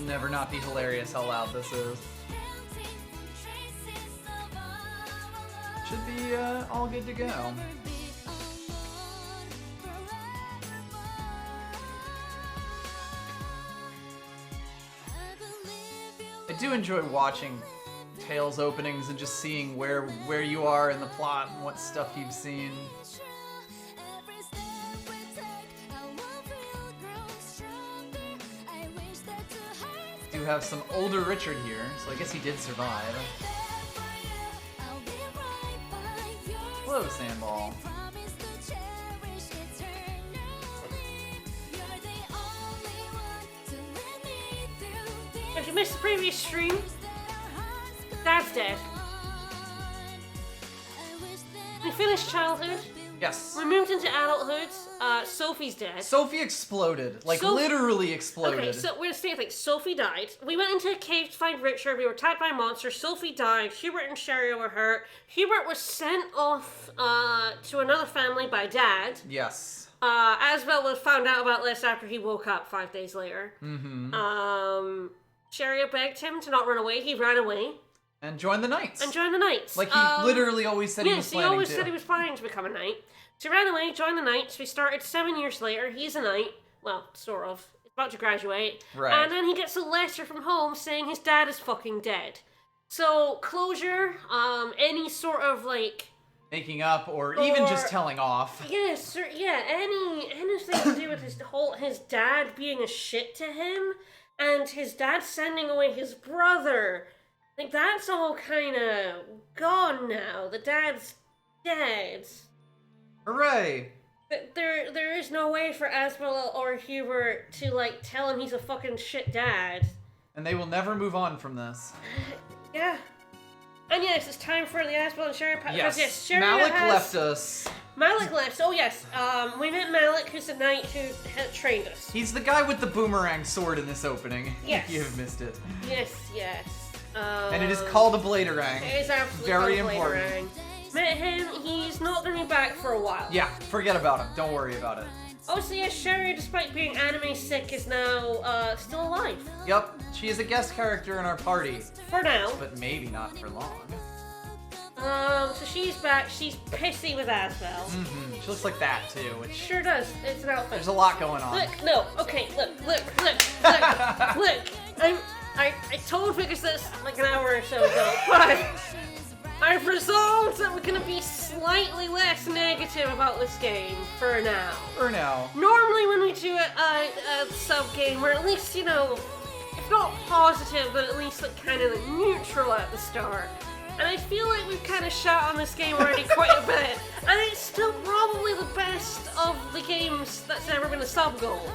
never not be hilarious how loud this is. Should be all good to go. I do enjoy watching Tales openings and just seeing where you are in the plot and what stuff you've seen. Do have some older Richard here, so I guess he did survive. Hello, Sandball. If you missed the previous stream, Dad's dead. We finished childhood. Yes. We moved into adulthood. Sophie's dead. Sophie exploded. Like, literally exploded. Okay, so we're gonna stay like Sophie died. We went into a cave to find Richard. We were attacked by monsters. Sophie died. Hubert and Sherry were hurt. Hubert was sent off to another family by Dad. Yes. Asbel was found out about this after he woke up 5 days later. Mm-hmm. Sherry begged him to not run away. He ran away. And joined the Knights. Like he literally always said he was planning to. Yes, he always said he was planning to become a Knight. So he ran away, joined the Knights. We started 7 years later. He's a Knight. Well, sort of. He's about to graduate. Right. And then he gets a letter from home saying his dad is fucking dead. So, closure, any sort of, like... making up, or even just telling off. Yes, anything to do with his dad being a shit to him, and his dad sending away his brother. Like, that's all kind of gone now. The dad's dead. Hooray! But there is no way for Asbel or Hubert to, like, tell him he's a fucking shit dad. And they will never move on from this. Yeah. And yes, it's time for the Asbel and Sherry part. Yes, Sherry Malik left us. Malik left. Oh yes, we met Malik, who's the knight who had trained us. He's the guy with the boomerang sword in this opening. Yes. If you have missed it. Yes. And it is called a bladerang. It is absolutely very called a important. bladerang. Met him. He's not going to be back for a while. Yeah, forget about him. Don't worry about it. Also, yes, Sherry, despite being anime sick, is now still alive. Yep, she is a guest character in our party. For now. But maybe not for long. So she's back. She's pissy with Asbel. Mm-hmm. She looks like that too. Which Sure does. It's an outfit. there's a lot going on. Look, no. Okay, look. I told Vickers this like an hour or so ago, but I've resolved that we're gonna be slightly less negative about this game for now. For now. Normally when we do a sub-game, we're at least, you know, if not positive, but at least like kind of like neutral at the start. And I feel like we've kind of shot on this game already quite a bit. And it's still probably the best of the games that's ever been a sub-goal.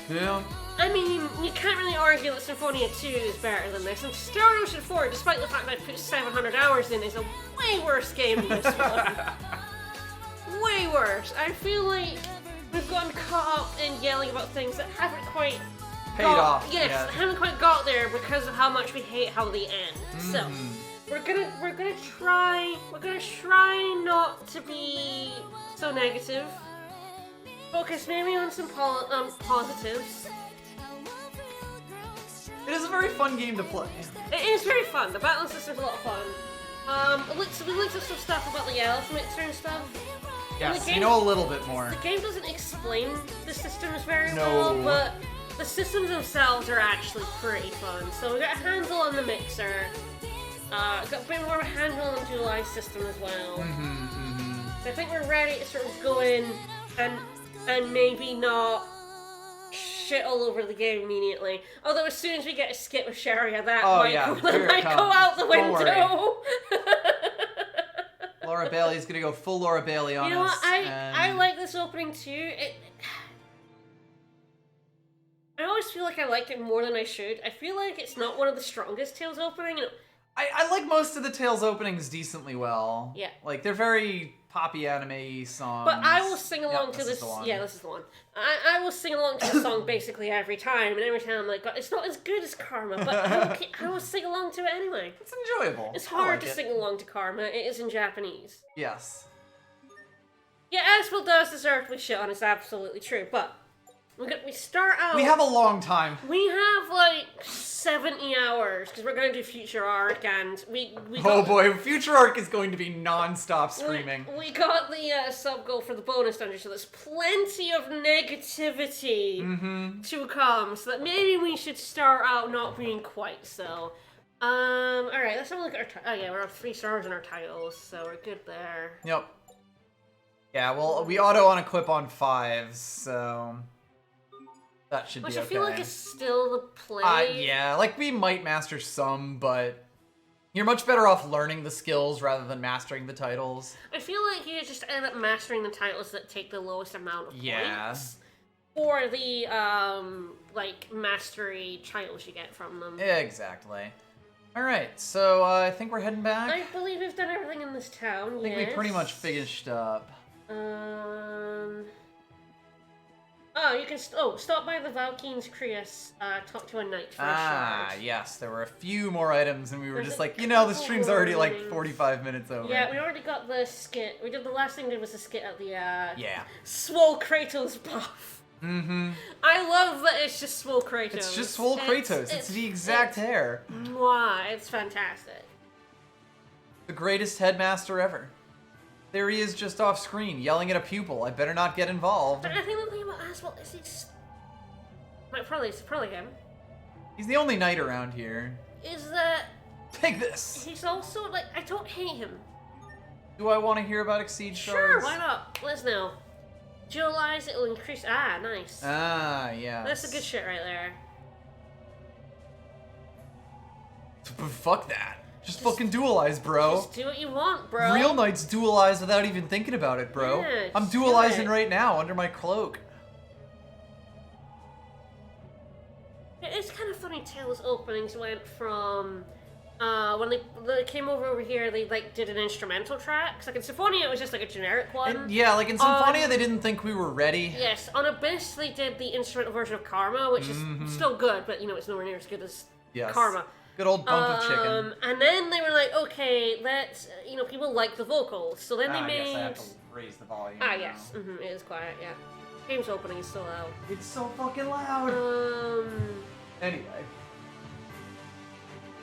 Yeah. I mean, you can't really argue that Symphonia 2 is better than this, and Star Ocean 4, despite the fact that I put 700 hours in, is a way worse game than this one. Way worse. I feel like we've gotten caught up in yelling about things that haven't quite Paid off. Yes, yet. haven't quite got there because of how much we hate how they end. So we're gonna try not to be so negative. Focus maybe on some positives. It is a very fun game to play. It is very fun. The battle system's a lot of fun. We looked at some stuff about the Elf Mixer and stuff. Yes, game, you know a little bit more. The game doesn't explain the systems very No. well, but the systems themselves are actually pretty fun. So we got a handle on the mixer. Got a bit more of a handle on the dualized system as well. So I think we're ready to sort of go in and maybe not shit all over the game immediately. Although as soon as we get a skip with Sharia, that might go out the window. Laura Bailey's gonna go full Laura Bailey on us. You know what? I like this opening too. I always feel like I like it more than I should. I feel like it's not one of the strongest Tales opening. I like most of the Tales openings decently well. Yeah. Like, they're very poppy anime songs. But I will sing along to this. Yeah, this is the one. I will sing along to the song basically every time, and every time I'm like, God, it's not as good as Karma, but I will sing along to it anyway. It's enjoyable. It's hard to sing along to Karma. It is in Japanese. Yes. Yeah, Asphalt does deserve to be shit on. It's absolutely true, but We start out. We have a long time. We have like 70 hours because we're gonna do Future Arc, and we Oh got, boy, Future Arc is going to be non-stop screaming. We got the sub goal for the bonus dungeon, so there's plenty of negativity to come. So that maybe we should start out not being quite so. All right, let's have a look at our. Oh yeah, we're on 3 stars in our titles, so we're good there. Yep. Yeah, well, we auto on equip on 5s, so that should Which be I okay. feel like is still the play. Yeah, like we might master some, but you're much better off learning the skills rather than mastering the titles. I feel like you just end up mastering the titles that take the lowest amount of Yeah. points. Or the, like, mastery titles you get from them. Exactly. Alright, so I think we're heading back. I believe we've done everything in this town, I think we pretty much finished up. Oh, you can stop by the Valkyne's Creus, talk to a knight for a shard. Yes, there were a few more items, and we were There's just a like, you know, the couple stream's already like warnings. 45 minutes over. Yeah, we already got the skit. We did the last thing we did was the skit at the Yeah. Swole Kratos buff. Mm-hmm. I love that it's just Swole Kratos. It's just Swole Kratos. It's the exact hair. Mwah, it's fantastic. The greatest headmaster ever. There he is just off screen, yelling at a pupil. I better not get involved. But I think the thing about Aswell is it's probably him. He's the only knight around here. Is that Take this! he's also like I don't hate him. Do I want to hear about Exceed Sure, shards? why not? Let's know. Dualize, it'll increase. Ah, nice. Yeah. That's the good shit right there. Fuck that. Just fucking dualize, bro. Just do what you want, bro. Real knights dualize without even thinking about it, bro. Yeah, I'm just do dualizing it. right now under my cloak. It's kind of funny. Tales openings went from when they came over here. They like did an instrumental track. 'Cause, like in Symphonia, it was just like a generic one. And, yeah, like in Symphonia, they didn't think we were ready. Yes, on Abyss they did the instrumental version of Karma, which is still good, but you know it's nowhere near as good as Yes. Karma. Good old bump of chicken. And then they were like, okay, let's people like the vocals, so then they made. Yes, I have to raise the volume. Ah, now. yes, it is quiet. Yeah, game's opening is so loud. It's so fucking loud. Anyway.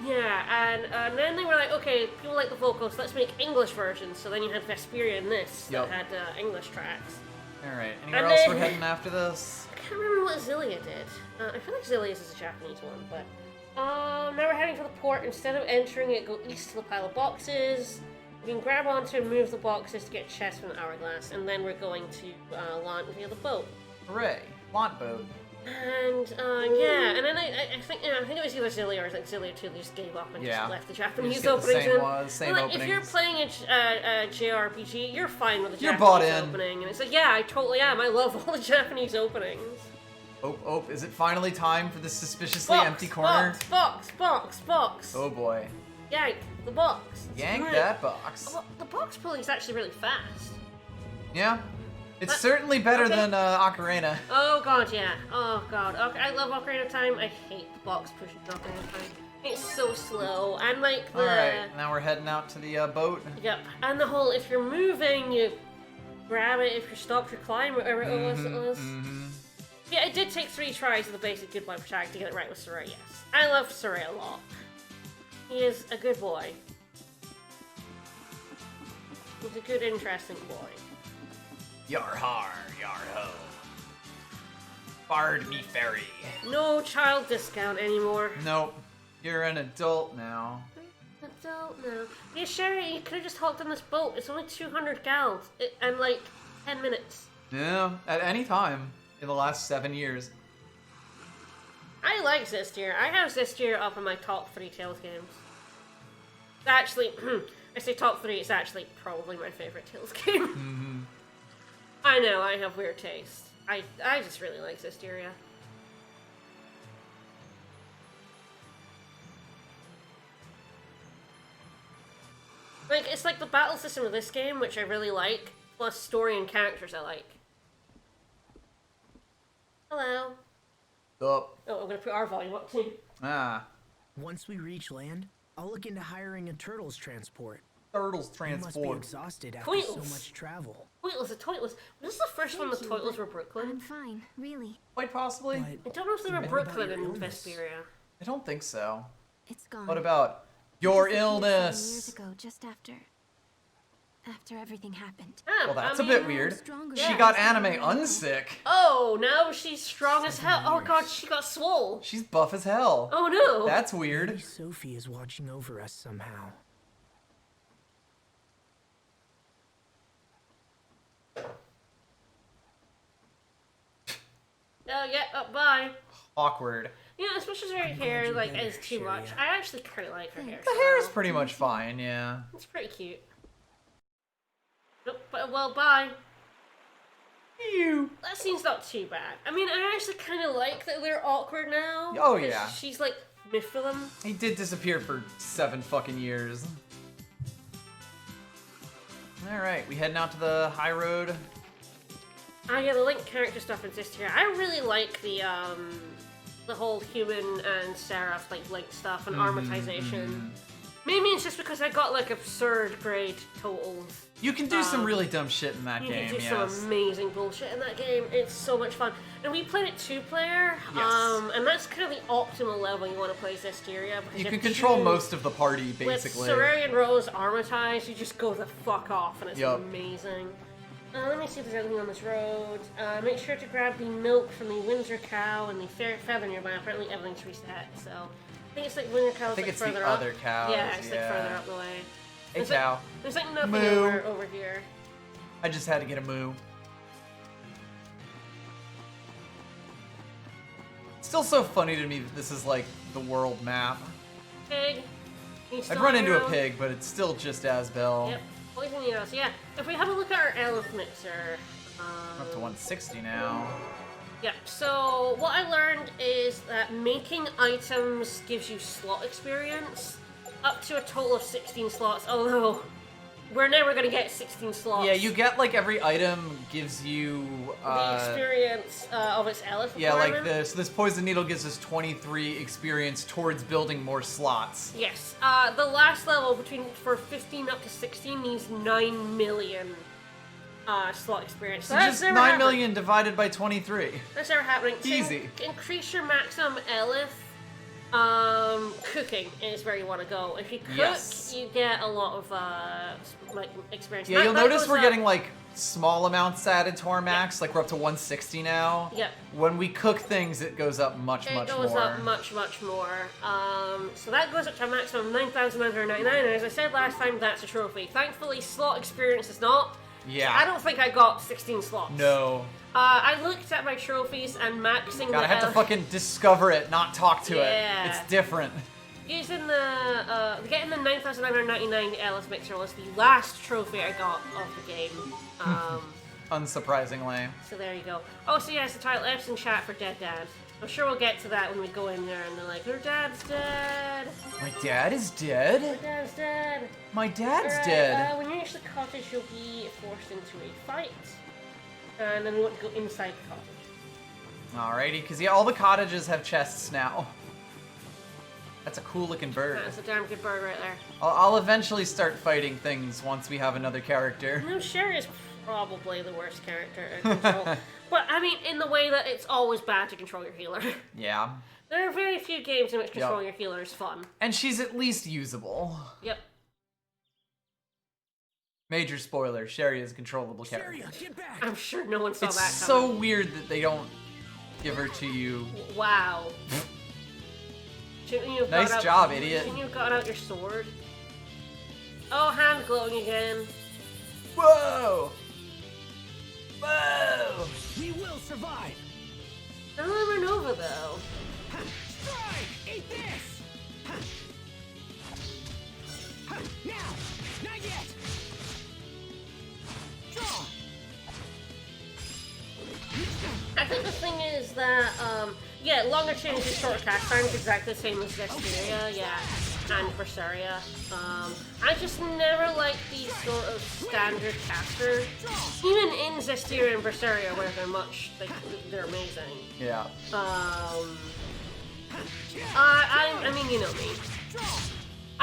Yeah, and then they were like, okay, people like the vocals, let's make English versions. So then you had Vesperia and this Yep. that had English tracks. Alright, anywhere And else then- we're heading after this? I can't remember what Xillia did. I feel like Xillia's is a Japanese one, but now we're heading for the port. Instead of entering it, go east to the pile of boxes. You can grab onto and move the boxes to get chests from the hourglass, and then we're going to launch via the boat. Hooray. Launch boat. And yeah, and then I think it was either Xillia or like Xillia 2. They just gave up and Yeah. just left the You Japanese just get the openings same in. ones, same Like, if you're openings. playing a JRPG, you're fine with the You're Japanese bought in. opening, and it's like, yeah, I totally am. I love all the Japanese openings. Oh, is it finally time for this suspiciously empty corner? Box. Oh boy. Yank the box. It's Yank great. that box. Well, the box pulling is actually really fast. Yeah. It's certainly better okay. than Ocarina. Oh god, yeah. Oh god. Okay, I love Ocarina of Time. I hate the box pushing Ocarina of Time. It's so slow. And like the Alright, now we're heading out to the boat. Yep. And the whole if you're moving, you grab it. If you're stopped, you climb. Whatever it was. Yeah, it did take 3 tries of the basic goodbye protagonist to get it right with Soraya. Yes, I love Soraya a lot. He is a good boy. He's a good, interesting boy. Yar har, yar ho. Bard me ferry. No child discount anymore. Nope. You're an adult now. Adult now. Yeah, Sherry, you could have just hopped on this boat. It's only 200 gallons and like 10 minutes. Yeah, at any time in the last 7 years. I like Zestier. I have Zestier up in my top 3 Tales games. Actually, I say top 3, it's actually probably my favorite Tales game. I know, I have weird taste. I just really like Zestiria. Like, it's like the battle system of this game, which I really like, plus story and characters I like. Hello. Up. Oh, I'm gonna put our volume up too. Once we reach land, I'll look into hiring a turtles transport. Turtles You must be transport. exhausted after so Pointless. much travel. Toitless, the Toitless. Was this the first one the Thank you, Toitless but were Brooklyn? I'm fine, really. Quite possibly. But I don't know if they were What Brooklyn about your in illness? Vesperia. I don't think so. It's gone. What about your Disappeared 7 years illness? ago, just after everything happened. Oh, Well, that's I a bit mean, weird. Stronger She than got I anime was. unsick. Oh, now she's strong as hell. Oh god, years. she got swole. She's buff as hell. Oh no. That's maybe weird. Sophie is watching over us somehow. Oh yeah. Oh, bye. Awkward. Yeah, especially her I'm glad hair you're like better, is too Sharia. much. I actually kind of like her hair. The hair is pretty much fine, yeah. It's pretty cute. Nope, but well, bye. You. That scene's not too bad. I mean, I actually kind of like that they're awkward now. Oh, 'cause yeah. She's like Miphilim. He did disappear for 7 fucking years. Alright, we heading out to the high road. Ah, yeah, the Link character stuff exists here. I really like the whole human and Seraph like Link stuff and armatization. Maybe it's just because I got like absurd grade totals. You can do some really dumb shit in that You game, can do yes. some amazing bullshit in that game. It's so much fun. And we played it 2-player, Yes. and that's kind of the optimal level you want to play Zestiria. Because You can have control two- most of the party, basically. With Sorari and Rose armatized, you just go the fuck off, and it's Yup. amazing. Let me see if there's anything on this road. Make sure to grab the milk from the Windsor cow and the feather nearby. Apparently everything's reset, so... I think it's like Windsor cow's I think like it's the further up. other cows, Yeah, it's like yeah. further up the way. Hey, There's cow. Like, there's like nothing Moo. over here. I just had to get a moo. Still so funny to me that this is like the world map. Pig. I'd run into a pig, but it's still just Asbel. Yep. Poison needles. Yeah. If we have a look at our elf mixer. I'm up to 160 now. Yeah, so what I learned is that making items gives you slot experience, up to a total of 16 slots, although we're never going to get 16 slots. Yeah, you get like every item gives you. the experience of its elf Yeah, like requirement. this. This poison needle gives us 23 experience towards building more slots. Yes, the last level for 15 up to 16 needs 9 million slot experience. So that's just never 9 happened. million divided by 23. That's never happening. So Easy. Increase your maximum elif. Cooking is where you want to go. If you cook, Yes. you get a lot of like experience. Yeah, That- you'll that notice goes we're up- getting like small amounts added to our max. Like we're up to 160 now. Yep. When we cook things, it goes up much, It much goes more. up much more. So that goes up to a maximum of 9,999. And as I said last time, that's a trophy. Thankfully, slot experience is not. Yeah. I don't think I got 16 slots. No. I looked at my trophies and maxing God, I the have to elf- fucking discover it, not talk to Yeah. it. It's different. Using getting the 9,999 Ellis mixer was the last trophy I got of the game. Unsurprisingly. So there you go. Oh, so yes, the title F's in chat for Dead Dad. I'm sure we'll get to that when we go in there and they're like, her dad's dead. My dad is Her dead? dad's dead. My dad's Alright, dead. when you reach the cottage, you'll be forced into a fight. And then we want to go inside the cottage. Alrighty, because yeah, all the cottages have chests now. That's a cool looking bird. That's a damn good bird right there. I'll eventually start fighting things once we have another character. No, Sherry is probably the worst character to control. But, I mean, in the way that it's always bad to control your healer. Yeah. There are very few games in which controlling Yup. your healer is fun. And she's at least usable. Yep. Major spoiler, Sherry is a controllable character. Sharia, get back! I'm sure no one saw It's that so coming. weird that they don't give her to you. Wow. Shouldn't you have Nice got job, out, idiot. Shouldn't you have got out your sword? Oh, hand glowing again. Whoa! Whoa! We will survive! Not on Nova, though. Ha! Strike! Eat this! Ha! Ha! Now! Not yet! Draw! I think the thing is that, yeah, longer chains and short cast times exactly the same as Zestiria, yeah, and Berseria. I just never liked these sort of standard casters. Even in Zestiria and Berseria, where they're they're amazing.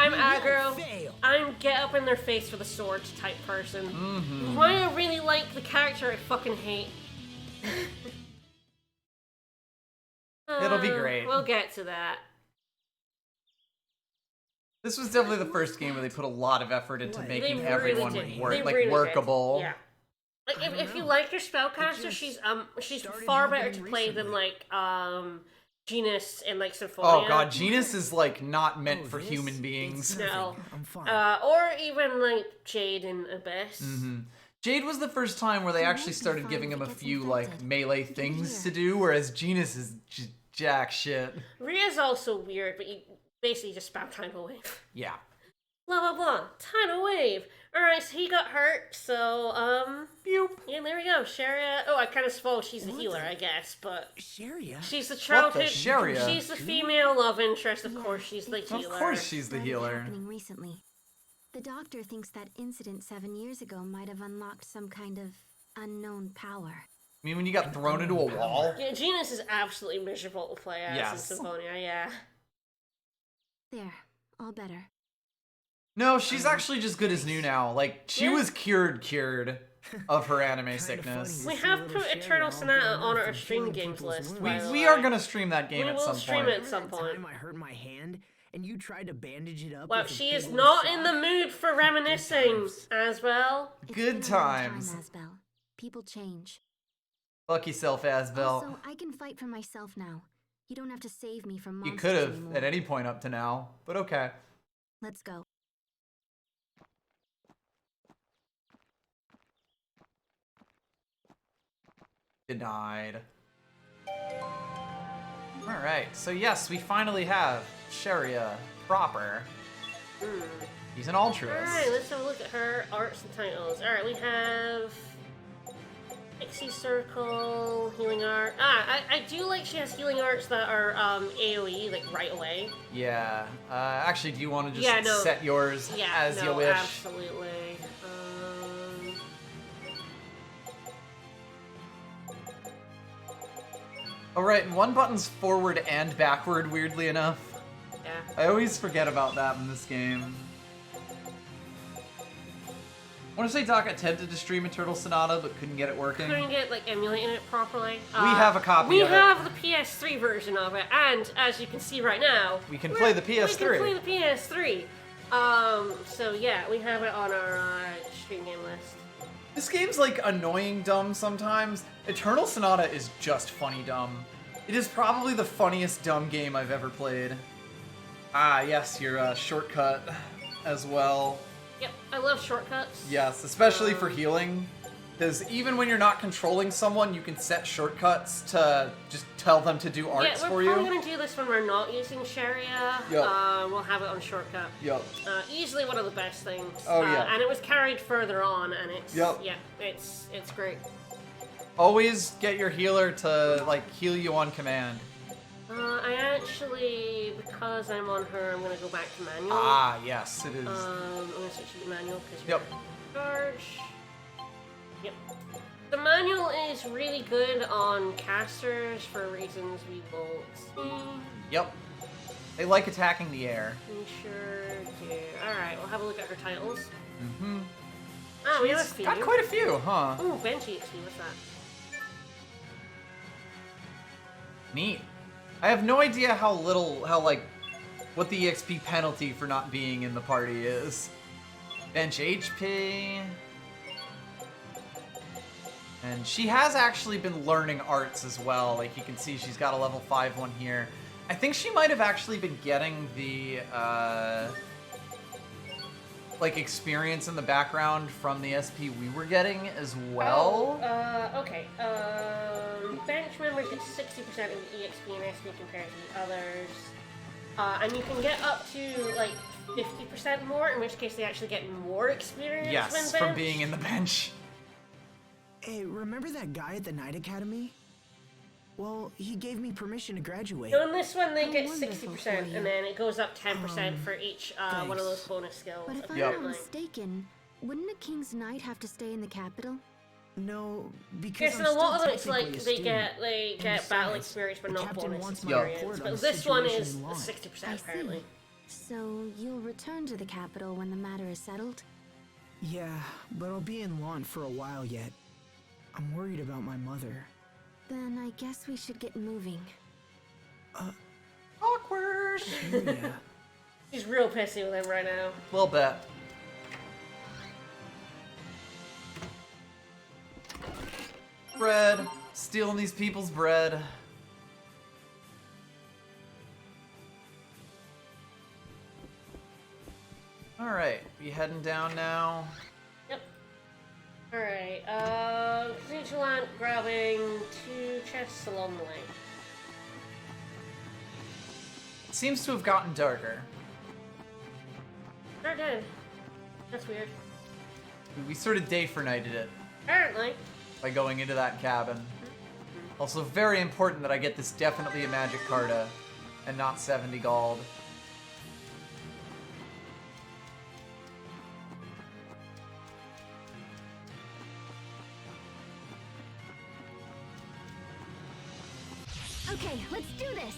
I'm You aggro. fail. I'm get up in their face with a sword type person. Why I really like the character I fucking hate. It'll be great. We'll get to that. This was definitely the first game where they put a lot of effort into They making really everyone did. work, They like really did. workable. Yeah. Like I don't if you know. like your spellcaster, just she's started far better to happening play than recently. like Genus and like Symphonia. Oh god, Genus is like not meant Oh, for this? human beings. It's No. nothing. I'm fine. Or even like Jade and Abyss. Jade was the first time where they actually started giving him a few like melee things to do, whereas Genus is jack shit. Rhea's also weird, but you basically just spam Tidal Wave. Yeah. Blah blah blah. Tidal Wave. Alright, so he got hurt, so Boop. yeah, there we go. Sharia. Oh, I kind of suppose she's the healer, I guess, but Sharia? she's the What the childhood. Sharia? She's the female love interest, of course. She's the Of healer. course she's the Started healer. happening recently. The doctor thinks that incident 7 years ago might have unlocked some kind of unknown power. I mean, when you got thrown into a wall. Yeah, Genus is absolutely miserable to play as Yes. in Symphonia. Yeah. There, all better. No, she's actually just good as new now. Like, she Yeah. was cured of her anime sickness. funny. We see have little put Sherry Eternal all Sonata grown on up our and stream feeling games people's list. wounds. by the We way. are gonna stream that game We at will some stream point. it at some Remember point. that time I hurt my hand and you tried to bandage it up? Well, with a she big is old not in the sock? mood for reminiscing times. as well. It's Good been a long time, times. Asbel. People change. Fuck yourself, Asbel. Also, I can fight for myself now. You don't have to save me from You monsters could have anymore. at any point up to now, but okay. Let's go. Denied. Alright, so yes, we finally have Sharia proper. He's an altruist. Alright, let's have a look at her arts and titles. Alright, we have Pixie Circle, Healing Art. I do like she has healing arts that are AoE, like right away. Yeah. Actually, do you want to just Yeah, no. set yours Yeah, as no, you wish? absolutely. Alright, and one button's forward and backward, weirdly enough. Yeah. I always forget about that in this game. I want to say Doc attempted to stream Eternal Sonata, but couldn't get it working. Couldn't get like emulating it properly. We have a copy We of it. have the PS3 version of it, and as you can see right now, We can play the We PS3. can play the PS3. So yeah, we have it on our stream game list. This game's like annoying dumb sometimes. Eternal Sonata is just funny dumb. It is probably the funniest dumb game I've ever played. Ah, yes, your shortcut as well. Yep, I love shortcuts. Yes, especially for healing. Because even when you're not controlling someone, you can set shortcuts to just tell them to do arts Yeah, for we're you. probably gonna do this when we're not using Sharia. Yep. We'll have it on shortcut. Yup. Easily one of the best things. Oh, yeah. And it was carried further on, and it's Yep. yeah, it's great. Always get your healer to like heal you on command. I actually, because I'm on her, I'm gonna go back to manual. Ah, yes, it is. I'm gonna switch to manual because Yep. charge. Yep. The manual is really good on casters for reasons we will see. Yep. They like attacking the air. We sure do. Alright, we'll have a look at her titles. Mm-hmm. Oh, we have a She's few. got quite a few, huh? Ooh, bench EXP, what's that? Neat. I have no idea how what the EXP penalty for not being in the party is. Bench HP. And she has actually been learning arts as well. Like you can see she's got a level 5 one here. I think she might have actually been getting the like experience in the background from the SP we were getting as well. Okay. Bench members get 60% of the EXP and SP compared to the others. And you can get up to like 50% more, in which case they actually get more experience when Yes, bench. from being in the bench. Hey, remember that guy at the Night Academy? Well, he gave me permission to graduate. So in this one they How get wonderful 60%, for you. and then it goes up 10% for each one of those thanks. bonus skills. But if I'm Yep. not mistaken, wouldn't a king's knight have to stay in the capital? No, because Yes, I'm and a lot still of it's like technically a they student. get And battle besides, experience, but the not captain bonus wants my Yup. experience. report on But the this one situation is in line. 60% I apparently. see. So you'll return to the capital when the matter is settled? Yeah, but I'll be in Lon for a while yet. I'm worried about my mother. Then I guess we should get moving. Awkward. Yeah. She's real pissy with him right now. Little bit. Bread. Stealing these people's bread. Alright, we heading down now. Yep. Alright, Vigilant grabbing 2 chests along the way. It seems to have gotten darker. Sure did. That's weird. We sort of day for nighted it Apparently. by going into that cabin. Also very important that I get this definitely a magic Carta and not 70 gold. Okay, let's do this!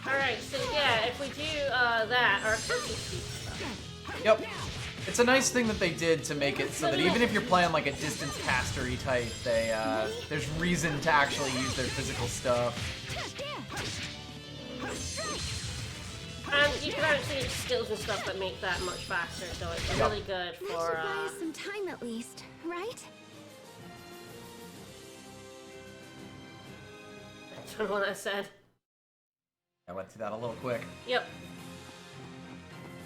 Alright, so yeah, if we do that, our casting speed stuff. Yep. It's a nice thing that they did to make it so that even if you're playing like a distance castery type, they there's reason to actually use their physical stuff. And you can actually get skills and stuff that make that much faster, so it's Yep. really good That for, should buy us some time at least, right? that's what I said. I went through that a little quick. Yep.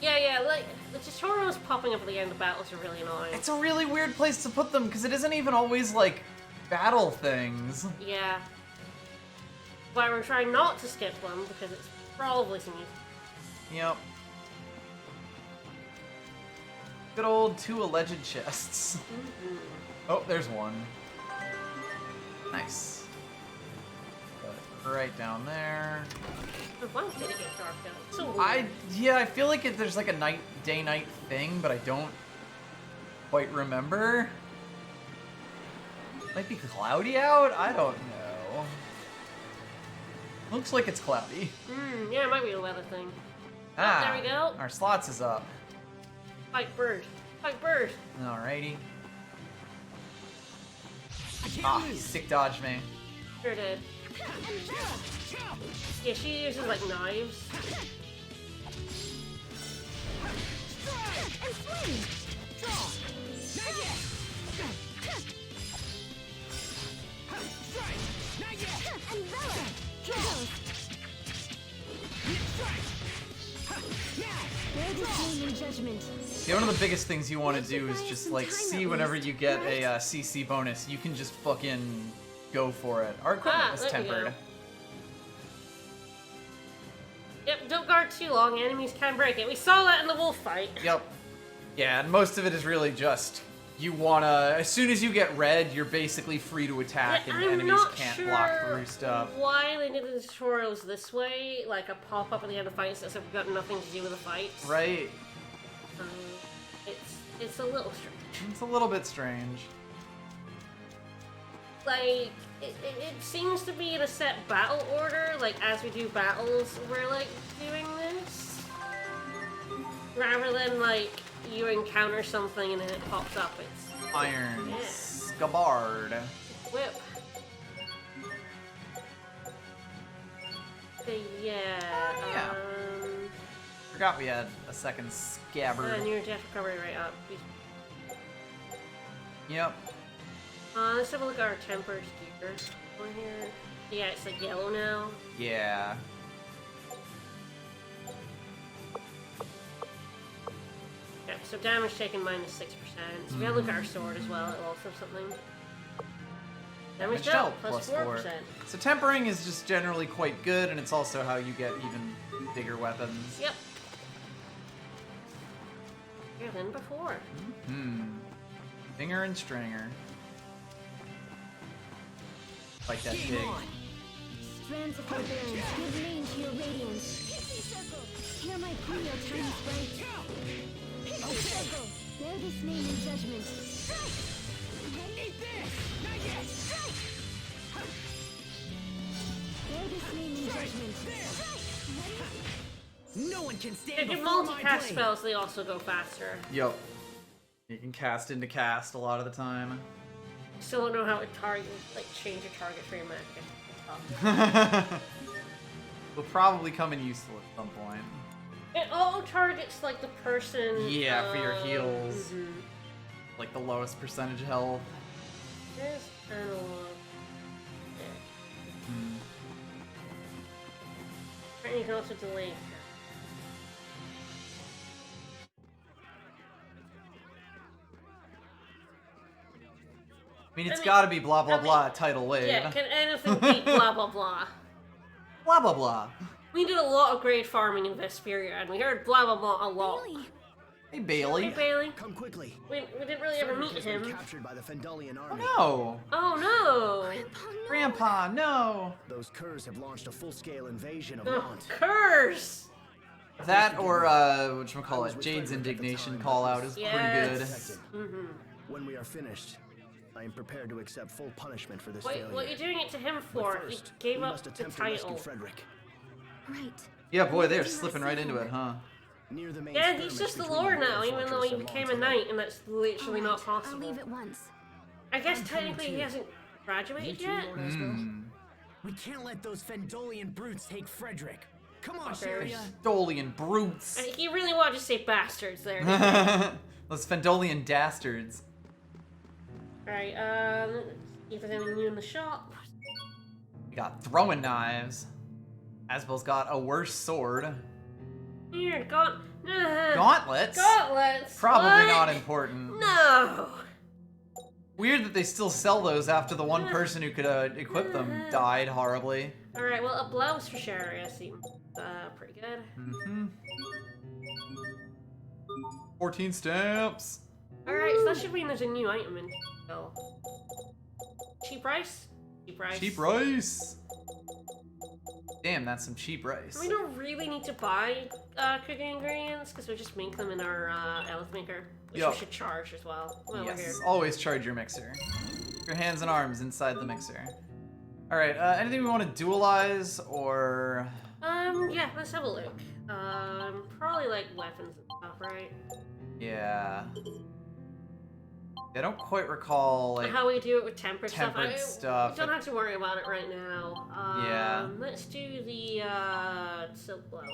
Yeah, like, the tutorials popping up at the end of battles are really annoying. It's a really weird place to put them because it isn't even always like battle things. Yeah. But we're trying not to skip them because it's probably some use. Yep. Good old 2 alleged chests. Oh, there's one. Nice. Got it right down there. Why did it get dark though? It's so weird. Yeah, I feel like there's like a day-night thing, but I don't quite remember. Might be cloudy out? I don't know. Looks like it's cloudy. Yeah, it might be a weather thing. Ah, there we go. Our slots is up. Fight bird. Fight bird. Alrighty. Ah, stick dodge me. Sure did. Yeah, she uses like knives. See, one of the biggest things you want to do is just like see whenever you get a CC bonus, you can just fucking go for it. Our equipment was there we go. tempered. Yep, don't guard too long, enemies can break it. We saw that in the wolf fight. Yep. Yeah, and most of it is really just you wanna. As soon as you get red, you're basically free to attack, Yeah, and I'm enemies not can't sure block through stuff. why they did the tutorials this way, like a pop-up at the end of fights that's got nothing to do with the fights. Right. It's a little strange. It's a little bit strange. Like, it seems to be in a set battle order, like, as we do battles, we're, like, doing this. Rather than, like, you encounter something and then it pops up, it's Iron Yeah. Scabard. whip. So, yeah, Forgot we had a second scabbard. and your death recovery rate up. Yep. Let's have a look at our tempers gear on here. Yeah, it's like yellow now. Yeah. Yeah, so damage taken minus 6%. So we gotta look at our sword as well, it'll also have something. Damage dealt plus 4%. So tempering is just generally quite good, and it's also how you get even bigger weapons. Yep. Bigger than before. Finger and Stringer. Like that big. Strands of forbearance, give name to your radiance. Hear my plea, O tiny sprite. Bear this name in judgment. Bear this name in judgment. No one can If stand you before my multicast blade. spells, they also go faster. Yup. You can cast into cast a lot of the time. Still don't know how to target, like, change your target for your magic. Will probably come in useful at some point. It auto targets like the person. Yeah, for your heals. mhm. Like the lowest percentage health. There's analog. Hmm. And you can also delay. I mean, it's I mean, gotta be blah blah I mean, blah tidal wave. Yeah, can anything beat blah blah blah? Blah blah blah. We did a lot of great farming in Vesperia, and we heard blah blah blah a lot. Really? Hey Bailey. Hey Bailey, Come quickly. we didn't really ever Frederick meet has been him. captured by the Fendalian Oh army. no! Oh Grandpa, no! Those curs have launched a full-scale invasion of no! Mont. Curse! That or whatchamacallit, Jade's indignation call out is Yes. pretty Protected. Mm-hmm. When we are finished, I am prepared to accept full punishment for this What failure. are you doing it to him But for? first, He gave we up must the attempt to rescue title. Frederick. Right. good. Yeah, boy, they're Did you slipping right into it, huh? Near the main Yeah, he's skirmish just the between Lord Royal now, even though Fortress he and became a Montauk. knight, and that's literally not I'll possible. leave at once. I guess I'm coming technically he too. hasn't You graduated too, yet. Lord Esco? Hmm. We can't let those Fendolian brutes take Frederick. Come on, Fuckers. Sharia. Fendolian brutes. And he really wanted to say bastards there. Those Fendolian dastards. Alright, see if there's anything new in the shop. We got throwing knives. Asbel's got a worse sword. Here, gauntlets. Gauntlets? Probably What? not important. No. Weird that they still sell those after the one person who could equip them died horribly. Alright, well, a blouse for Sharia seems pretty good. Mm-hmm. 14 stamps. Alright, so that should mean there's a new item in still. Cheap rice? Cheap rice. Cheap rice. Damn, that's some cheap rice. We don't really need to buy cooking ingredients because we just make them in our Elith maker, which Yup. we should charge as well. Well, we're here. Yes, always charge your mixer. Your hands and arms inside the mixer. Alright, anything we want to dualize or... Yeah, let's have a look. Probably like weapons and stuff, right? Yeah. I don't quite recall, like... How we do it with tempered, tempered stuff. stuff. We don't have to worry about it right now. Yeah. Let's do the silk blouse.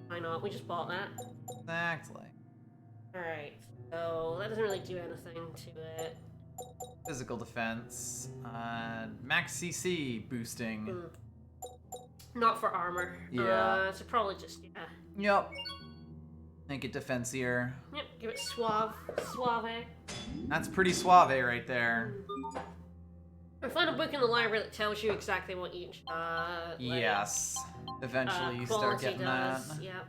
Why not? We just bought that. Exactly. Alright, so that doesn't really do anything to it. Physical defense. Max CC boosting. Mm. Not for armor. Yeah. So probably just, yeah. Yep. Make it defensier. Yep, give it suave. That's pretty suave right there. I found a book in the library that tells you exactly what each, like, Yes. Eventually you start quality getting does. that. Yep.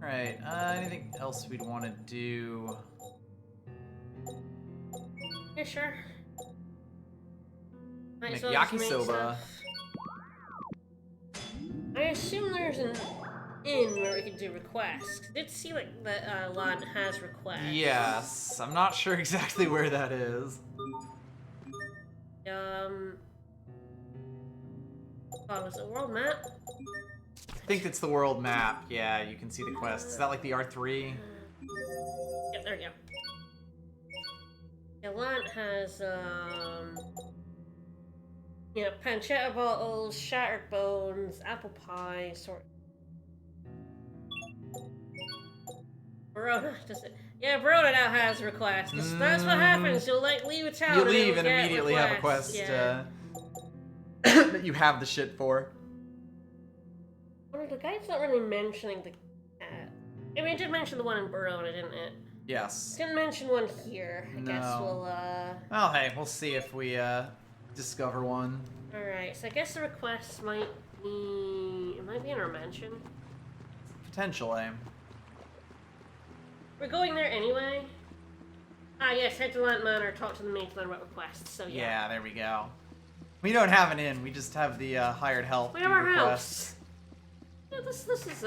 Alright, anything else we'd want to do? Yeah, sure. Might Make as well just yakisoba. stuff. I assume there's an inn where we can do requests. I did see like that Lon has requests. Yes. I'm not sure exactly where that is. Oh, was it world map? I think it's the world map. Yeah, you can see the quests. Is that like the R3? Yep, there we go. Yeah, Lon has yeah, pancetta bottles, shattered bones, apple pie, sort. Verona does it? Yeah, Verona now has requests. 'Cause that's what happens. You'll like leave a town. You and leave you'll and get immediately have a requests. quest Yeah. that you have the shit for. Well, the guide's not really mentioning the cat. I mean, it did mention the one in Verona, didn't it? Yes. Didn't mention one here. I guess No. we'll Well, hey, we'll see if we discover one. Alright, so I guess the request might be... It might be in our mansion. Potentially. We're going there anyway. Ah, yes, head to Lant Manor, talk to the maid to learn about requests, so yeah. Yeah, there we go. We don't have an inn. We just have the hired help. We do have our requests. house. Yeah, this is,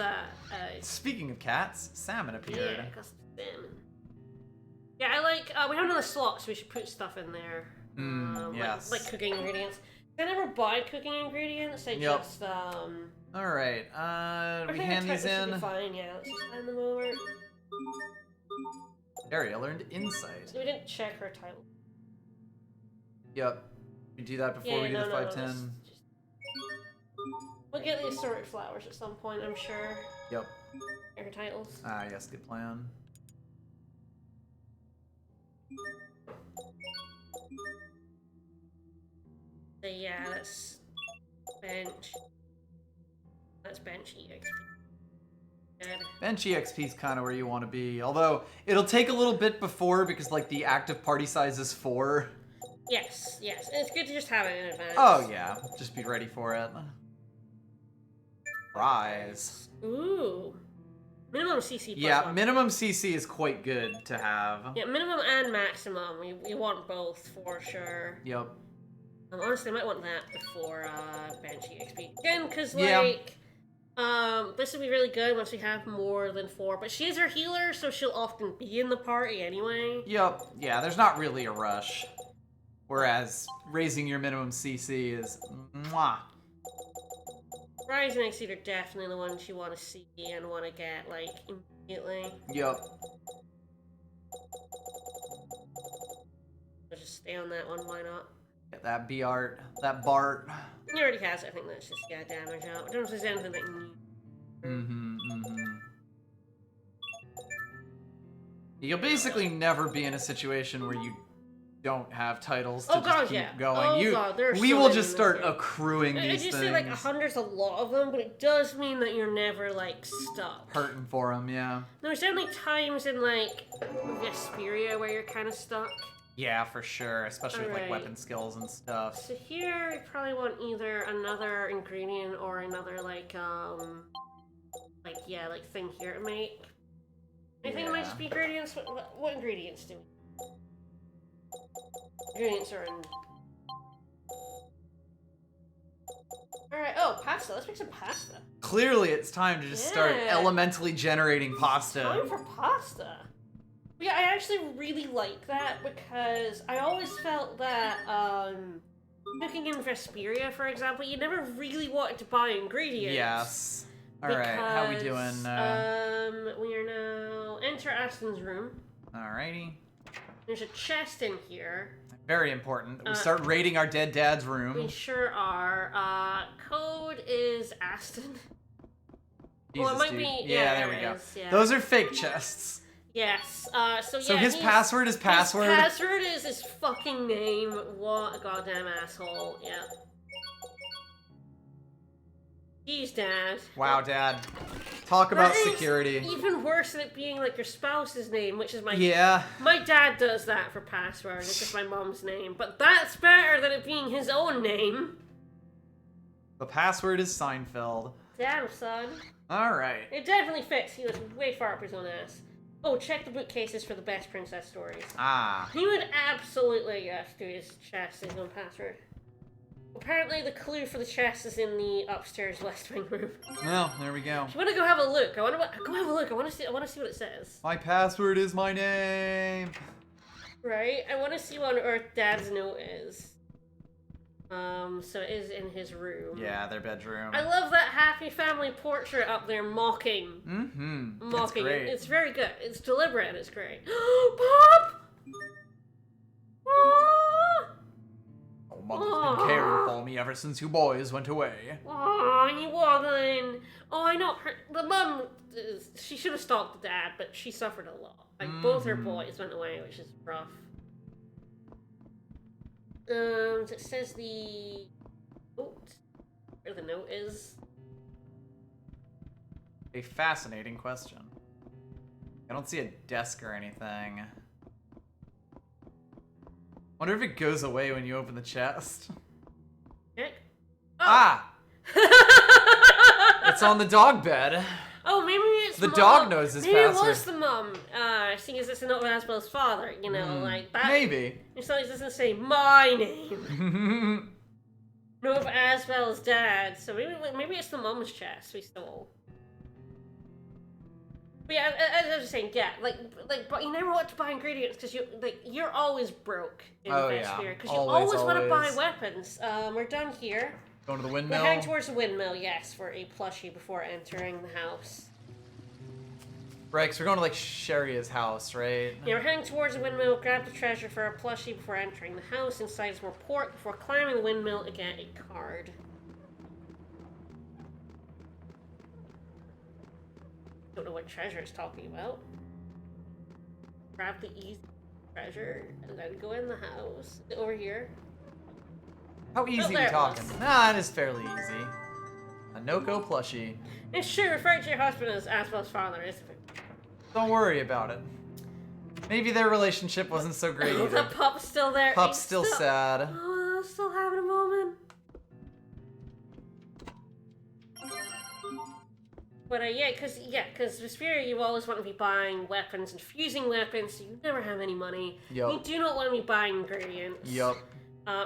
Speaking of cats, salmon appeared. yeah, custom salmon. Yeah, I like, we have another slot, so we should put stuff in there. Yes. Like cooking ingredients. I never buy cooking ingredients. I Yep. just All right. We hand these in. Fine, yeah. Let's just hand them over. Area learned insight. We didn't check her title. Yep. We do that before we do the 510. We'll get the assorted flowers at some point, I'm sure. Yep. Her titles. Ah, yes, good plan. So yeah, that's bench. That's bench EXP. Good. Bench EXP is kind of where you want to be. Although, it'll take a little bit before because, like, the active party size is 4. Yes, yes. And it's good to just have it in advance. Oh, yeah. Just be ready for it. Rise. Ooh. Minimum CC plus Yeah, 1. minimum CC is quite good to have. Yeah, minimum and maximum. We want both for sure. Yep. Honestly, I might want that before bench EXP. Again, because, Yeah. like, this would be really good once we have more than 4. But she is our healer, so she'll often be in the party anyway. Yep. Yeah, there's not really a rush. Whereas raising your minimum CC is mwah. Rise and Exceed are definitely the ones you want to see and want to get, like, immediately. Yep. So just stay on that one, why not? Get that B-Art, that Bart. He already has it, I think that's just, yeah, damage out. I don't know if there's anything that you need. You'll basically never be in a situation where you don't have titles to Oh just god, keep yeah. going. Oh god, there are we so will many just in this start game. accruing I these just things. say, like, 100's a lot of them, but it does mean that you're never, like, stuck. Hurting for them, yeah. There's definitely times in, like, Vesperia where you're kind of stuck. Yeah, for sure, especially with like Alright. weapon skills and stuff. So here, we probably want either another ingredient or another, like, yeah, like, thing here to make. I think it might Yeah. just be ingredients. What ingredients do we? Ingredients are in. Alright, oh, pasta. Let's make some pasta. Clearly, it's time to just start Yeah. elementally generating pasta. Time for pasta. Yeah, I actually really like that because I always felt that, cooking in Vesperia, for example, you never really wanted to buy ingredients. Yes. Alright, how we doing? We are now... Enter Aston's room. Alrighty. There's a chest in here. Very important. We start raiding our dead dad's We room. sure are. Code is Aston. Jesus, it might dude. be... Yeah, there we go. is, yeah. Those are fake chests. Yes, so So yeah, his password is password? His password is his fucking name. What a goddamn asshole. Yeah. Jeez, Dad. Wow, Dad. Talk about That is security. Even worse than it being like your spouse's name, which is my... Yeah. My dad does that for password. It's just my mom's name. But that's better than it being his own name. The password is Seinfeld. Damn, son. Alright. It definitely fits. He was way far up his own ass. Oh, check the bookcases for the best princess stories. Ah. He would absolutely do his chest his own password. Apparently, the clue for the chest is in the upstairs West Wing room. Well, there we go. If you want to go have a look, go have a look. I want to see what it says. My password is my name. Right? I want to see what on earth Dad's note is. So it is in his room. Yeah, their bedroom. I love that happy family portrait up there mocking. Mm-hmm. Mocking. It's great. It's very good. It's deliberate and it's great. Pop! Ah! Oh, Mother's been caring for me ever since you boys went away. Oh, you wasn't. Oh, I know. The mum, she should have stalked the dad, but she suffered a lot. Like, both her boys went away, which is rough. It says the note. Where the note is. A fascinating question. I don't see a desk or anything. Wonder if it goes away when you open the chest. Check. Ah! It's on the dog bed. Oh, maybe it's The mom. dog knows his maybe password. it was the mum. Seeing as it's a note of Asbel's father, you know, like that. Maybe. It's like it doesn't say my name. Note of Asbel's dad. So maybe it's the mum's chest we stole. But yeah, as I was saying, yeah, but you never want to buy ingredients because you're always broke in Vesphere because you always want to buy weapons. We're done here. Going to the We're windmill. heading towards the windmill, yes, for a plushie before entering the house. Right, because we're going to like Sharia's house, right? Yeah, we're heading towards the windmill, grab the treasure for a plushie before entering the house. Inside is more pork before climbing the windmill to get a card. Don't know what treasure it's talking about. Grab the easy treasure and then go in the house. Over here. How easy are we there it talking? was. Nah, it is fairly easy. A Noko plushie. It's true, referring to your husband as Asbel's father is. Don't worry about it. Maybe their relationship wasn't so great The either. pup's still there. Pup's He's still sad. Oh, still having a moment. But yeah, because Vesphere, you always want to be buying weapons and fusing weapons, so you never have any money. Yup. You do not want to be buying ingredients. Yup. I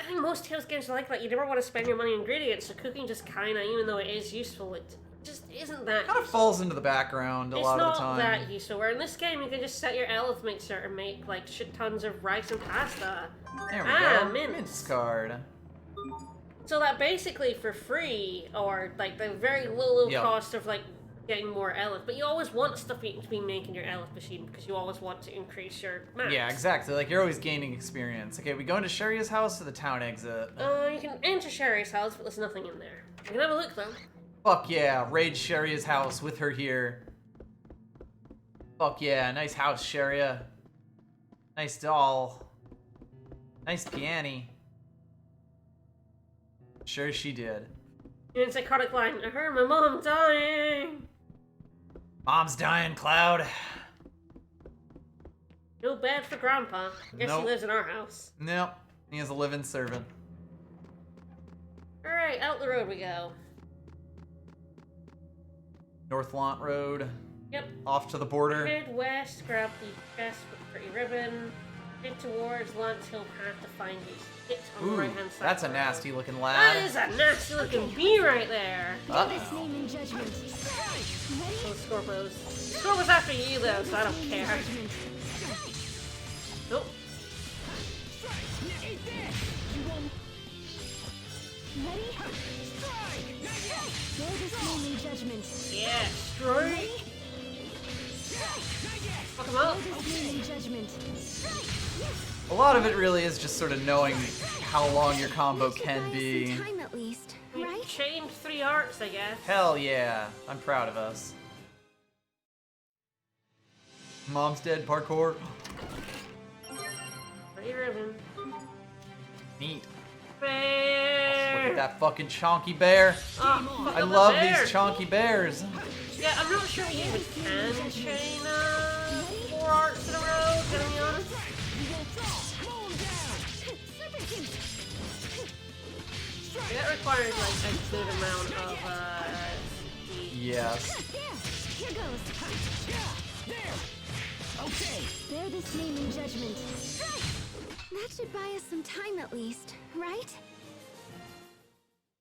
think most Tales games are like that. You never want to spend your money on ingredients, so cooking just kind of, even though it is useful, it just isn't that Kind of falls into the background a lot of the time. It's not that useful. Where in this game, you can just set your elf mixer and make like shit tons of rice and pasta. There we go. mince. Mince card. So that basically for free, or like the very low Yep. cost of like getting more elf, but you always want stuff to be making your elf machine because you always want to increase your max. Yeah, exactly. Like, you're always gaining experience. Okay, we go into Sharia's house or the town exit? You can enter Sherry's house, but there's nothing in there. You can have a look though. Fuck yeah, raid Sharia's house with her here. Fuck yeah, nice house, Sharia. Nice doll. Nice piano. Sure she did. And it's a iconic line, I heard my mom dying. Mom's dying, Cloud. No bad for Grandpa. Guess Nope. he lives in our house. Nope, he is a living servant. Alright, out the road we go. Northlant Road. Yep. Off to the border. Head west, grab the chest with the pretty ribbon. Head towards Lance Hill Path to find his hit on the Ooh, right hand side. that's a of the road. nasty looking That lad. is a nasty looking bee right there. This name in judgment. Oh, Scorpos. Scorpos after you though, so I don't care. Nope. Ready? Bear this name in judgment. Yeah, straight. Fuck him up. Bear this name in judgment. A lot of it really is just sort of knowing how long your combo That should can buy us be. some time at least, We right? chained 3 arts, I guess. Hell yeah, I'm proud of us. Mom's dead parkour. Pretty ribbon. Neat. Bear. Look at that fucking chonky bear. Oh, fuck I up the love bear. these chonky bears. Yeah, I'm not sure we even can chain 4 arcs in a row, gonna be honest. That requires like a good amount of speed. Yes. Here goes. Bear this name in judgment. That should buy us some time at least, right?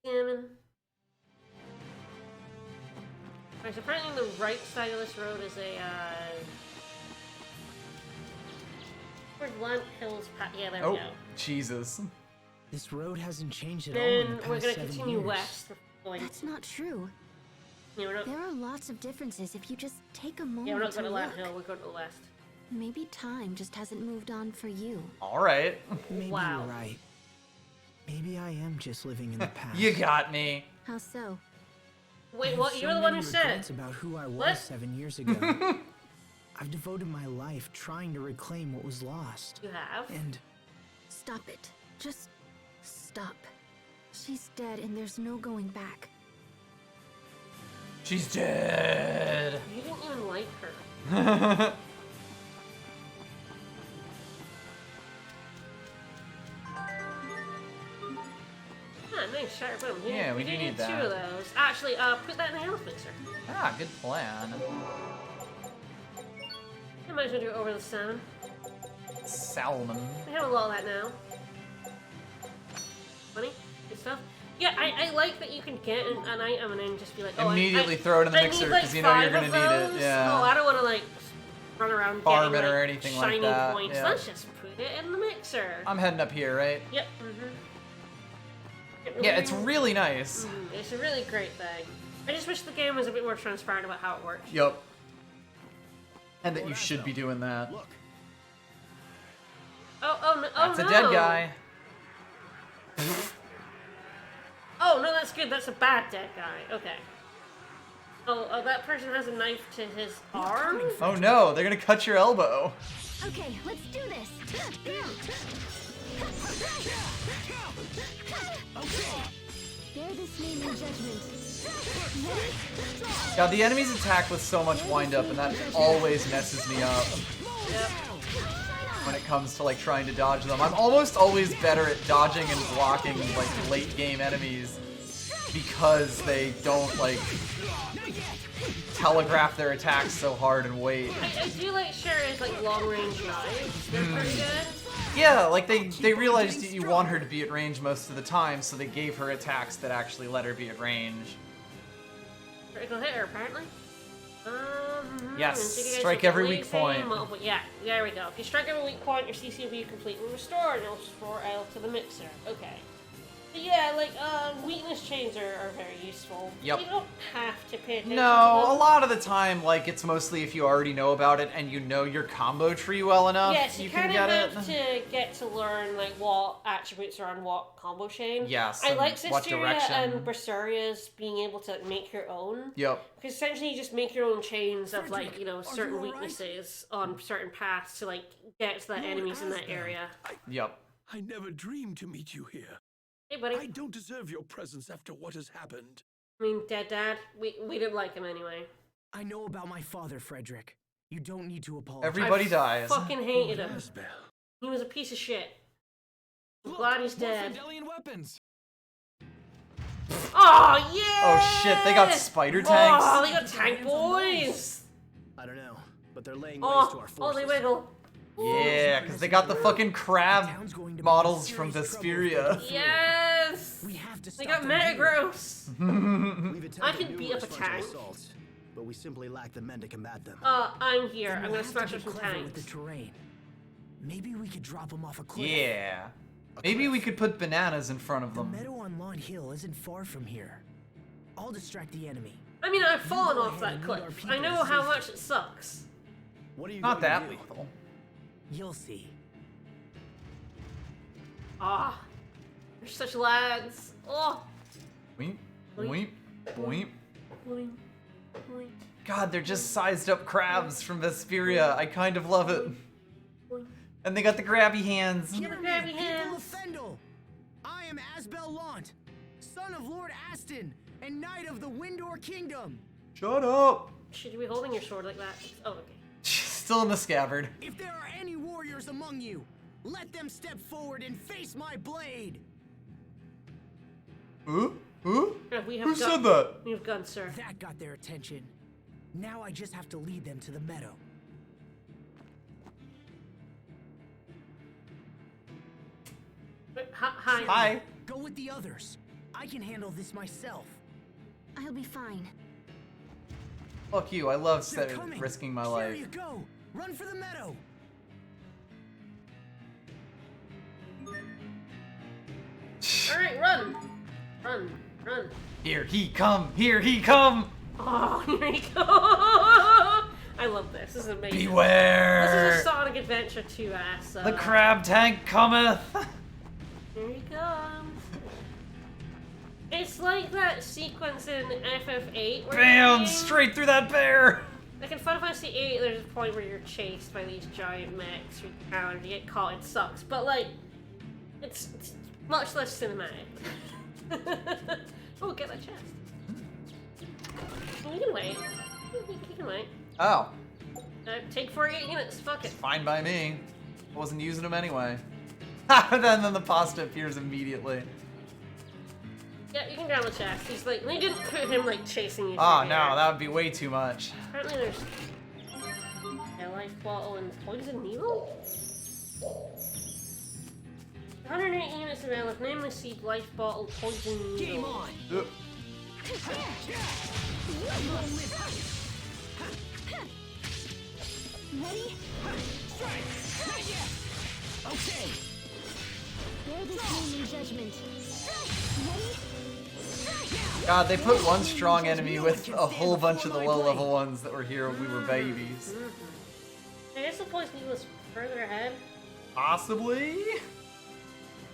Salmon. Alright, so apparently the right side of this road is a where's Lunt Hills Path? Yeah, there we Oh, go. Jesus. This road hasn't changed at all in Then the we're past gonna 7 continue years. west. We're going. That's not true. Yeah, we're not. There are lots of differences if you just take a Yeah, we're moment not to going to Lat look. Hill. We're going to the west. Maybe time just hasn't moved on for you. All right. Maybe Wow. you're right. Maybe I am just living in the past. You got me. How so? I Wait, have what? so You're the one many who said regrets it. about who I was What? 7 years ago. I've devoted my life trying to reclaim what was lost. You have. And Stop it. Just stop. She's dead and there's no going back. She's dead. You didn't even like her. Ah, nice sharp boom. Yeah, we do need two that. of those. Actually, put that in the health mixer. Ah, good plan. I might as well do it over the salmon. Salmon. We have a lot of that now. Money, good stuff. Yeah, I like that you can get an item and then just be like, oh, Immediately throw it in the I mixer, need, like, 'cause you know you're 5 gonna of need it, those. yeah. Oh, I don't want to like run around Farm getting it or like, anything like shiny that, points. yeah. Let's just put it in the mixer. I'm heading up here, right? Yep. Yeah, it's really nice. It's a really great thing. I just wish the game was a bit more transparent about how it works. Yup. And that you should be doing that. Look, Oh no! That's a dead guy. Oh no, that's good. That's a bad dead guy. Okay. Oh, that person has a knife to his arm. Oh no, they're gonna cut your elbow. Okay, let's do this. Bear this name in judgment. Ready? God, the enemies attack with so much wind up, and that always messes me up Yep. when it comes to like trying to dodge them. I'm almost always better at dodging and blocking like late game enemies because they don't like telegraph their attacks so hard and wait. I do like Sherry's like long range knives. They're pretty good. Yeah, like they realized that you want her to be at range most of the time, so they gave her attacks that actually let her be at range. Critical hit her apparently. Yes, and so you guys strike will every delete weak point. multiple- Yeah, there we go. If you strike every weak point, your CC will be completely restored, and it'll restore L to the mixer. Okay. But yeah, like, weakness chains are very useful. Yep. You don't have to pay attention to No, them. a lot of the time, like, it's mostly if you already know about it and you know your combo tree well enough, Yes, you can kind get of it. have to get to learn like what attributes are on what combo chain. Yes, I and like what Systeria direction. and Berseria's being able to make your own. Yep. Because essentially you just make your own chains of like, you know, certain you all right? weaknesses on certain paths to like get to the enemies in that area. Yep. I never dreamed to meet you here. Hey buddy. I don't deserve your presence after what has happened. I mean, Dead Dad, we didn't like him anyway. I know about my father, Frederick. You don't need to apologize. Everybody dies. Fucking hated him. Asbel. He was a piece of shit. I'm glad he's dead. Fendelian weapons. Oh yeah! Oh shit, they got spider tanks. Oh, they got tank boys. I don't know, but they're laying waste to Oh, our oh, forces. they wiggle. Yeah, because they got the fucking crab Town's going to be models in from serious trouble Vesperia. if they Yes. We have to They stop got them here. Metagross. We've attempted I can beat up numerous a frontal tank. assaults, but we simply lack the men to combat them. I'm here. Then I'm we'll gonna have to smash be up some clever with the tanks. terrain. Maybe we could drop them off a cliff. Yeah. Maybe we could put bananas in front of The them. meadow on Lawn Hill isn't far from here. I'll distract the enemy. I mean, I've fallen go off ahead that and lead our cliff. people I to know how safety. much it sucks. What are you Not going that to do? lethal. You'll see. Ah, they're such lads. Oh. Boink, boink, boink. Boing, boing, God, they're just sized up crabs from Vesperia. I kind of love it. boing. And they got the grabby hands. Give it grabby People hands. of Fendel, I am Asbel Lant, son of Lord Aston and knight of the Windor Kingdom. Shut up. Should you be holding your sword like that? Oh, okay. Still in the scabbard. If there are any warriors among you, let them step forward and face my blade. Huh? Huh? Yeah, we have Who gun- said that? We have guns, sir. That got their attention. Now I just have to lead them to the meadow. Hi. Hi. Go with the others. I can handle this myself. I'll be fine. Fuck you. I love They're coming. risking my There life. you go. Run for the meadow. All right, run, run, run. Here he come. Here he come. Oh, here we go. I love this. This is amazing. This Beware. is a Sonic Adventure 2 ass. The crab tank cometh. Here he comes. It's like that sequence in FF8 where Bam! you're Straight through that bear. like in Final Fantasy VIII, there's a point where you're chased by these giant mechs through town and you get caught. It sucks, but like, it's much less cinematic. Oh, get that chest. Oh, you can wait. You can wait. Oh, Take 48 units. Fuck it. fine by me. I wasn't using them anyway. then the pasta appears immediately. Yeah, you can grab the chest. He's like, they didn't put him like chasing you. Oh through no, there. that would be way too much. Apparently there's a life bottle and poison needle. 108 units available, namely seed, life bottle, poison needle. Game on. Ugh. Ready? Okay. Bear this name in judgment. Ready? God, they put one strong enemy with a whole bunch of the low-level ones that were here when we were babies. I guess the poison needle is further ahead. Possibly?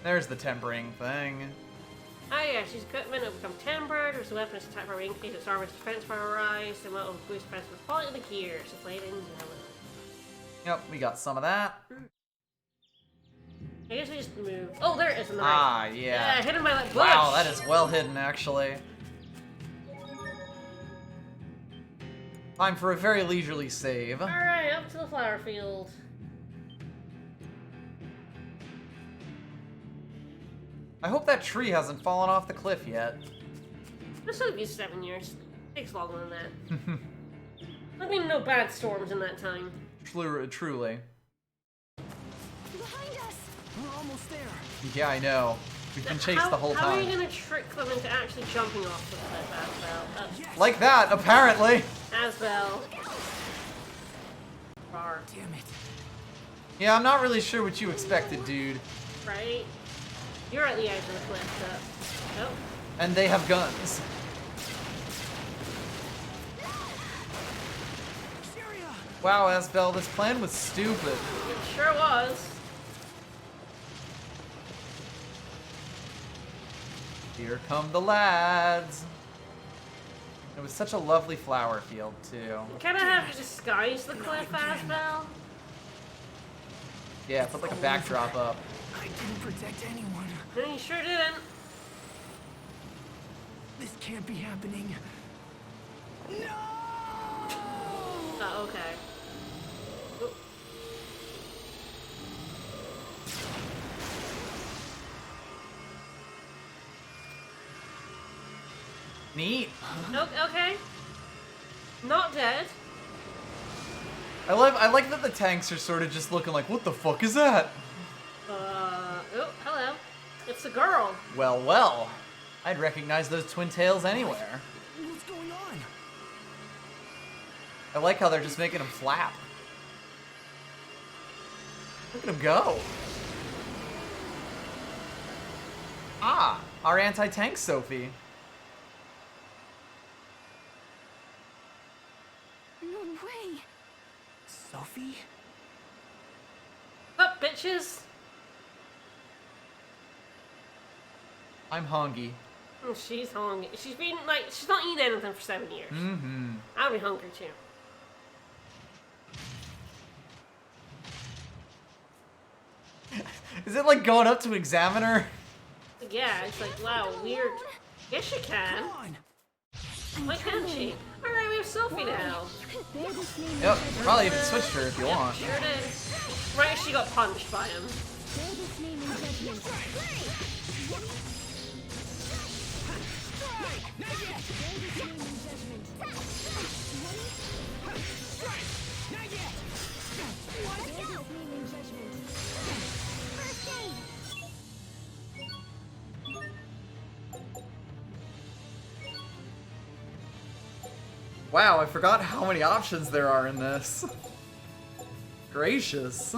There's the tempering thing. Ah yes, his equipment will become tempered, as the weapon is attacked by increase its armor's defense power rise, the amount of boost defense with the quality of the gear, so played in yellow. Yep, we got some of that. I guess we just move. Oh, there it is in the right. Ah, Yeah, yeah. hidden by that bush. Wow, that is well hidden, actually. Time for a very leisurely save. Alright, up to the flower field. I hope that tree hasn't fallen off the cliff yet. This would be 7 years. Takes longer than that. There've been no bad storms in that time. Truly. Behind us! We're almost there. Yeah, I know. We've been chased the whole How are you time. gonna trick them into actually jumping off the cliff, Asbel? Like that, apparently. Asbel. Bar. Damn it. Yeah, I'm not really sure what you expected, dude. Right? You're at the edge of the cliff, so. Oh. And they have guns. Syria! Wow, Asbel, this plan was stupid. It sure was. Here come the lads. It was such a lovely flower field, too. You kinda have to disguise the cliff, Asbel. Yeah, put like a backdrop up. I didn't protect anyone. No, you sure didn't. This can't be happening. No! Oh, okay. Oop. Neat. Okay. Not dead. I like that the tanks are sort of just looking like, what the fuck is that? Oh, hello. It's a girl. Well, well. I'd recognize those twin tails anywhere. What's going on? I like how they're just making them flap. Look at them go. Ah, our anti-tank Sophie. No way! Sophie? Up, bitches. I'm hungry. She's hungry. She's been like, she's not eaten anything for 7 years. Mm-hmm. I'll be hungry too. Is it like going up to examine her? Yeah, it's like, wow, weird. Yes, she can. Come on! Why can't she? Alright, we have Sophie now. Bear this name in Yep, judgment. probably even switched her if you want. Sure did. Right as she got punched by him. Bear this name in judgment. Bear this name in judgment. Bear this name in judgment. First aid! Wow, I forgot how many options there are in this. Gracious.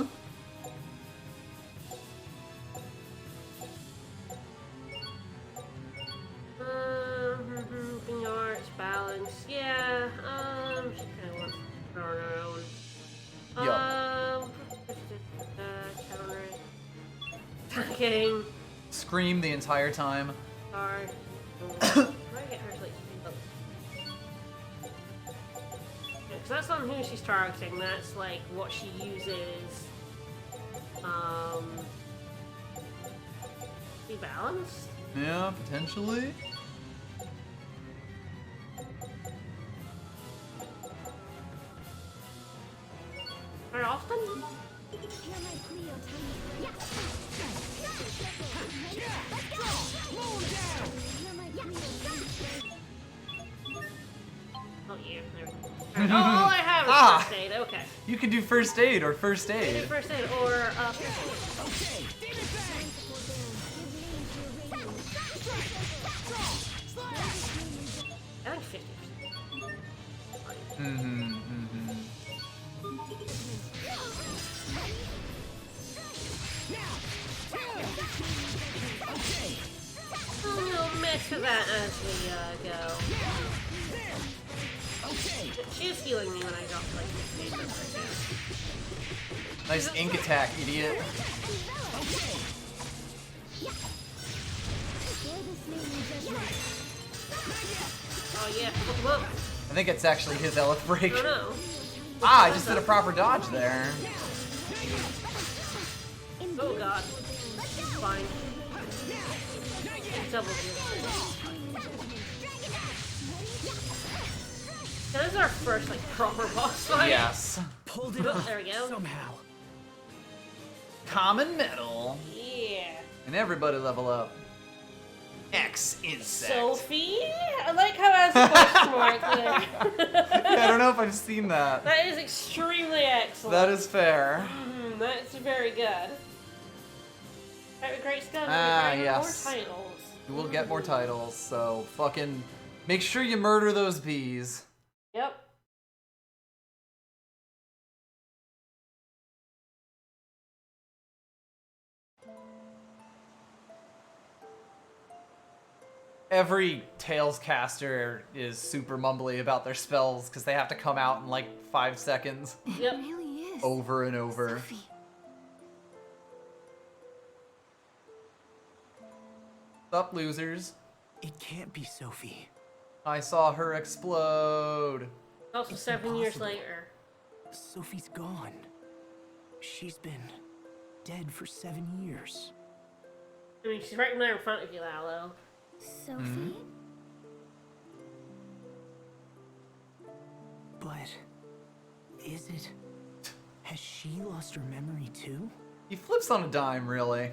Arts, balance, yeah, she kinda wants to throw her own. Counter. Attacking. Scream the entire time. Hard. Try to get her to like. Because that's on who she's targeting, that's like what she uses. Be balanced? Yeah, potentially. Very often? Hear my plea, Otani. Yes! Let's go! Hear my plea, Otani. Oh yeah, there we go. Alright, all I have is Ah. first aid, okay. You can do first aid or first Do aid. first aid or first aid. We'll mess with that as we go. She's healing me when I drop like this right Nice ink attack, idiot. Oh yeah, look him up. I think it's actually his Elith break. Oh no. Ah, I just did a proper dodge there. Oh god. Fine. Double kill. That is our first like proper boss fight. Yes. Pulled it Oh, off there we go. somehow. Common metal. Yeah. And everybody level up. X insect. Sophie? I like how I has a question mark there. Yeah, I don't know if I've seen that. That is extremely excellent. That is fair. That's very good. Have a great stuff. Ah, More yes. titles. You will get more titles, so fucking make sure you murder those bees. Yep. Every Tails caster is super mumbly about their spells because they have to come out in like 5 seconds. Yep. It really is. Over and over. Sophie. Sup, losers? It can't be Sophie. I saw her explode. Also, It's 7 years impossible. later. Sophie's gone. She's been dead for 7 years. I mean, she's right there in front of you, Lalo. Sophie? But is it? Has she lost her memory too? He flips on a dime, really.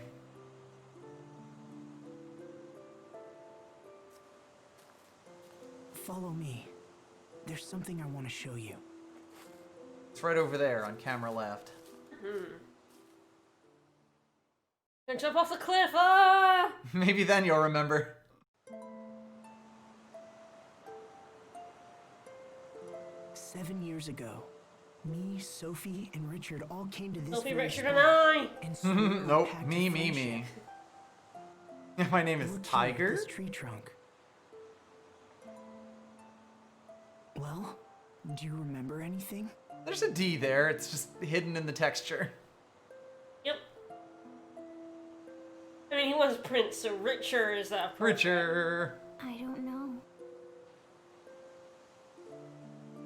Follow me. There's something I want to show you. It's right over there on camera left. Gonna jump off the cliff! Ah! Maybe then you'll remember. Seven years ago, me, Sophie, and Richard all came to this Sophie, very Richard, spot and I! and swore a Nope, pact of me. friendship. My name is Look here at Tiger. this tree trunk. Well, do you remember anything? There's a D there, it's just hidden in the texture. Yep. I mean, he was Prince, so Richard is that. Richer. I don't know.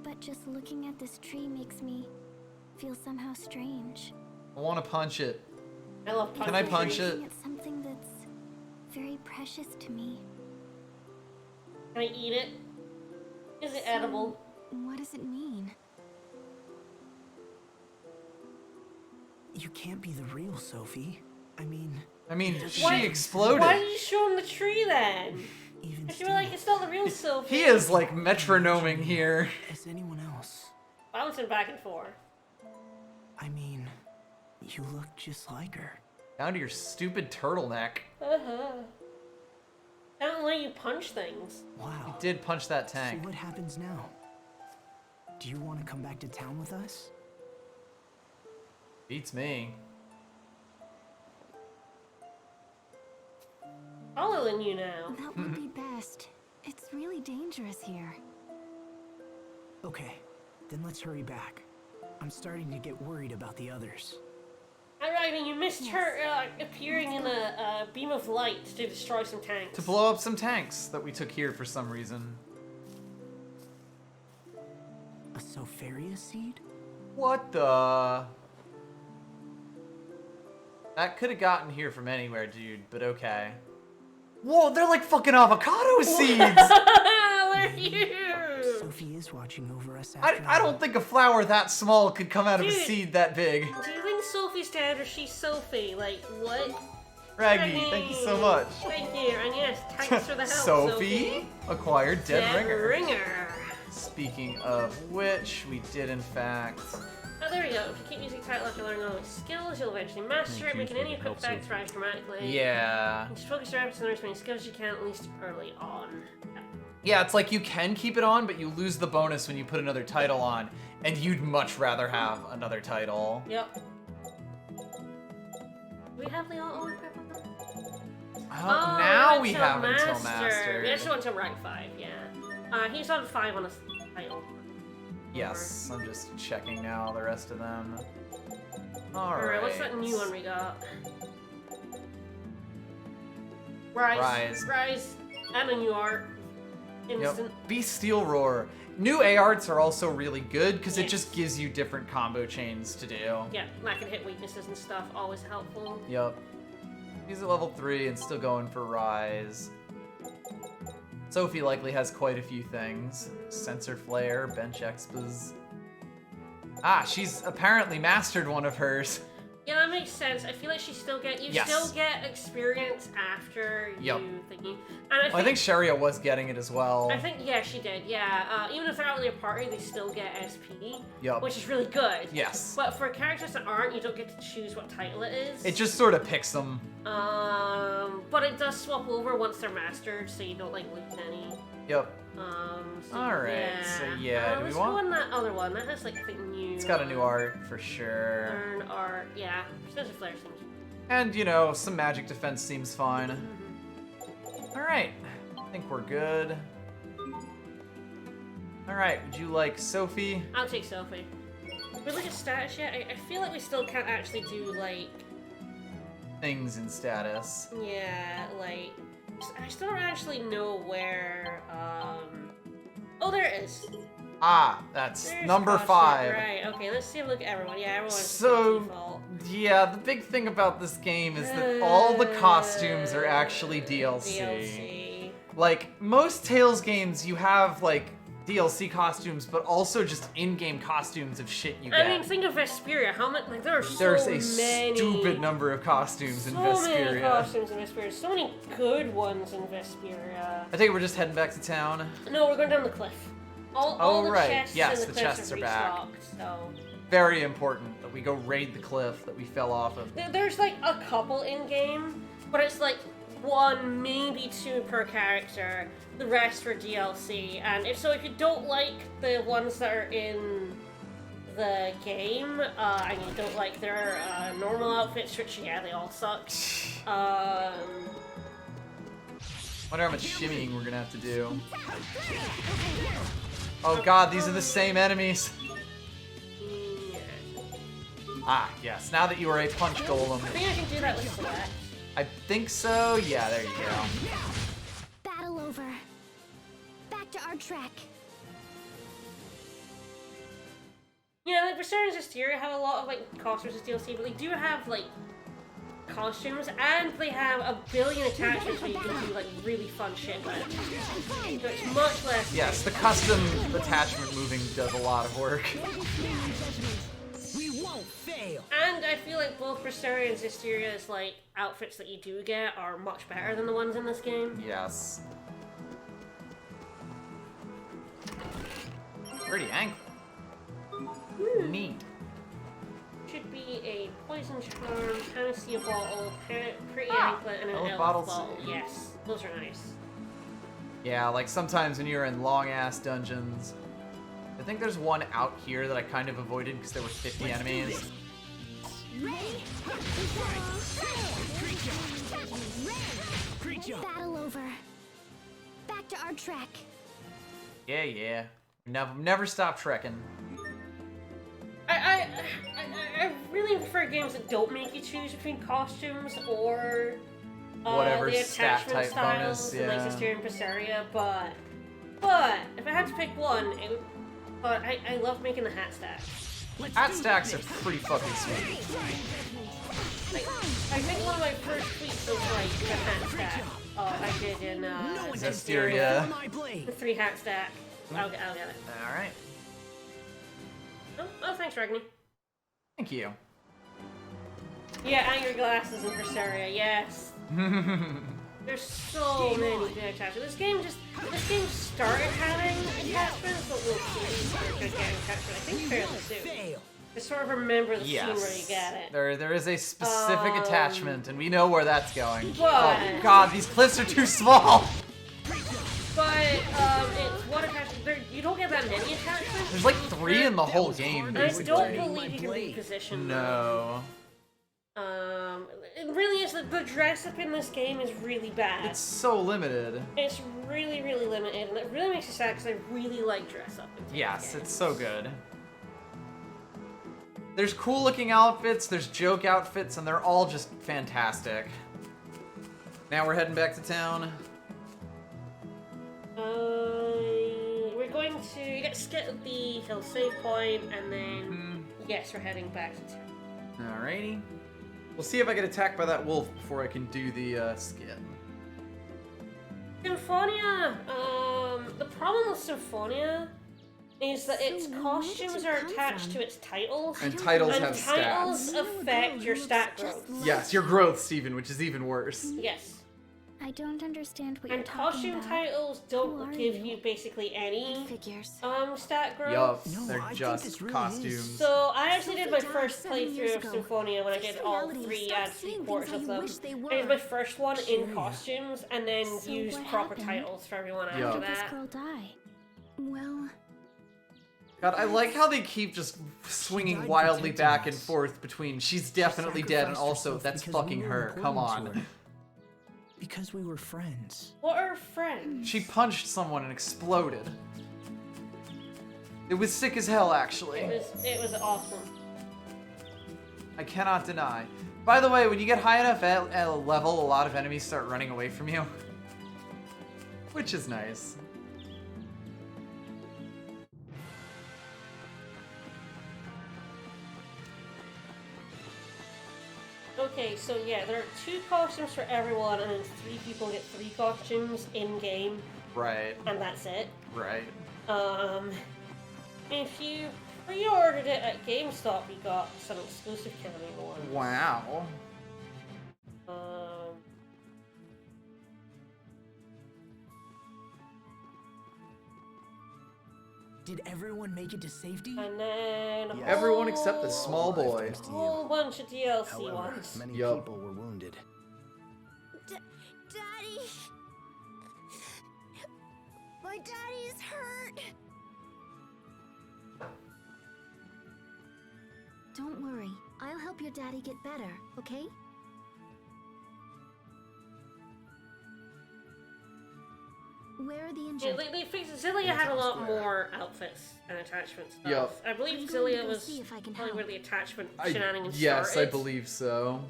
But just looking at this tree makes me feel somehow strange. I want to punch it. I love punching Can I punch trees. it? Looking at something that's very precious to me. Can I eat it? Is it edible? What does it mean? You can't be the real Sophie. I mean, She Why- exploded. Why did you show him the tree then? even Because you still, were like, it's not the real Sophie. He is like metronoming here. as anyone else. Bouncing back and forth. I mean, you look just like her. Down to your stupid turtleneck. Uh-huh. I don't let you punch things. Wow. Did punch that So tank. what happens now? Do you want to come back to town with us? Beats me. Following you now. That would be best. It's really dangerous here. Okay, then let's hurry back. I'm starting to get worried about the others. Alright, and you missed her appearing in a beam of light to destroy some tanks. To blow up some tanks that we took here for some reason. A Sopharia seed? What the? That could have gotten here from anywhere, dude, but okay. Whoa, they're like fucking avocado seeds! They're huge! Sophie is watching over us after I don't think a flower that small could come out of a Dude. seed that big. Do you think Sophie's dead or she's Sophie? Like, what? Raggy, thank you so much. Thank you, and yes, thanks for the help, Sophie acquired Dead Ringer. Ringer. Speaking of which, we did in fact Oh, there we go. If you keep using title after learning all its skills, you'll eventually master it, making any equipped effects rise dramatically. Yeah. You just focus your efforts on as many skills as you can, at least early on. Yeah, it's like you can keep it on, but you lose the bonus when you put another title on, and you'd much rather have another title. Yep. Do we have the auto equip on that? Now we have until Master. We actually went to rank 5, yeah. He's on 5 on a title. Yes, I'm just checking now the rest of them. Alright, what's that new one we got? Rise. Rise. And a new art. Instant. Yep. Beast Steel Roar. New A arts are also really good because it Yes. just gives you different combo chains to do. Yeah, that can hit weaknesses and stuff. Always helpful. Yep. He's at level 3 and still going for Rise. Sophie likely has quite a few things. Sensor Flare, Bench Expos. Ah, she's apparently mastered one of hers. Yeah, that makes sense. I feel like you still get experience after you thingy. And I think Sharia was getting it as well. I think yeah, she did. Yeah, even if they're not really a party, they still get SP, Yup. which is really good. Yes. But for characters that aren't, you don't get to choose what title it is. It just sort of picks them. But it does swap over once they're mastered, so you don't like lose any. Yep. So Alright, yeah. so yeah, do we let's want- go on that other one. That has like I think new. It's got a new art for sure. Learn art, yeah. Sensor Flare seems. And, you know, some magic defense seems fine. Alright, I think we're good. Alright, would you like Sophie? I'll take Sophie. Did we look at status yet? I feel like we still can't actually do like. Things in status. Yeah, like. I still don't actually know where. Oh, there it is. Ah, that's There's number costume, 5. Right, okay, let's see a look at everyone. Yeah, everyone's So, default. yeah, the big thing about this game is that all the costumes are actually DLC. DLC. Like, most Tales games, you have, like, DLC costumes, but also just in-game costumes of shit you get. I mean, think of Vesperia. How much? Like, there are There's so a many. stupid number of costumes in So many Vesperia. costumes in Vesperia. So many good ones in Vesperia. I think we're just heading back to town. No, we're going down the cliff. All the right. chests Yes, and the cliffs chests are are back. restocked, so. Very important that we go raid the cliff that we fell off of. There's like a couple in game, but it's like 1, maybe 2 per character. The rest for DLC, and if you don't like the ones that are in the game, and you don't like their normal outfits, which yeah, they all suck. Wonder how much shimmying we're gonna have to do. Oh god, these are the same enemies. Yeah. Ah, yes. Now that you are a punch golem. I think I can do that with Select. I think so. Yeah, there you go. Battle over. Back to our track. Yeah, like Berserk and Hysteria have a lot of like costumes as DLC, but they do have like costumes, and they have a billion attachments where you can do like really fun shit with. So it's much less. Yes, the custom attachment moving does a lot of work. We won't fail. And I feel like both Berseria and Zysteria's like outfits that you do get are much better than the ones in this game. Yes. Pretty ankle. Neat. Should be a poison charm, panacea bottle, pretty Ah, anklet, and an those elf bottles- bottle. Yes, those are nice. Yeah, like sometimes when you're in long ass dungeons. I think there's one out here that I kind of avoided because there were 50 enemies. Battle over. Back to our track. Yeah, yeah. Never stop trekking. I really prefer games that don't make you choose between costumes or Whatever the stat attachment type styles, bonus, like yeah. Hysteria and Berseria, but if I had to pick one, it would. But I love making the hat stacks. Hat stacks are pretty fucking sweet. Like, I think one of my first tweets was like the hat stack. I did in Hysteria. the 3 hat stack. I'll get it. Alright. Oh, thanks, Regni. Thank you. Yeah, angry glasses and Berseria, yes. There's so many good attachments. This game started having attachments, but we'll see if they're getting attachments, I think, fairly soon. I sort of remember the scene where you Yes. get it. There is a specific attachment, and we know where that's going. But- Oh god, these cliffs are too small! But it's one attachment. You don't get that many attachments. There's like 3 in the whole game, And I don't basically. believe you can reposition them. No. It really is. The dress up in this game is really bad. It's so limited. It's really, really limited, and it really makes me sad because I really like dress up. in Yes, games. it's so good. There's cool looking outfits, there's joke outfits, and they're all just fantastic. Now we're heading back to town. We're going to get skip at the hill save point, and then yes, we're heading back to town. Alrighty. We'll see if I get attacked by that wolf before I can do the skit. Symphonia. The problem with Symphonia is that its So where'd costumes you are come attached from? to its titles, And titles and have titles stats. affect your stat growth. Yes, your growth, Steven, which is even worse. Yes. I don't understand what you're And talking costume about. titles Who don't are give you? you basically any Figures. stat growth. Yup, No, they're I think just this really costumes. So I actually did my Sophie died first 7 years playthrough of ago. Symphonia when I Face did all reality, 3 stop and saying 3/4 things of how you them. wish they I did were. my first one in Sure. costumes, and then So used what proper happened? titles for everyone Yeah. after How did this that. girl die? Well, God, I like how they keep just swinging died wildly protecting back and us. forth between she's definitely dead and sacrificed also herself that's because we fucking were her. Come important to on. her. Because we were friends. What are friends? She punched someone and exploded. It was sick as hell, actually. It was awesome. I cannot deny. By the way, when you get high enough at a level, a lot of enemies start running away from you. Which is nice. Okay, so yeah, there are 2 costumes for everyone, and then 3 people get 3 costumes in game, Right, and that's it. right. If you pre-ordered it at GameStop, you got some exclusive Killing ones. Wow. Did everyone make it to safety? And then a Everyone except the whole- small boy. Thanks to you. whole bunch of DLC However, ones. many Yup. people were wounded. Daddy! My daddy is hurt! Don't worry. I'll help your daddy get better, okay? Where are the Yeah, injured? they fixed Zillia had a lot more outfits and attachment stuff. Yup. I believe I'm going to Zillia go was see if I can probably where help. the attachment shenanigans Yes, started. I believe so.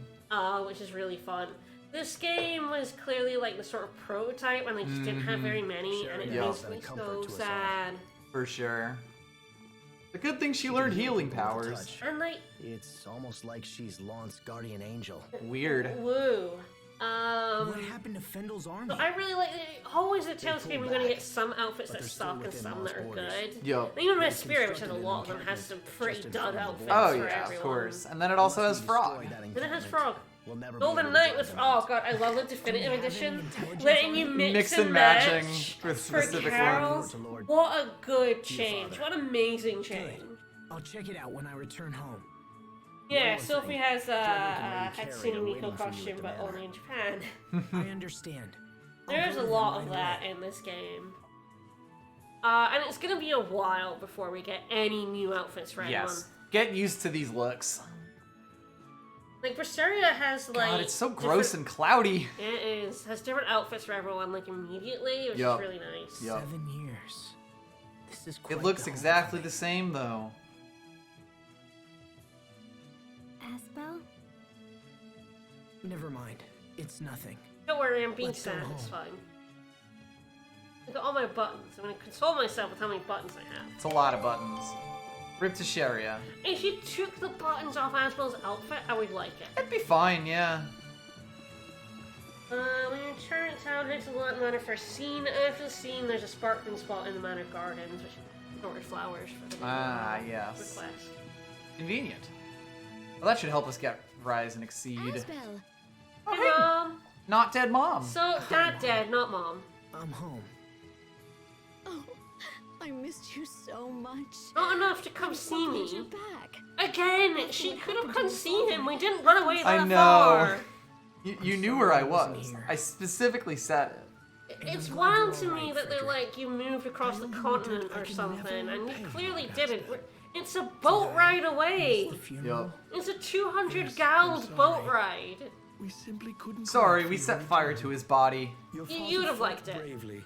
Which is really fun. This game was clearly like the sort of prototype, and they just didn't have very many, and it Yeah. makes me so Comfort to us all. sad. For sure. The good thing she learned healing powers. Touch. And like, It's almost like she's Lon's guardian angel. Weird. woo. What happened to Fendel's army? So I really like. Always at Tales pulled game, you're gonna back, get some outfits but that they're still suck and within some Lon's that are borders. good. Yup. And even my They Spirit, which has a constructed lot of an them, has some encampment pretty just in dud front of the outfits Oh for yeah, everyone. of course. And then it also has Frog. Then it has Frog. We'll never be Golden able to Knight drive with them oh out. god, I love the definitive have any edition. intelligence Letting on you it? mix, and matching match with for specific Carol. ones. To Lord. What a good To your change! father. What amazing change! I'll check it out when I return home. Yeah, more Sophie thing. has Frederick and Lady Hatsune Carrie are Miku waiting for you costume, at the but manor. only in Japan. I understand. I'll There's go a to lot them of right that away. in this game. And it's gonna be a while before we get any new outfits for anyone. Yes. Get used to these looks. Like Berseria has like God, it's so gross different- and cloudy. It is. Has different outfits for everyone like immediately, which Yup. is really nice. Yup. 7 years. This is quite It looks the exactly homecoming. the same though. Aspel? Never mind. It's nothing. Don't worry, I'm being Let's go sad. It's home. fine. Look at all my buttons. I'm gonna console myself with how many buttons I have. It's a lot of buttons. Rip to Sharia. If you took the buttons off Aspel's outfit, I would like it. That'd be fine, yeah. When you return to town, head to the Latin Manor for a scene. After the scene, there's a sparkling spot in the Manor Gardens, which store flowers for the Ah, yes. request. Convenient. Well, that should help us get Rise and Exceed. Aspel! Hey, Mom! Not dead mom. So, Dad dead, not Mom. I'm home. Oh, I miss missed you so much. Not enough to come I'm see so glad you're me. back. Again, she could have come see him. We didn't run away that I know. far. You knew where I wasn't was. here. I specifically said it. It's I'm glad wild you're to all me right, that they're Frederick. like, you moved across the I continent could or never something, and you repay you, clearly Pastor. didn't. It's a boat ride away. The funeral. Yup. It's a 200 Yes, gallons I'm boat sorry. ride. We simply couldn't. Sorry, wait we for set your fire return. to his body. Your You father would have fought liked it. bravely.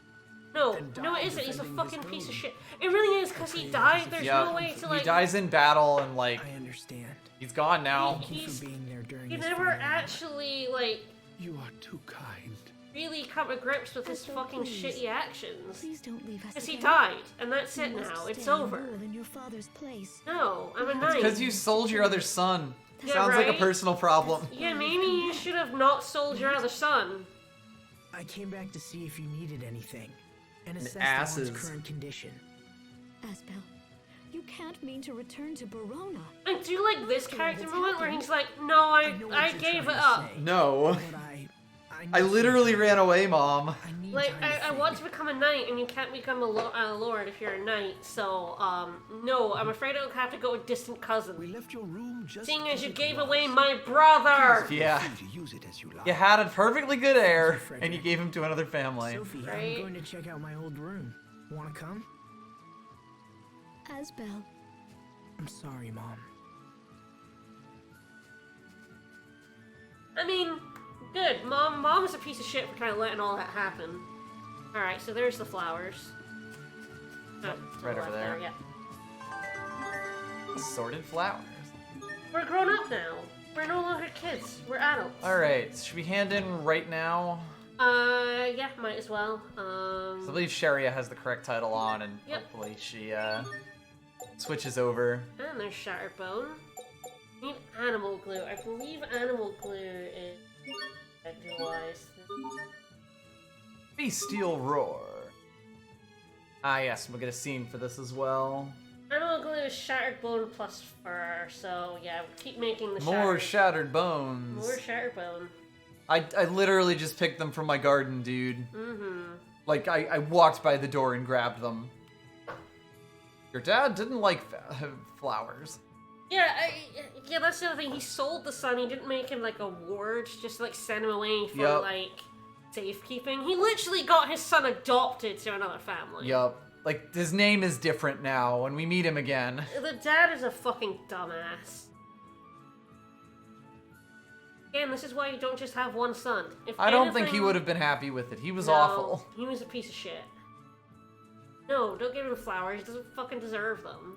No, And no, it died isn't. He's a defending fucking his piece of home. shit. It really is because he died. There's Yep. no way to like. He dies in battle and like I understand. he's gone now. Thank you He's- for being there during He his never final actually like You are too kind. really come to grips with his Estelle, fucking please. shitty actions. Please don't leave us Because he again. died, and that's You it must now. It's stay and over. rule in your father's place. No, I'm a knight. Because you sold your other son. Yeah, Sounds like a right? personal problem. Yeah, maybe you should have not sold your other son. I came back to see if you needed anything and assess the asses. one's current condition. Asbel, you can't mean to return to Barona. I do like this character what's moment where happened. he's like, no, I know what I you're gave trying it to up. say, No. but I literally ran away, Mom. I need Like, time to I think. want to become a knight, and you can't become a lord if you're a knight, so, no, I'm afraid I'll have to go with distant We cousin. left your room just Seeing as you it gave was. away my brother! Yeah. Free to use it as you like. You had a perfectly good heir, Frederick. and you gave him to another family. Sophie, Right? I'm going to check out my old room. Wanna come? Asbel, I'm sorry, Mom. I mean, good. Mom's a piece of shit for kind of letting all that happen. Alright, so there's the flowers. Oh, to the right over left there. Yeah. Assorted flowers. We're grown up now. We're no longer kids. We're adults. Alright, should we hand in right now? Yeah, might as well. I believe Sharia has the correct title on, and Yep. hopefully she switches over. And there's Shattered Bone. Need animal glue. I believe animal glue is dualized. Bestial Roar. Ah yes, we'll get a scene for this as well. Animal glue is Shattered Bone plus fur, so yeah, keep making the More shattered. Shattered Bones. More Shattered Bone. I literally just picked them from my garden, dude. Mm-hmm. Like, I walked by the door and grabbed them. Your dad didn't like flowers. Yeah, yeah, that's the other thing. He sold the son. He didn't make him like a ward, just like send him away for Yup. like safekeeping. He literally got his son adopted to another family. Yup. Like, his name is different now when we meet him again. The dad is a fucking dumbass. Again, this is why you don't just have one son. If I don't think he anything- would have been happy with it. He was No, awful. He was a piece of shit. No, don't give him flowers. He doesn't fucking deserve them.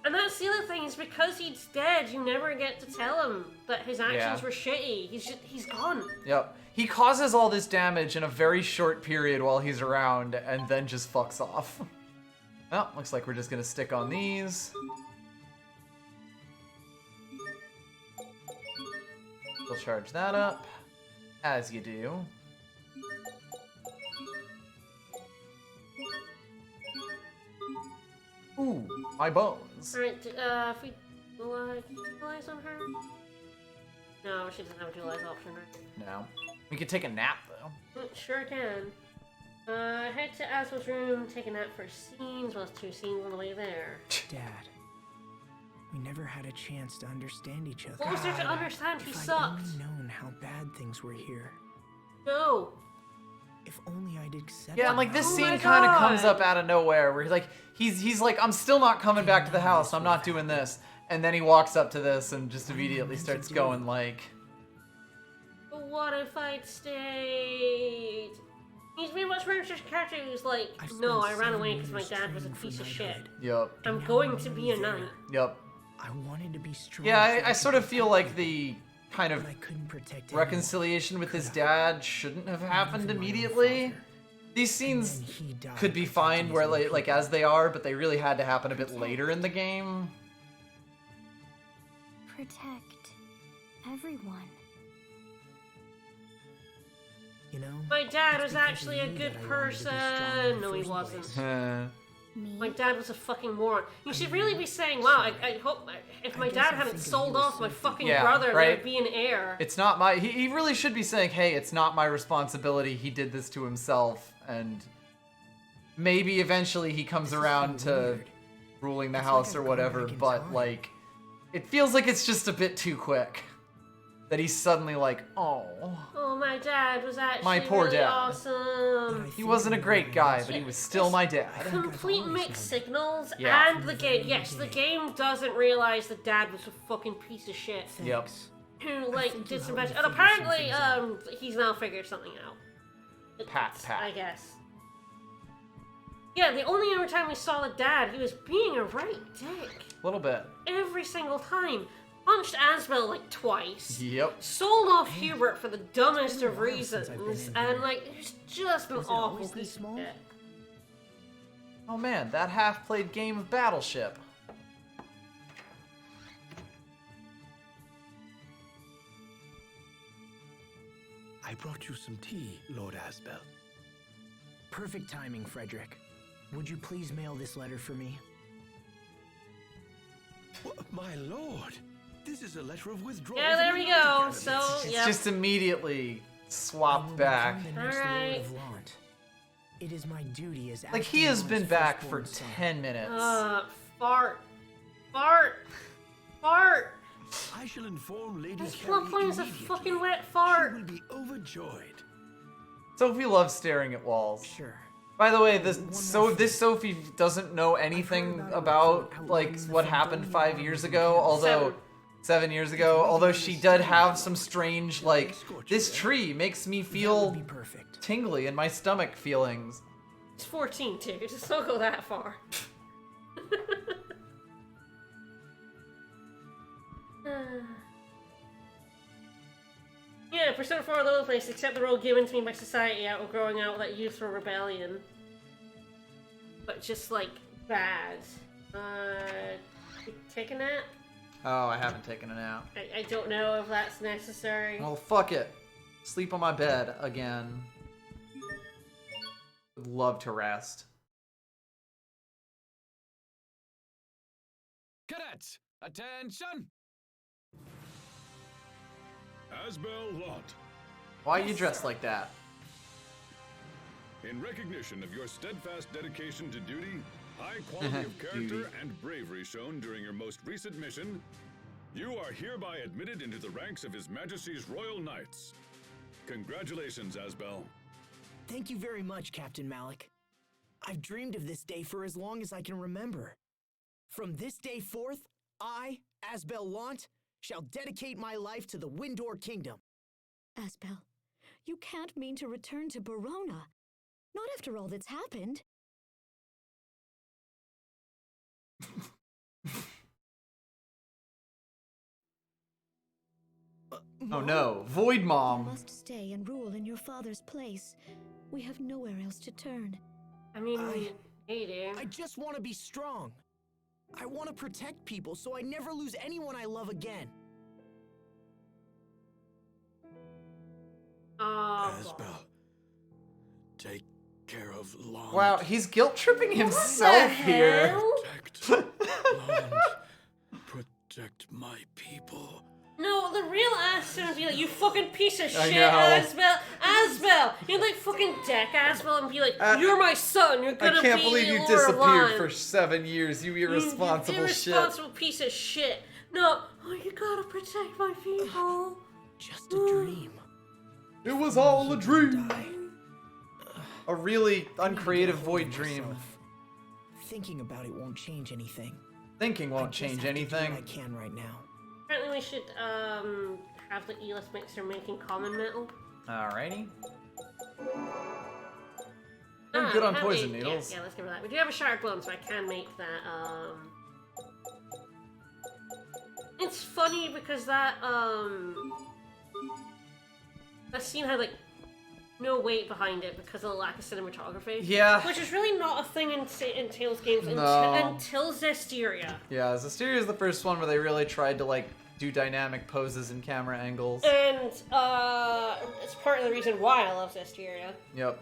And that's the other thing, is because he's dead, you never get to tell him that his actions Yeah. were shitty. He's gone. Yep. He causes all this damage in a very short period while he's around, and then just fucks off. Well, looks like we're just gonna stick on these. We'll charge that up, as you do. Ooh, my bones. Alright, if we dualize on her? No, she doesn't have a dualize option, right? No. We could take a nap, though. Sure can. Head to Aswell's room, take a nap for scenes, well, it's 2 scenes on the way there. Dad, we never had a chance to understand each other. What was there to understand? He If I'd sucked. only known how bad things were here. No. If only I'd accepted. Yeah, and like this Oh scene my kind of comes God. up out of nowhere, where he's like, I'm still not coming back to the house. I'm not doing this, and then he walks up to this and just immediately starts going like, But what if I'd stayed? He's very much very much a character who's like, I've no, spent I ran 7 away because my years dad was a training for piece of shit. knighthood. yup, I'm going to be a knight. yup. I wanted to be strong. Yeah, so I sort could of feel protect like you, the kind of but I couldn't protect anyone. reconciliation with his Could I? dad shouldn't have Not happened even my own immediately. father. These And scenes then he died could be protecting fine his where own like people. as they are, but they really had to happen a bit later in the game. Protect everyone. You know, My dad it's was because of actually a you good that I wanted to be strong in person. the No, he first wasn't. place. Me? My dad was a fucking moron. You should really be saying, wow, I hope if I my guess dad I hadn't think of sold you as off my something- fucking Yeah, brother, right. there'd be an heir. It's not my. He really should be saying, "Hey, it's not my responsibility. He did this to himself." And maybe eventually he comes This is around so to weird. ruling the It's house like or I've whatever, gone back in but time. like, it feels like it's just a bit too quick. That he's suddenly like, oh. Oh, my dad was actually My poor really dad. awesome. He wasn't a great guy, but he was still my dad. Complete always mixed known signals, Yeah. and the game. Yes, the game doesn't realize that dad was a fucking piece of shit Yep. who like think did you some helped bad. me And figure some apparently, things out. he's now figured something out. Pat. I guess. Yeah, the only other time we saw the dad, he was being a right dick A little bit. every single time. Punched Asbel like twice. Yep. Sold off Hubert for the dumbest been a of while since I've been reasons, in and here. like, it's just an Was it awful always this piece of small? shit. Oh man, that half-played game of Battleship. I brought you some tea, Lord Asbel. Perfect timing, Frederick. Would you please mail this letter for me? My lord, this is a letter of withdrawal. Yeah, from there the we Knight go. Academy. So, It's yeah. just immediately I swapped will back. become the next Alright. Lord of Launt. It is my duty as Like, he has Aspen been Launt's back for firstborn son. 10 minutes. Fart. Fart. Fart. I shall inform Lady This Carrie plot point is a immediately. fucking wet She fart. will be overjoyed. Sophie loves staring at walls. Sure. By the way, One more this Sophie doesn't know anything about like what happened 5 years ago, although 7 years ago. Although she did have some strange like, this tree makes me That would feel be perfect. tingly in my stomach feelings. It's 14 too. Just don't go that far. Yeah, Persona 4 all over the place, except the role given to me by society out of growing out with that youthful rebellion. But just like bad. Take a nap? Oh, I haven't taken a nap. I don't know if that's necessary. Well, fuck it. Sleep on my bed again. Would love to rest. Cadets, attention! Asbel Lot, Why are you dressed like that? in recognition of your steadfast dedication to duty, high quality of character, Duty. and bravery shown during your most recent mission, you are hereby admitted into the ranks of His Majesty's Royal Knights. Congratulations, Asbel. Thank you very much, Captain Malik. I've dreamed of this day for as long as I can remember. From this day forth, I, Asbel Launt, shall dedicate my life to the Windor Kingdom. Asbel, you can't mean to return to Barona. Not after all that's happened. Oh no, Void You Mom. must stay and rule in your father's place. We have nowhere else to turn. I mean, I- hey there. I just want to be strong. I want to protect people so I never lose anyone I love again. Oh, Asbel, take care of Lon. Wow, he's guilt tripping himself here. hell? Protect Lon. Protect my people. No, the real Aston would be like, you fucking piece of I shit, know. Asbel! Asbel! You'd like fucking deck Asbel and be like, Uh, you're my son, you're gonna I can't be believe the you Lord disappeared of Lon. for 7 years, you irresponsible You shit. irresponsible piece of shit. No, oh, you gotta protect my people. Just a dream. It was all a dream. Die. A really I need to get a uncreative hold void of dream. myself. Thinking about it won't change anything. Thinking I won't just change have to do what I anything. can right now. Apparently we should, have the Elis mixer making common metal. Alrighty. I'm good on we have poison a- needles. Yeah, let's give it that. We do have a shark bone, so I can make that, It's funny because that scene had, like, no weight behind it because of the lack of cinematography. Yeah. Which is really not a thing in Tales games No. until Zestiria. Yeah, Zestiria is the first one where they really tried to like do dynamic poses and camera angles. And, it's part of the reason why I love Zestiria. Yep.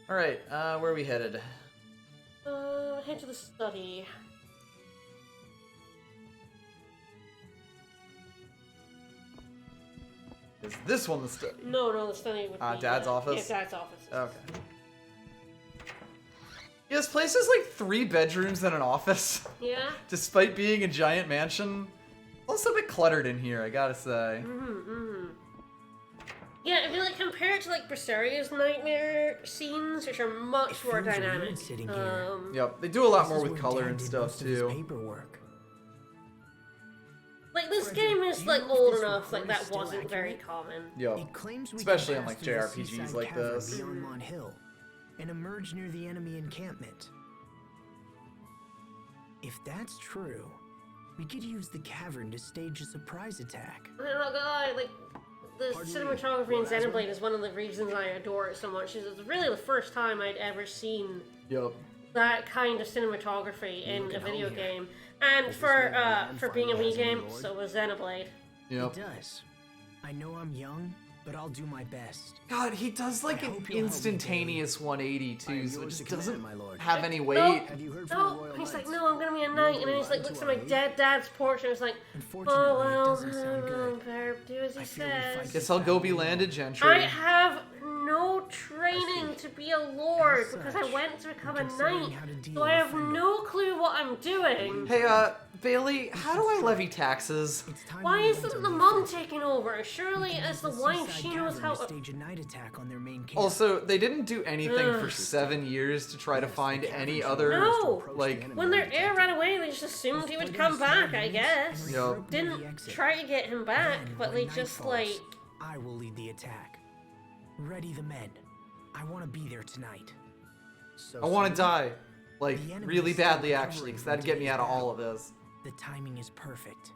Alright, where are we headed? Head to the study. Is this one the study? No, the study would be... Dad's office? Yeah, Dad's office. Okay. Yeah, this place has like 3 bedrooms and an office, Yeah. despite being a giant mansion. Also a bit cluttered in here, I gotta say. Yeah, if you like compare it to like Berseria's nightmare scenes, which are much more feels weird dynamic. sitting here. Yep, they do a lot This more is with where color Dad and did stuff most of his too. paperwork. Like this Frederick, game is do you like know if old this enough, like report is that still wasn't very accurate? common. Yep. It claims we Especially can on, pass like, through the JRPGs seaside like cavern this. beyond Mont Hill and emerge near the enemy encampment. If that's true, we could use the cavern to stage a surprise attack. I'm not gonna lie, like the Pardon me, cinematography in what, Aslan? Xenoblade is one of the reasons I adore it so much. It's really the first time I'd ever seen Yep. that kind of cinematography in look a at home video here. game. And Does this for mean our land being a finally Wii has a new game, lord? so was Xenoblade. Yep. It does. I know I'm young, but I'll do my best. God, he does like I an hope you'll help me, instantaneous 180 I too, am so it yours just to command, doesn't my lord. have any weight. No. Have you heard from the No, Royal he's like, Knights? no, I'm gonna be a knight, and then he's like, looks at my dead dad's portrait, and it's like, Unfortunately, oh well, it doesn't sound good. better do as he I feel we fight says. Guess I'll go be landed gentry. I have no training to be a lord As because I such, went to become a considering knight, how to deal so I with have Fendel. no clue what I'm doing. Hey, Bailey, how do I levy taxes? It's time Why we went isn't to the leave mom first. taking over? Surely, We can as use the the wife, seaside she knows cavern how. to stage a night attack on their main camp. Also, they didn't do anything for Ugh. 7 years to try to find any cavern other, No. like, When their heir ran away, they just assumed he would come back, I guess. Yup. Didn't try to get him back, Then, but when they night just falls, like. I will lead the attack. Ready the men. I want to be there tonight. So I want to soon, die. Like, The enemy really is still badly, recovering actually, because from that'd get me today's out of all battle. of this. The timing is perfect.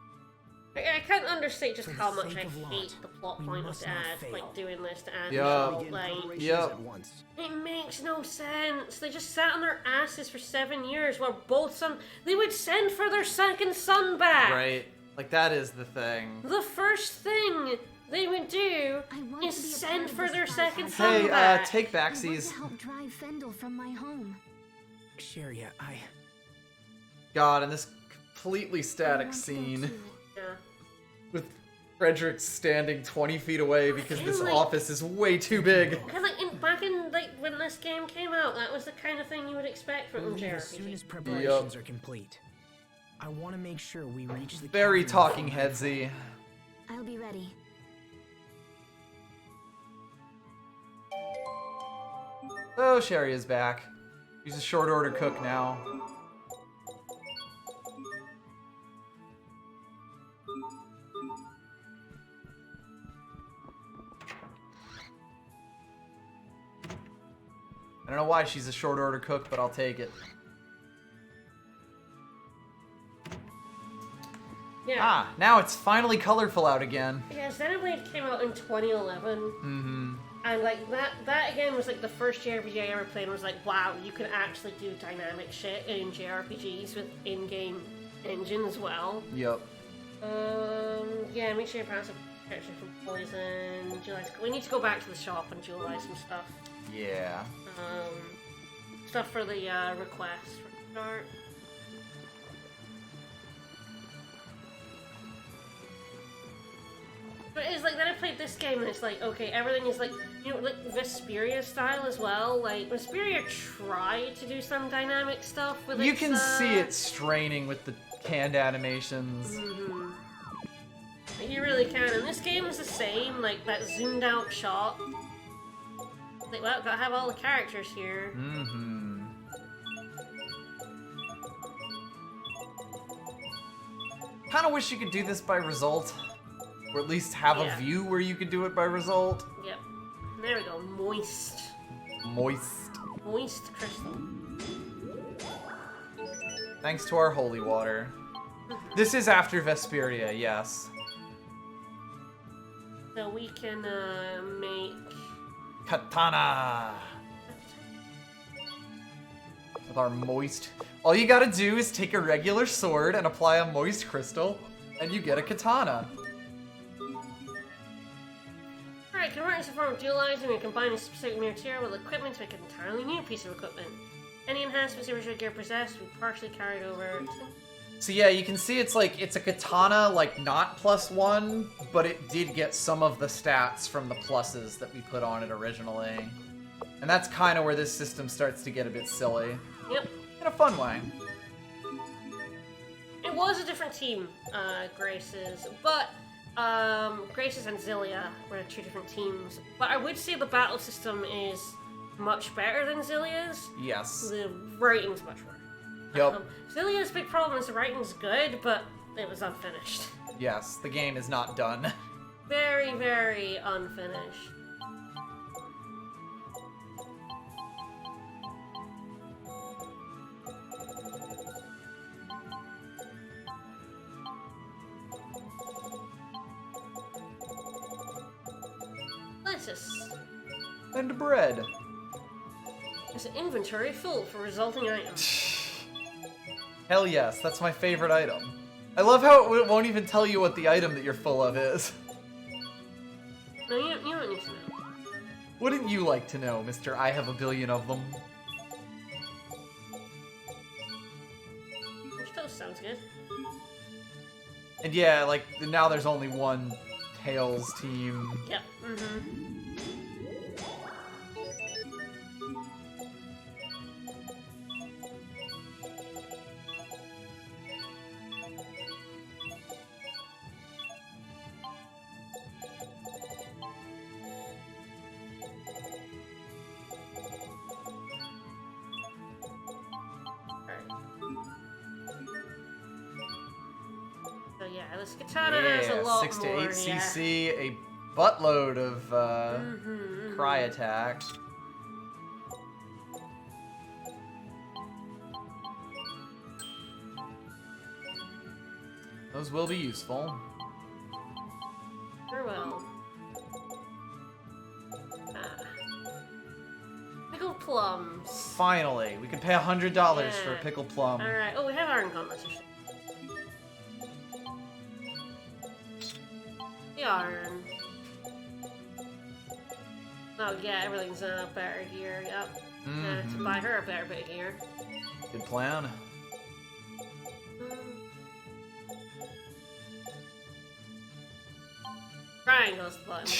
I can't understate just For the how much sake I of Lot, hate the plot we point of must not Dad, fail. like doing this to Add. Yup. Begin Like, preparations Yep. at once. it makes no sense. They just sat on their asses for 7 years while both son. They would send for their second son back. Right? Like, that is the thing. The first thing they would do I want is to be a send part of for this their fight, second Aslan. son Hey, back. take I want backsies. to help drive Fendel from my home. Sharia, God, and this completely I static want to go scene too. Yeah. with Frederick standing 20 feet away because this Really? office is way too big. Cause like back in like when this game came out, that was the kind of thing you would expect from We'll a leave as soon JRPG. as preparations are complete. I want to make sure we reach the Very cavern talking before headsy. I'll be ready. Oh, Sherry is back. She's a short order cook now. I don't know why she's a short order cook, but I'll take it. Yeah. Ah, now it's finally colorful out again. Yeah, Xenoblade came out in 2011. Mm-hmm. And like that again was like the first JRPG I ever played and was like, wow, you can actually do dynamic shit in JRPGs with in-game engine as well. Yep. Yeah, make sure you pass a character from Poison. We need to go back to the shop and dualize some stuff. Yeah. Stuff for the request for start. But it's like, then I played this game and it's like, okay, everything is like, you know, like Vesperia style as well. Like, Vesperia tried to do some dynamic stuff with You its, can see it straining with the canned animations. You really can, and this game is the same, like, that zoomed out shot. Like, well, gotta have all the characters here. Mm-hmm. Kinda wish you could do this by result. Or at least have Yeah. a view where you could do it by result. Yep. There we go. Moist. Moist. Moist crystal. Thanks to our holy water. This is after Vesperia, yes. So we can make. Katana! With our moist... All you gotta do is take a regular sword and apply a moist crystal, and you get a katana. Alright, convert into form of dualizing and combining specific material with equipment to make an entirely new piece of equipment. Any enhancements the original gear possessed will be partially carried over. So yeah, you can see it's like, it's a katana, like not +1, but it did get some of the stats from the pluses that we put on it originally. And that's kind of where this system starts to get a bit silly. Yep. In a fun way. It was a different team, Grace's, but Grace's and Zillia were two different teams. But I would say the battle system is much better than Zillia's. Yes. The writing's much worse. Yup. Zillia's big problem is the writing's good, but it was unfinished. Yes, the game is not done. Very, very unfinished. Lettuce. And bread. There's an inventory full for resulting items. Hell yes, that's my favorite item. I love how it won't even tell you what the item that you're full of is. No, you don't need to know. Wouldn't you like to know, Mr. I have a billion of them? Which toast sounds good. And yeah, like, now there's only one Tails team. Yep. Mm-hmm. So yeah, this katana has a lot 6 to 8 more, CC, a buttload of cry attack. Those will be useful. Very well. Pickled plums. Finally, we can pay $100 for a Yeah. pickled plum. Alright, oh, we have iron competition. The iron. Oh yeah, everything's better here, yep. To buy her a better bit of gear. Good plan. Triangle's the button.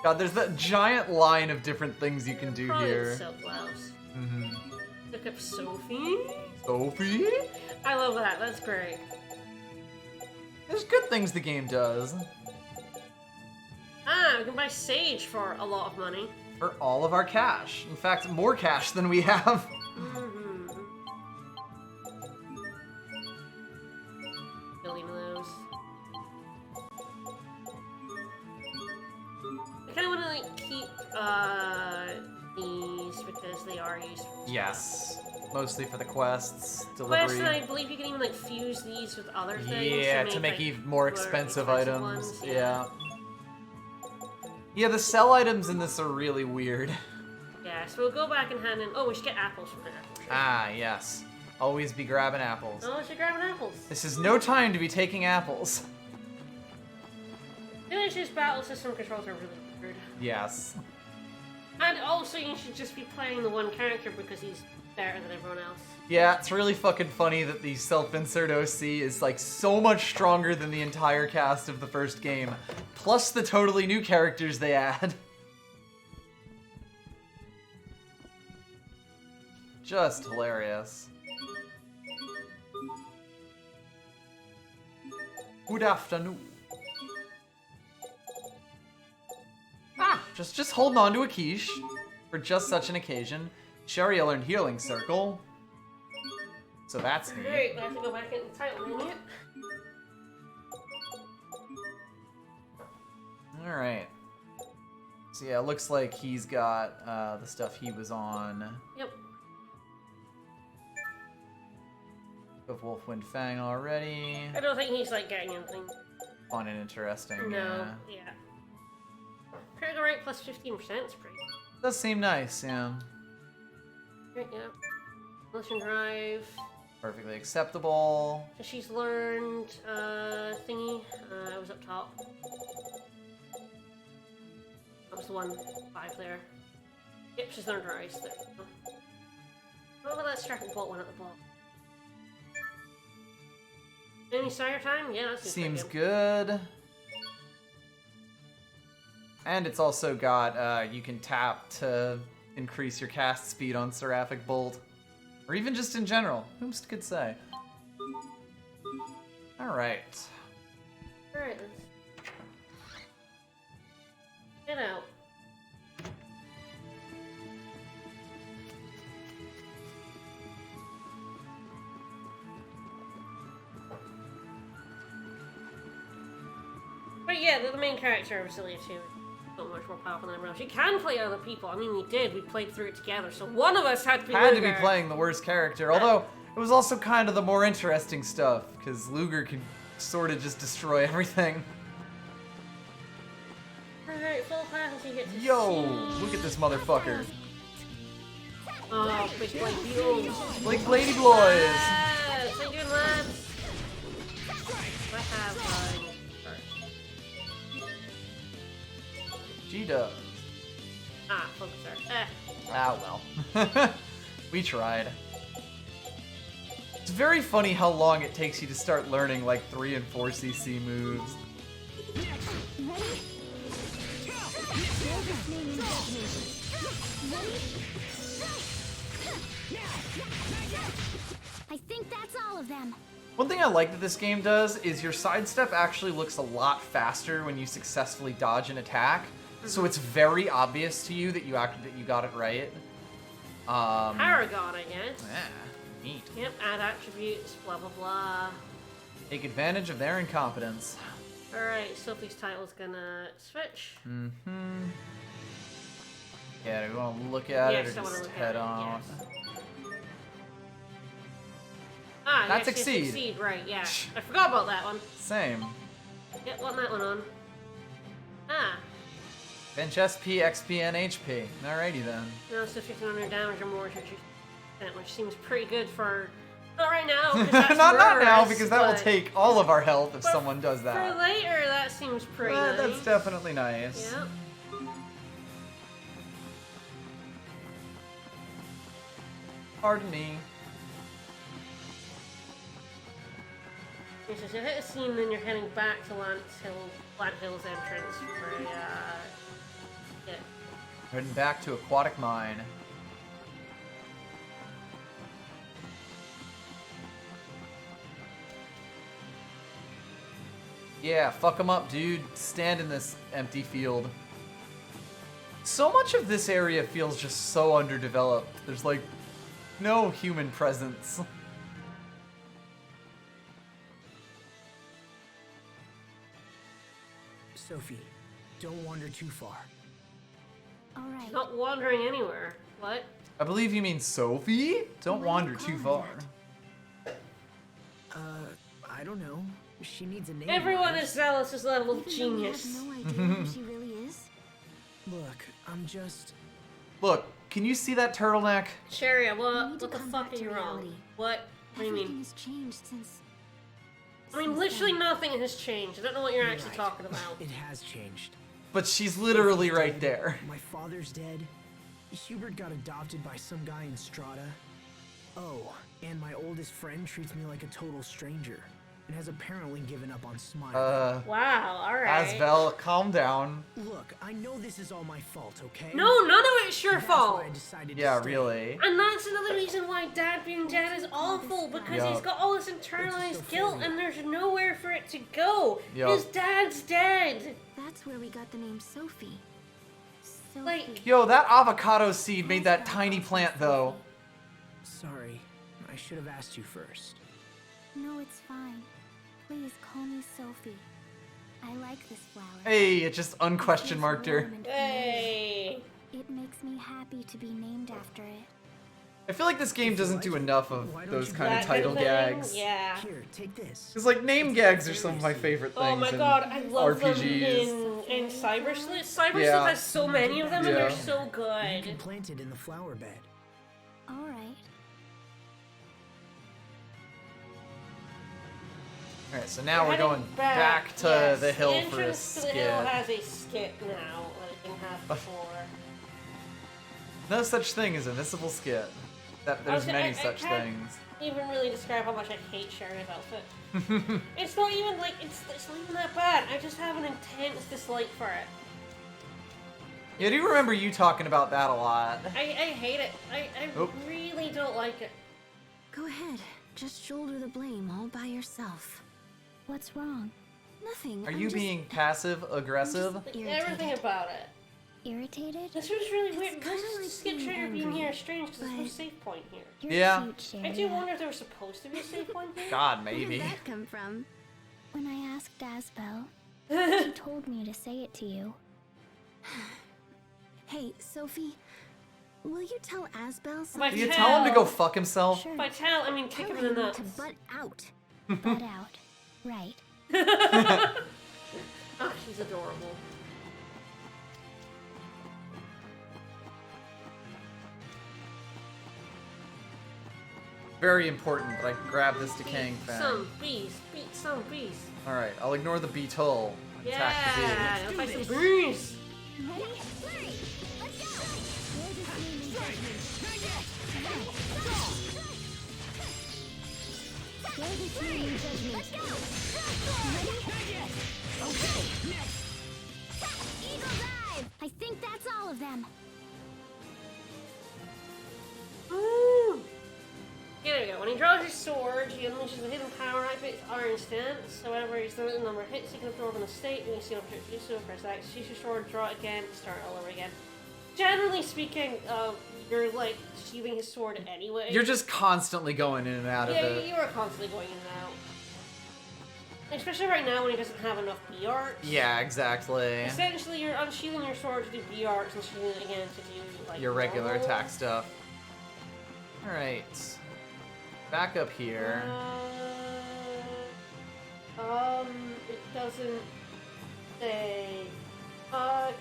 God, there's that giant line of different things you can do Probably here. silk blouse. Mm-hmm. Look up Sophie. Sophie? I love that, that's great. There's good things the game does. Ah, we can buy Sage for a lot of money. For all of our cash. In fact, more cash than we have. Mm-hmm. Billion of those. I kind of want to like keep these because they are useful. Yes. Mostly for the quests, Quests, delivery. and I believe you can even like fuse these with other things. Yeah, to make like, even more expensive items. ones, Yeah. Yeah, the sell items in this are really weird. Yeah, so we'll go back and hand in. Oh, we should get apples from her. Ah, yes. Always be grabbing apples. Oh, we should grab an apples. This is no time to be taking apples. Village's battle system controls are really weird. Yes. And also, you should just be playing the one character because he's better than everyone else. Yeah, it's really fucking funny that the self-insert OC is like so much stronger than the entire cast of the first game, plus the totally new characters they add. Just hilarious. Good afternoon. Ah, just holding on to a quiche for just such an occasion. Sherry learned Healing Circle. So that's neat. Great, we have to go back in the title menu. Alright. So yeah, it looks like he's got the stuff he was on. Yep. Of Wolfwind Fang already. I don't think he's like getting anything. Fun and interesting. No, Yeah. yeah. Critical rate plus 15% is pretty. Does seem nice, yeah. Right, yeah. Motion drive. Perfectly acceptable. So she's learned thingy. I was up top. That was the 1-5 there. Yep, she's learned Rise. There we go. What about that Strack Bolt one at the bottom? Any Sire time? Yeah, that Seems pretty good. good. And it's also got, you can tap to increase your cast speed on Seraphic Bolt. Or even just in general. Whomst could say? Alright. Alright, let's get out. But yeah, the main character of Cilia 2 is so much more powerful than everyone else. You can play other people. I mean, we did. We played through it together. So one of us had to be Had to Luger. be playing the worst character, although it was also kind of the more interesting stuff, because Luger can sort of just destroy everything. Alright, full class you get to Yo, see. look at this motherfucker. Oh, big blade beetles. Like Lady Bloys. Yes, so good, lads. I have, G-Dub. focuser. Ah, well. We tried. It's very funny how long it takes you to start learning like 3 and 4 CC moves. I think that's all of them. One thing I like that this game does is your sidestep actually looks a lot faster when you successfully dodge an attack. So it's very obvious to you that you got it right. Paragon, I guess. Yeah, neat. Yep, add attributes, blah blah blah. Take advantage of their incompetence. Alright, Sophie's title's gonna switch. Mm-hmm. Yeah, do we want to look at Yes, it I or wanna just look at head it, on? yes. Ah, That's yes, Exceed. Exceed, right, yeah. I forgot about that one. Same. Yep, want that one on. Ah, Bench SP, XP, and HP. Alrighty then. now it's 1500 damage or more, which seems pretty good for... Not right now, because that's not now, Rurus, because that will but take all of our health if but someone does For that. later, that seems pretty nice. That's definitely nice. Yep. Pardon me. Yes, so you hit a scene, then you're heading back to Plant Hill's entrance for yeah. Heading back to Aquatic Mine. Yeah, fuck 'em up, dude. Stand in this empty field. So much of this area feels just so underdeveloped. There's like no human presence. Sophie, don't wander too far. All right. Not wandering anywhere. What? I believe you mean Sophie? Don't Why wander you too call far. her I don't know. She needs a name. Everyone right? is Zealous' level of Even though you genius. have no idea who she really is. Look, I'm just... Look, can you see that turtleneck? Cheria, We what need to the come fuck back are to you wrong? reality. What? What do you Everything mean? has changed since. I mean, since literally then. nothing has changed. I don't know what you're actually Right. talking about. It has changed. But she's literally right there. My father's dead. Hubert got adopted by some guy in Strata. Oh, and my oldest friend treats me like a total stranger and has apparently given up on Smile. Wow, alright. Asvel, calm down. Look, I know this is all my fault, okay? No, none of it's your That's fault. why I decided to Yeah, stay. really. And that's another reason why Dad being dead is awful, because he's Yup. got all this internalized It's guilt schizophrenia. and there's nowhere for it to go. Yup. His dad's dead. That's where we got the name Sophie. Sophie. Like- Yo, that avocado seed made that tiny plant, though. Sorry, I should have asked you first. No, it's fine. Please call me Sophie. I like this flower. Hey, it just unquestion It's marked her. warm and familiar. Hey. It makes me happy to be named after it. I feel like this game doesn't do enough of Why don't those you kind of That title thing? gags. Yeah. Here, take this. Because, like, name gags are some of my favorite things. Oh my in god, I love RPGs. them in Cybersleuth. Cybersleuth Yeah. has so many of them and they're Yeah. so You good. can plant it in the flower bed. All right. Alright, so now we're Heading going back to yes. the hill for a entrance to the skit. hill has a skit now that it didn't have before. No such thing as a missable skit. That there's Okay, many I such can't things. even really describe how much I hate Sheria's outfit. It's not even like it's not even that bad. I just have an intense dislike for it. Yeah, I do remember you talking about that a lot. I hate it. I Oop. really don't like it. Go ahead. Just shoulder the blame all by yourself. What's wrong? Nothing. Are I'm you just being passive aggressive? irritated. Everything about it. Irritated? This was really weird. It's kinda This like skip being trigger being angry, here is strange because there's no but- save point here. You're Yeah. cute, I do Sharia. wonder if there was supposed to be a save point here. God, Where maybe. did that come from? When I asked Asbel, she told me to say it to you. Hey, Sophie, will you tell Asbel By something? Do you tell him to go tell- fuck himself? Sure. By tell, I mean kick Tell him in the him nuts. to butt out. Butt out. Right. Oh, she's adorable. Very important that I grab this decaying Beat fan. some bees. Beat some bees. Alright, I'll ignore the beetle and attack the bee. Yeah, go fight some bees. Ready? Flurry! Let's go! Where the flaming judgment? Let's go! Ready? Okay, next! Eagle dive! I think that's all of them. Woo! Here we go. When he draws his sword, he unleashes a hidden power activates Iron Stance. However, he's the number of hits he can absorb in a state when you see an opportunity to do so. Press X, use your sword, draw it again, start all over again. Generally speaking, you're like shielding his sword anyway. You're just constantly going in and out of yeah, it. you are constantly going in and out. Especially right now when he doesn't have enough B arts. Yeah, exactly. Essentially, you're unshielding your sword to do B arts and shielding it again to do like Your regular normal. attack stuff. Alright. Back up here. It doesn't say.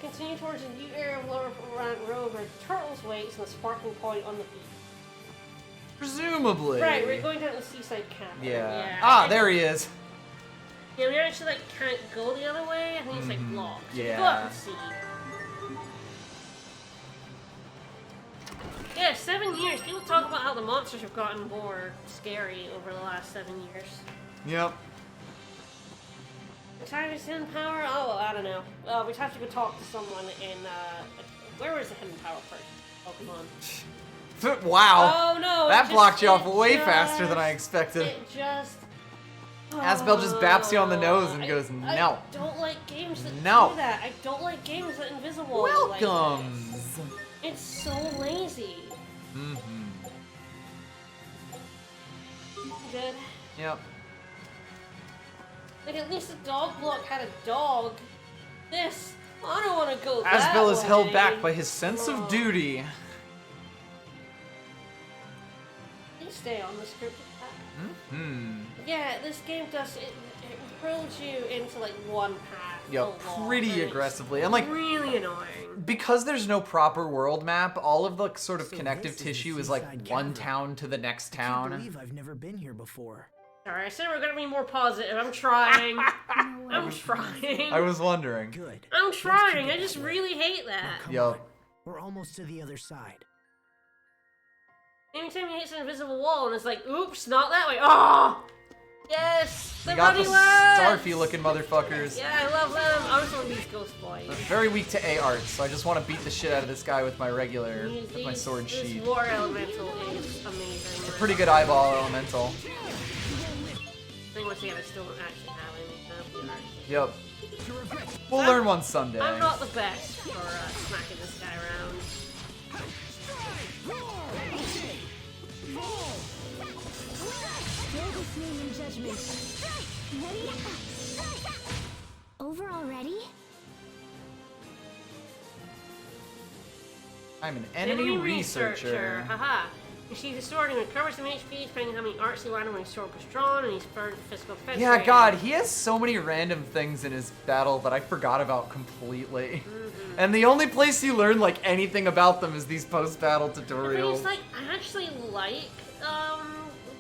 Continue towards a new area of lower rank road where turtles waits and a sparkling point on the beach. Presumably. Right, we're going down to the seaside camp. Yeah. Ah, there he is. Yeah, we actually like can't go the other way. I think it's like blocked. So Yeah. Go up and see. Yeah, 7 years. People talk about how the monsters have gotten more scary over the last 7 years. Yep. Time is hidden power? Oh, I don't know. We'd have to go talk to someone in, where was the hidden power first? Pokemon. Wow. Oh no! That it blocked you just- off it way faster than I just- expected. It just... Asbel just baps you on the nose and goes, I no. don't like games that No. do that. I don't like games that invisible Welcome. like this. It's so lazy. Good. Yep. Like, at least the dog block had a dog. This, I don't want to go that Asbel is held way. back by his sense of Oh. duty. Please stay on the scripted path. Hmm. Yeah, this game does, it hurls you into, like, one path. Yep, a lot, pretty and it's aggressively. And like, really annoying. because there's no proper world map, all of the sort of So connective this is the tissue is like seaside one cavern. town to the next I can't town. believe I've never been here before. Sorry, I said we're gonna be more positive. I'm trying. I'm trying. I was wondering. Good. I'm Let's keep trying. it I that just way. really hate that. Come Yup. on. We're almost to the other side. Anytime he hits an invisible wall and it's like, oops, not that way. Oh! Yes! The We got the running lads! Starfy looking motherfuckers. Yeah, I love them. I'm just one of these ghost boys. They're very weak to A arts, so I just want to beat the shit out of this guy with my regular, with my sword This sheath. water elemental is amazing. Pretty good eyeball elemental. Thing once again, I still don't actually have any. Yep. We'll learn one someday. I'm not the best for smacking this guy around. Over already? I'm an enemy researcher. Haha. You see the sword and recovers some HP depending on how many arts he landed when his sword was drawn, and he's burned physical defense. Yeah, rating. God, he has so many random things in his battle that I forgot about completely. And the only place you learn like anything about them is these post-battle The tutorials. thing is, like, I actually like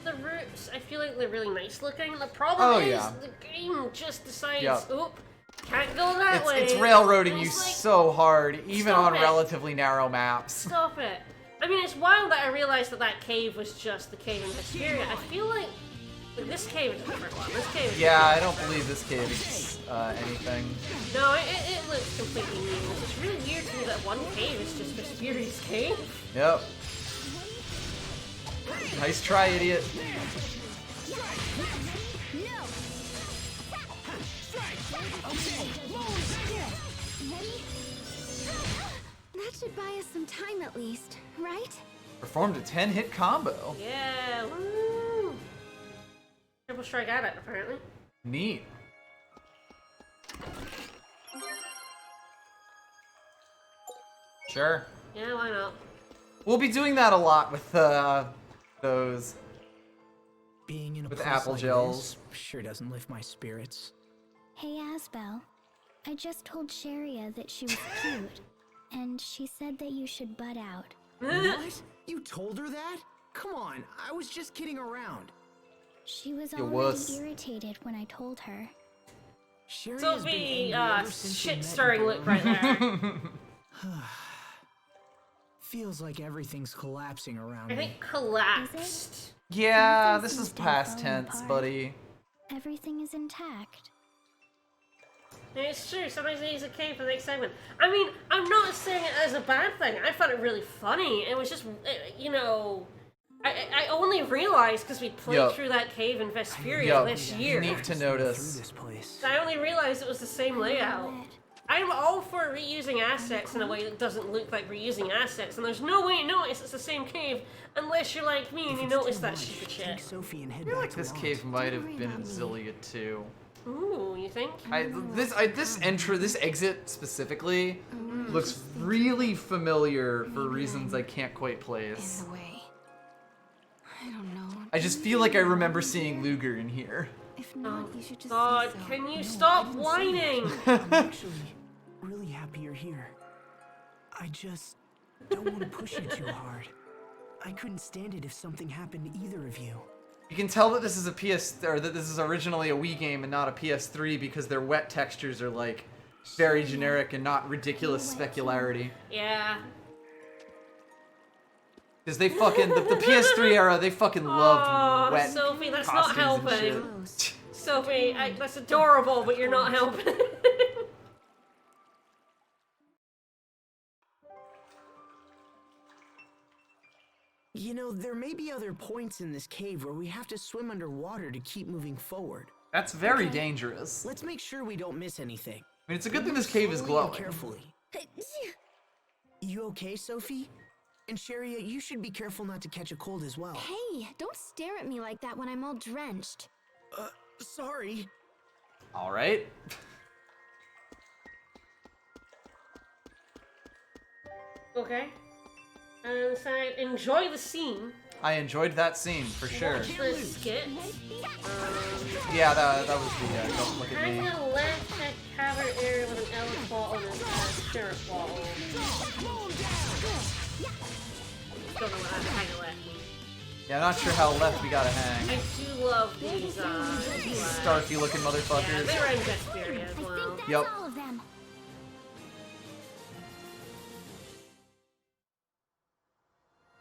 the roots. I feel like they're really nice looking. The problem is yeah. the game just decides, Yep. oop, can't go that way. It's railroading And you it's like, so hard, even stop on it. relatively narrow maps. Stop it. I mean, it's wild that I realized that that cave was just the cave in Hesperia. I feel like this cave is a different one. This cave is Yeah, I don't believe this kid is anything. No, it looks completely new. It's really weird to me that one cave is just Hesperia's cave. Yep. Nice try, idiot. That should buy us some time at least, right? Performed a 10-hit combo. Yeah, woo! Triple strike at it, apparently. Neat. Sure. Yeah, why not? We'll be doing that a lot with those. Being in a With place apple like gels. this sure doesn't lift my spirits. Hey, Asbel. I just told Sharia that she was cute, and she said that you should butt out. What? You told her that? Come on, I was just kidding around. She was You already wuss. irritated when I told her. Sherry So has been be angry ever since we met in shit-stirring look right Berlin. there. Feels like everything's collapsing around I me. think collapsed. Yeah, Nothing this is seems to be past falling tense, apart. buddy. Everything is intact. It's true, sometimes they use a cave for the next segment. I mean, I'm not saying it as a bad thing. I found it really funny. It was just, you know... I only realized because we played Yup. through that cave in Vesperia Yup. this year. Neat to Through notice. this place. I only realized it was the same layout. I'm all for reusing assets in a way that doesn't look like reusing assets, and there's no way to notice it's the same cave unless you're like me and If you it's too notice that much, stupid take shit. Sophie and head I feel back like to this Walt. cave might have Don't been worry in about me. Zillia too. Ooh, you think? This exit specifically looks really familiar for reasons I can't quite In place. the way. I don't know. I just feel like I remember seeing Luger in here. If Oh, not, you should just God, say so. can you No, stop I didn't say whining? I'm actually really happy you're here. I just don't want to push you too hard. I couldn't stand it if something happened to either of you. You can tell that this is that this is originally a Wii game and not a PS3 because their wet textures are like very generic and not ridiculous specularity. Yeah. Because they fucking the PS3 era, they fucking loved Oh, wet Sophie, that's not costumes and shit. helping. Close. Sophie, that's adorable, but you're not helping. You know, there may be other points in this cave where we have to swim underwater to keep moving forward. That's very dangerous. Let's make sure we don't miss anything. I mean, it's a good thing this cave is Slowly and glowing. Carefully. You okay, Sophie? And Sharia, you should be careful not to catch a cold as well. Hey, don't stare at me like that when I'm all drenched. Sorry. All right. Okay. And so enjoy the scene. I enjoyed that scene for sure. The skit. Yeah, that was the don't look at Hang me. a left check cavern area with an Ellis bottle and a syrup bottle. Don't know what hang a left means. Yeah, not sure how left we gotta hang. I do love these, Starky looking yeah, motherfuckers. they were in Vesperia as I well. think that's Yup. all of them.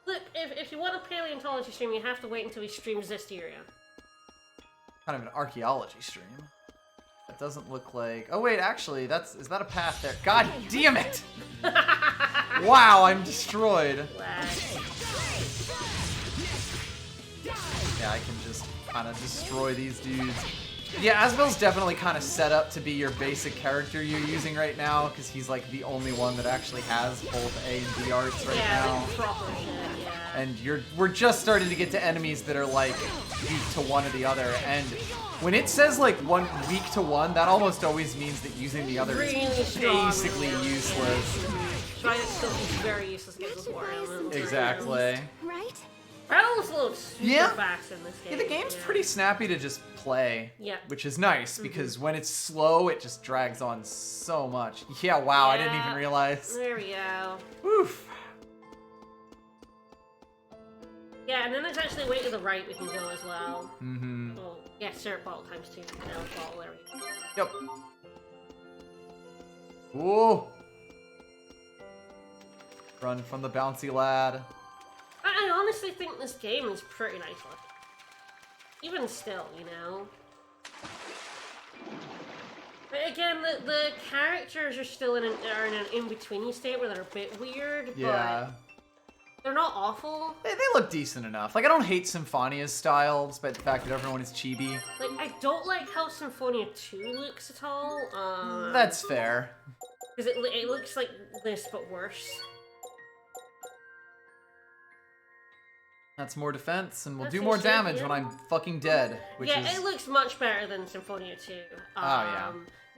Look, if you want a paleontology stream, you have to wait until we stream Zestiria. Kind of an archaeology stream. That doesn't look like. Oh wait, actually, is that a path there? God damn it! Wow, I'm destroyed. Yeah, I can just kind of destroy these dudes. Yeah, Asbel's definitely kind of set up to be your basic character you're using right now, because he's like the only one that actually has both A and B arts right now. Yeah, proper shit, yeah. And we're just starting to get to enemies that are like weak to one or the other. And when it says like one weak to one, that almost always means that using the other Really is strong. basically useless. Trying to still be very useless against this war element. Exactly. Right? Battles look super Yeah. fast in this game. Yeah, the game's yeah. pretty snappy to just play. Yeah. Which is nice because when it's slow, it just drags on so much. Yeah, wow, I didn't even Yeah. realize. There we go. Oof. Yeah, and then there's actually a way to the right we can go as well. Mm-hmm. Oh, yeah, syrup bottle times 2. No, bottle, there we go. Yep. Ooh. Run from the bouncy lad. I honestly think this game is pretty nice looking. Even still, you know? But again, the characters are still in an in-betweeny state where they're a bit weird, Yeah. They're not awful. They look decent enough. Like, I don't hate Symphonia's style, despite the fact that everyone is chibi. Like, I don't like how Symphonia 2 looks at all. That's fair. Because it looks like this, but worse. That's more defense, and we'll That's do more interesting, damage yeah. when I'm fucking dead, which Yeah, is... it looks much better than Symphonia 2. yeah.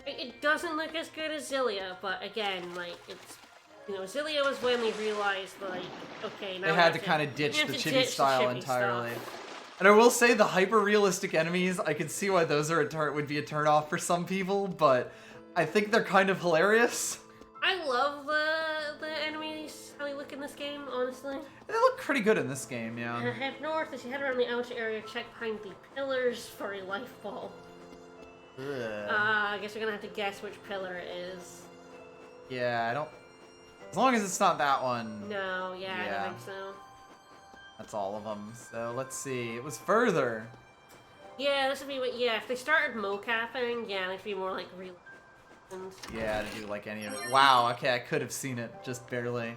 It doesn't look as good as Zillia, but again, like, it's... You know, Zillia was when they realized, like, okay, now They we had have to kind of ditch we have the to chibi ditch the style chibi entirely. stuff. And I will say, the hyper-realistic enemies, I can see why those are would be a turn-off for some people, but I think they're kind of hilarious. I love the enemies, how they look in this game, honestly. They look pretty good in this game, yeah. Head north as you head around the outer area, check behind the pillars for a life ball. Ugh. I guess you're gonna have to guess which pillar it is. Yeah, I don't... As long as it's not that one. No, yeah, I Yeah. don't think so. That's all of them. So, let's see. It was further. Yeah, this would be what, yeah, if they started mocapping, yeah, it'd be more like real. Yeah, to do like any of it. Wow, okay, I could have seen it, just barely.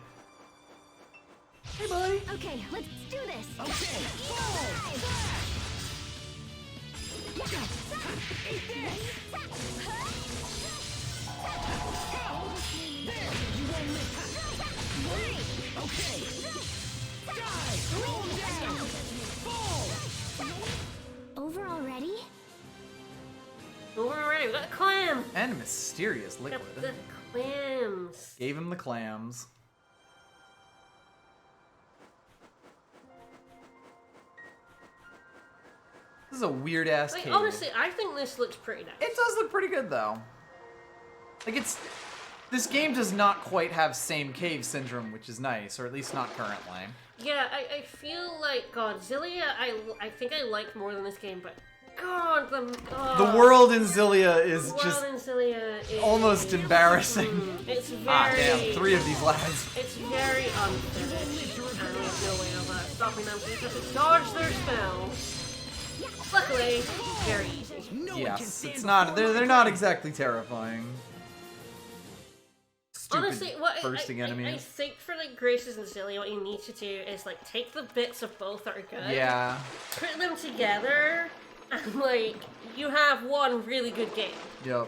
Hey, buddy. Okay, let's do this. Okay, Okay. Die. Roll down. Fall. Over already? Over already, we got a clam! And a mysterious We got liquid. the clams. Gave him the clams. This is a weird ass Like, cave. honestly, I think this looks pretty nice. It does look pretty good though. Like this game does not quite have same cave syndrome, which is nice, or at least not currently. Yeah, I feel like, God, Zillia, I think I like more than this game, but God, The world in Zillia is the world just in Zillia is almost embarrassing. It's very... Ah, damn, 3 of these lads. It's very unfinished, and there's no way of stopping them, so you have to dodge their spells. Luckily, very easy. No one can Yes, stand it's not. before They're my not kind. exactly terrifying. Stupid Honestly, what bursting I enemies. think for like Graces and Zillia, what you need to do is like take the bits of both that are good, Yeah. put them together, and like you have one really good game. Yep.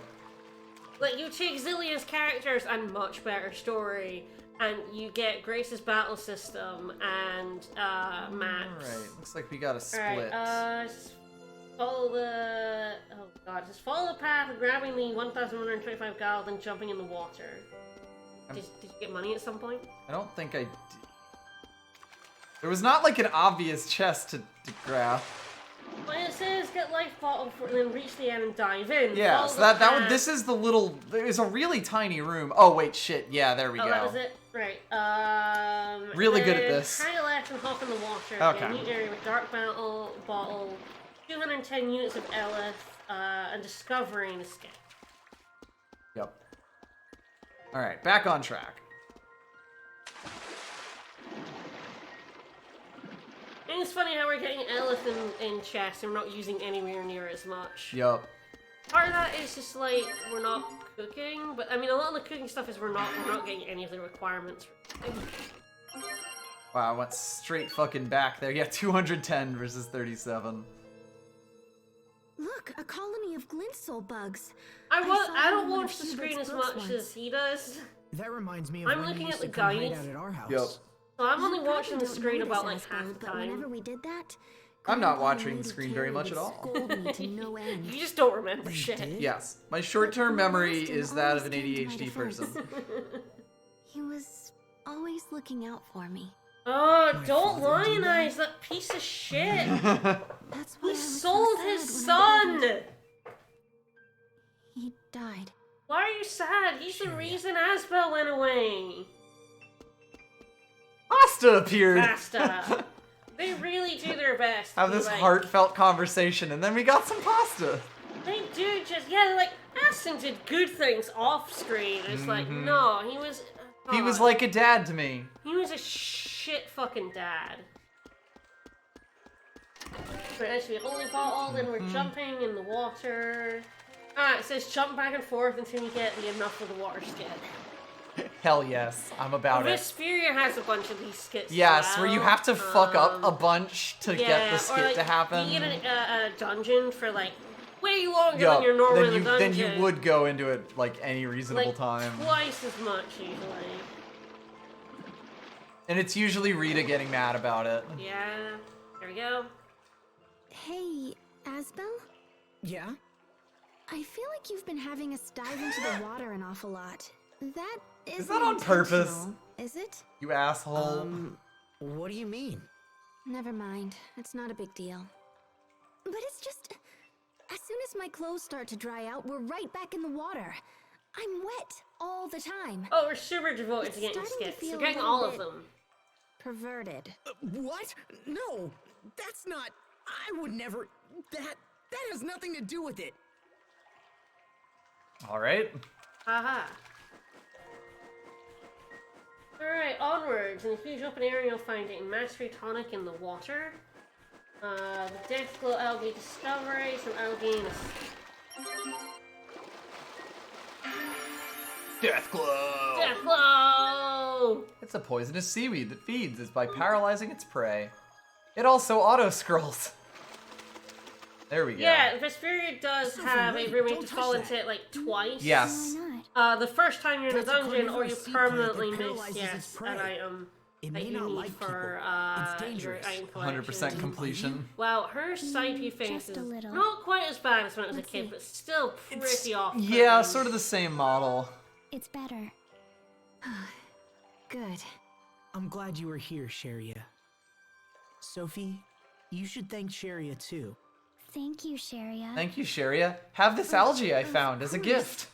Like you take Zillia's characters and much better story, and you get Grace's battle system and maps. Alright, looks like we got a split. Alright, just follow the... Oh god, just follow the path of grabbing the 1,125 gold and jumping in the water. Did you get money at some point? I don't think I did. There was not like an obvious chest to grab. Well, it says get life bottle for, and then reach the end and dive in. Yeah, Follow so the that would, path. this is the little, there's a really tiny room. Oh wait, shit, yeah, there we Oh, go. that was it? Right. Really good at then this. Hang a left and hop in the water. Okay. New area with dark bottle, 210 units of Elith, and discovering escape. Yep. Alright, back on track. And it's funny how we're getting Elith in chests and we're not using anywhere near as much. Yep. Part of that is just like we're not cooking, but I mean a lot of the cooking stuff is we're not getting any of the requirements. Wow, I went straight fucking back there. Yeah, 210 versus 37. Look, a colony of glintsoul bugs. I saw don't them in one of watch the Hubert's screen as books much once. as he does. That reminds me of I'm when looking we used at the to come hide guides. out at our house. Yep. So I'm You only probably watching the don't screen notice, about like Asbel, half the but whenever time. we did that, I'm not Grandpa watching and the Lady screen very Carrie much would at all. scold me to no end. You just don't remember They shit. did? Yes, my short-term memory Austin is that of an always came to my ADHD defense. person. He was always looking out for me. Oh, My don't father did lionize that piece of shit. That's why He I was so sold sad his when I son. He died. Why are you sad? He's the reason Asbel went away. Pasta appeared! Pasta. They really do their best. to Have be this like, heartfelt conversation, and then we got some pasta. They do just, yeah, they're like, Aston did good things off screen. It's like, no, he was. He was God. like a dad to me. He was a shit fucking dad. Right, actually, holy bottle, then we're jumping in the water. Ah, it says jump back and forth until you get the enough of the water skid. Hell yes, I'm about it. Vesperia has a bunch of these skits. Yes, as where you well. have to fuck up a bunch to get the or, skit like, to happen. You get a dungeon for like way longer Yup, than you're normally then in the dungeon. then you would go into it like any reasonable like, time. Twice as much usually. And it's usually Rita getting mad about it. Yeah. There we go. Hey, Asbel? Yeah? I feel like you've been having us dive into the water an awful lot. That isn't that on purpose? intentional, is it? You asshole. What do you mean? Never mind. It's not a big deal. But it's just... As soon as my clothes start to dry out, we're right back in the water. I'm wet all the time. Oh, we're super devoted It's to getting starting to skits. feel We're getting a all little of bit them. Perverted. What? No, that's not. I would never. That has nothing to do with it. Alright. Haha. Alright, onwards. In a huge open area, you'll find a mastery tonic in the water. The Deathglow algae discovery, some algae in a... Deathglow! Deathglow! It's a poisonous seaweed that feeds it by paralyzing its prey. It also auto-scrolls. There we go. Yeah, Vesperia does have a wait, roommate don't to fall touch into it like twice. Yes. Why not? The first time you're in the That's a dungeon, or you carnivorous sea plant permanently that miss, paralyzes yes, its prey. an item It that may you not need like for people. It's your dangerous. item 100% collection. completion. Wow, her Psyche face just is a little. not quite as bad as when I was a Let's kid, see. but still pretty off. Yeah, sort of the same model. It's better. Good. I'm glad you were here, Sharia. Sophie, you should thank Sharia too. Thank you, Sharia. Thank you, Sharia. Have this algae I found as a gift.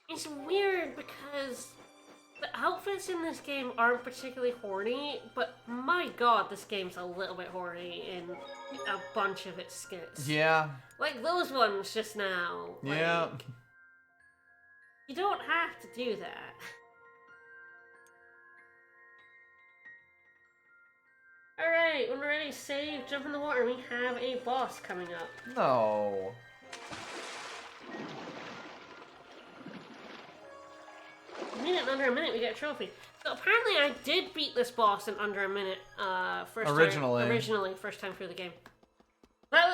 It's weird because the outfits in this game aren't particularly horny, but my god, this game's a little bit horny in a bunch of its skits. Yeah. Like those ones just now. Like, Yeah. You don't have to do that. Alright, when we're ready to save, jump in the water, we have a boss coming up. No. Under a minute, we get a trophy. So apparently I did beat this boss in under a minute, first first time through the game.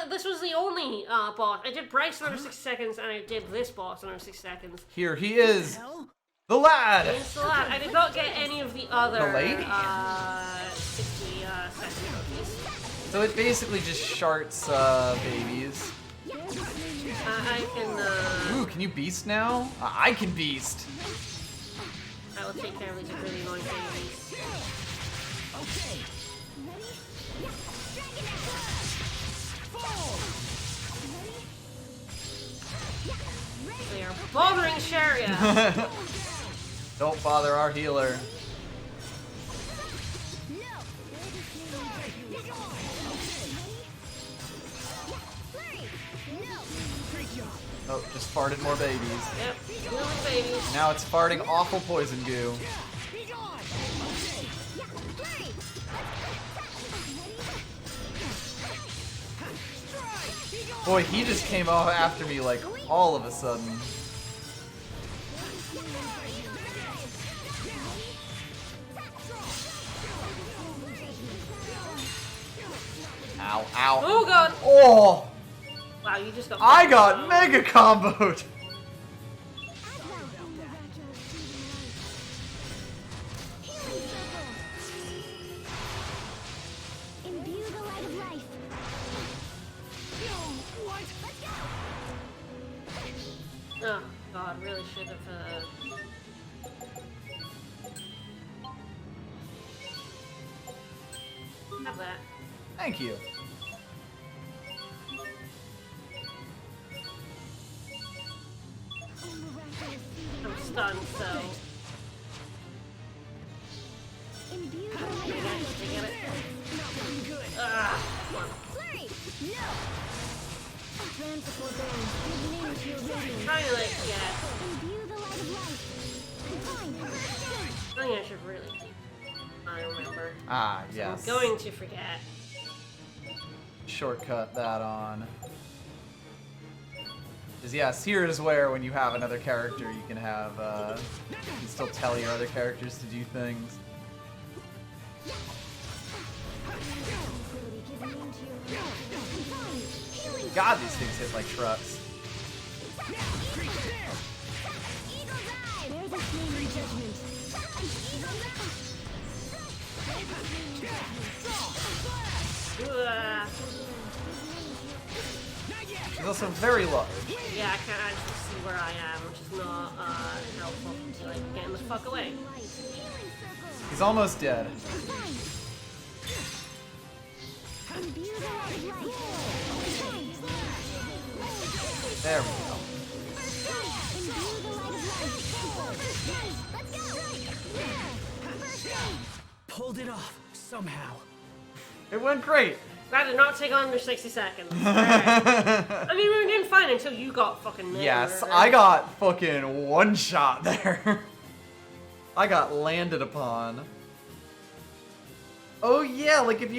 This was the only boss. I did Bryce in under 6 seconds, and I did this boss in under 6 seconds. Here he is. The lad. It's the lad. I did not get any of the other The lady? 60 second trophies. So it basically just sharts babies. I can, Ooh, can you beast now? I can beast. I will take care of these really annoying babies. They are bothering Sharia. Don't bother our healer. Oh, just farted more babies. Yep, little babies. Now it's farting awful poison goo. Boy, he just came off after me like all of a sudden. Ow, ow. Oh god! Oh! Wow, you just got. I got mega comboed! Imbue the light of life. Oh god, really should have. Have that. Thank you. I'm stunned, so. Imbue the light of life. Did you get it? Flurry! No! Advance the forbearance. Give name to your radiance. Trying to like, yeah. Imbue the light of life. Fine. I think I should really keep. I remember. Ah, yes. I'm going to forget. Shortcut that on. Because yes, here is where when you have another character, you can have, you can still tell your other characters to do things. God, these things hit like trucks. She's also very large. Yeah, I can't actually see where I am, which is not helpful to like getting the fuck away. He's almost dead. There we go. Pulled it off somehow. It went great. That did not take under 60 seconds. I mean, we were doing fine until you got fucking murdered. Yes, I got fucking one shot there. I got landed upon. Oh yeah, like if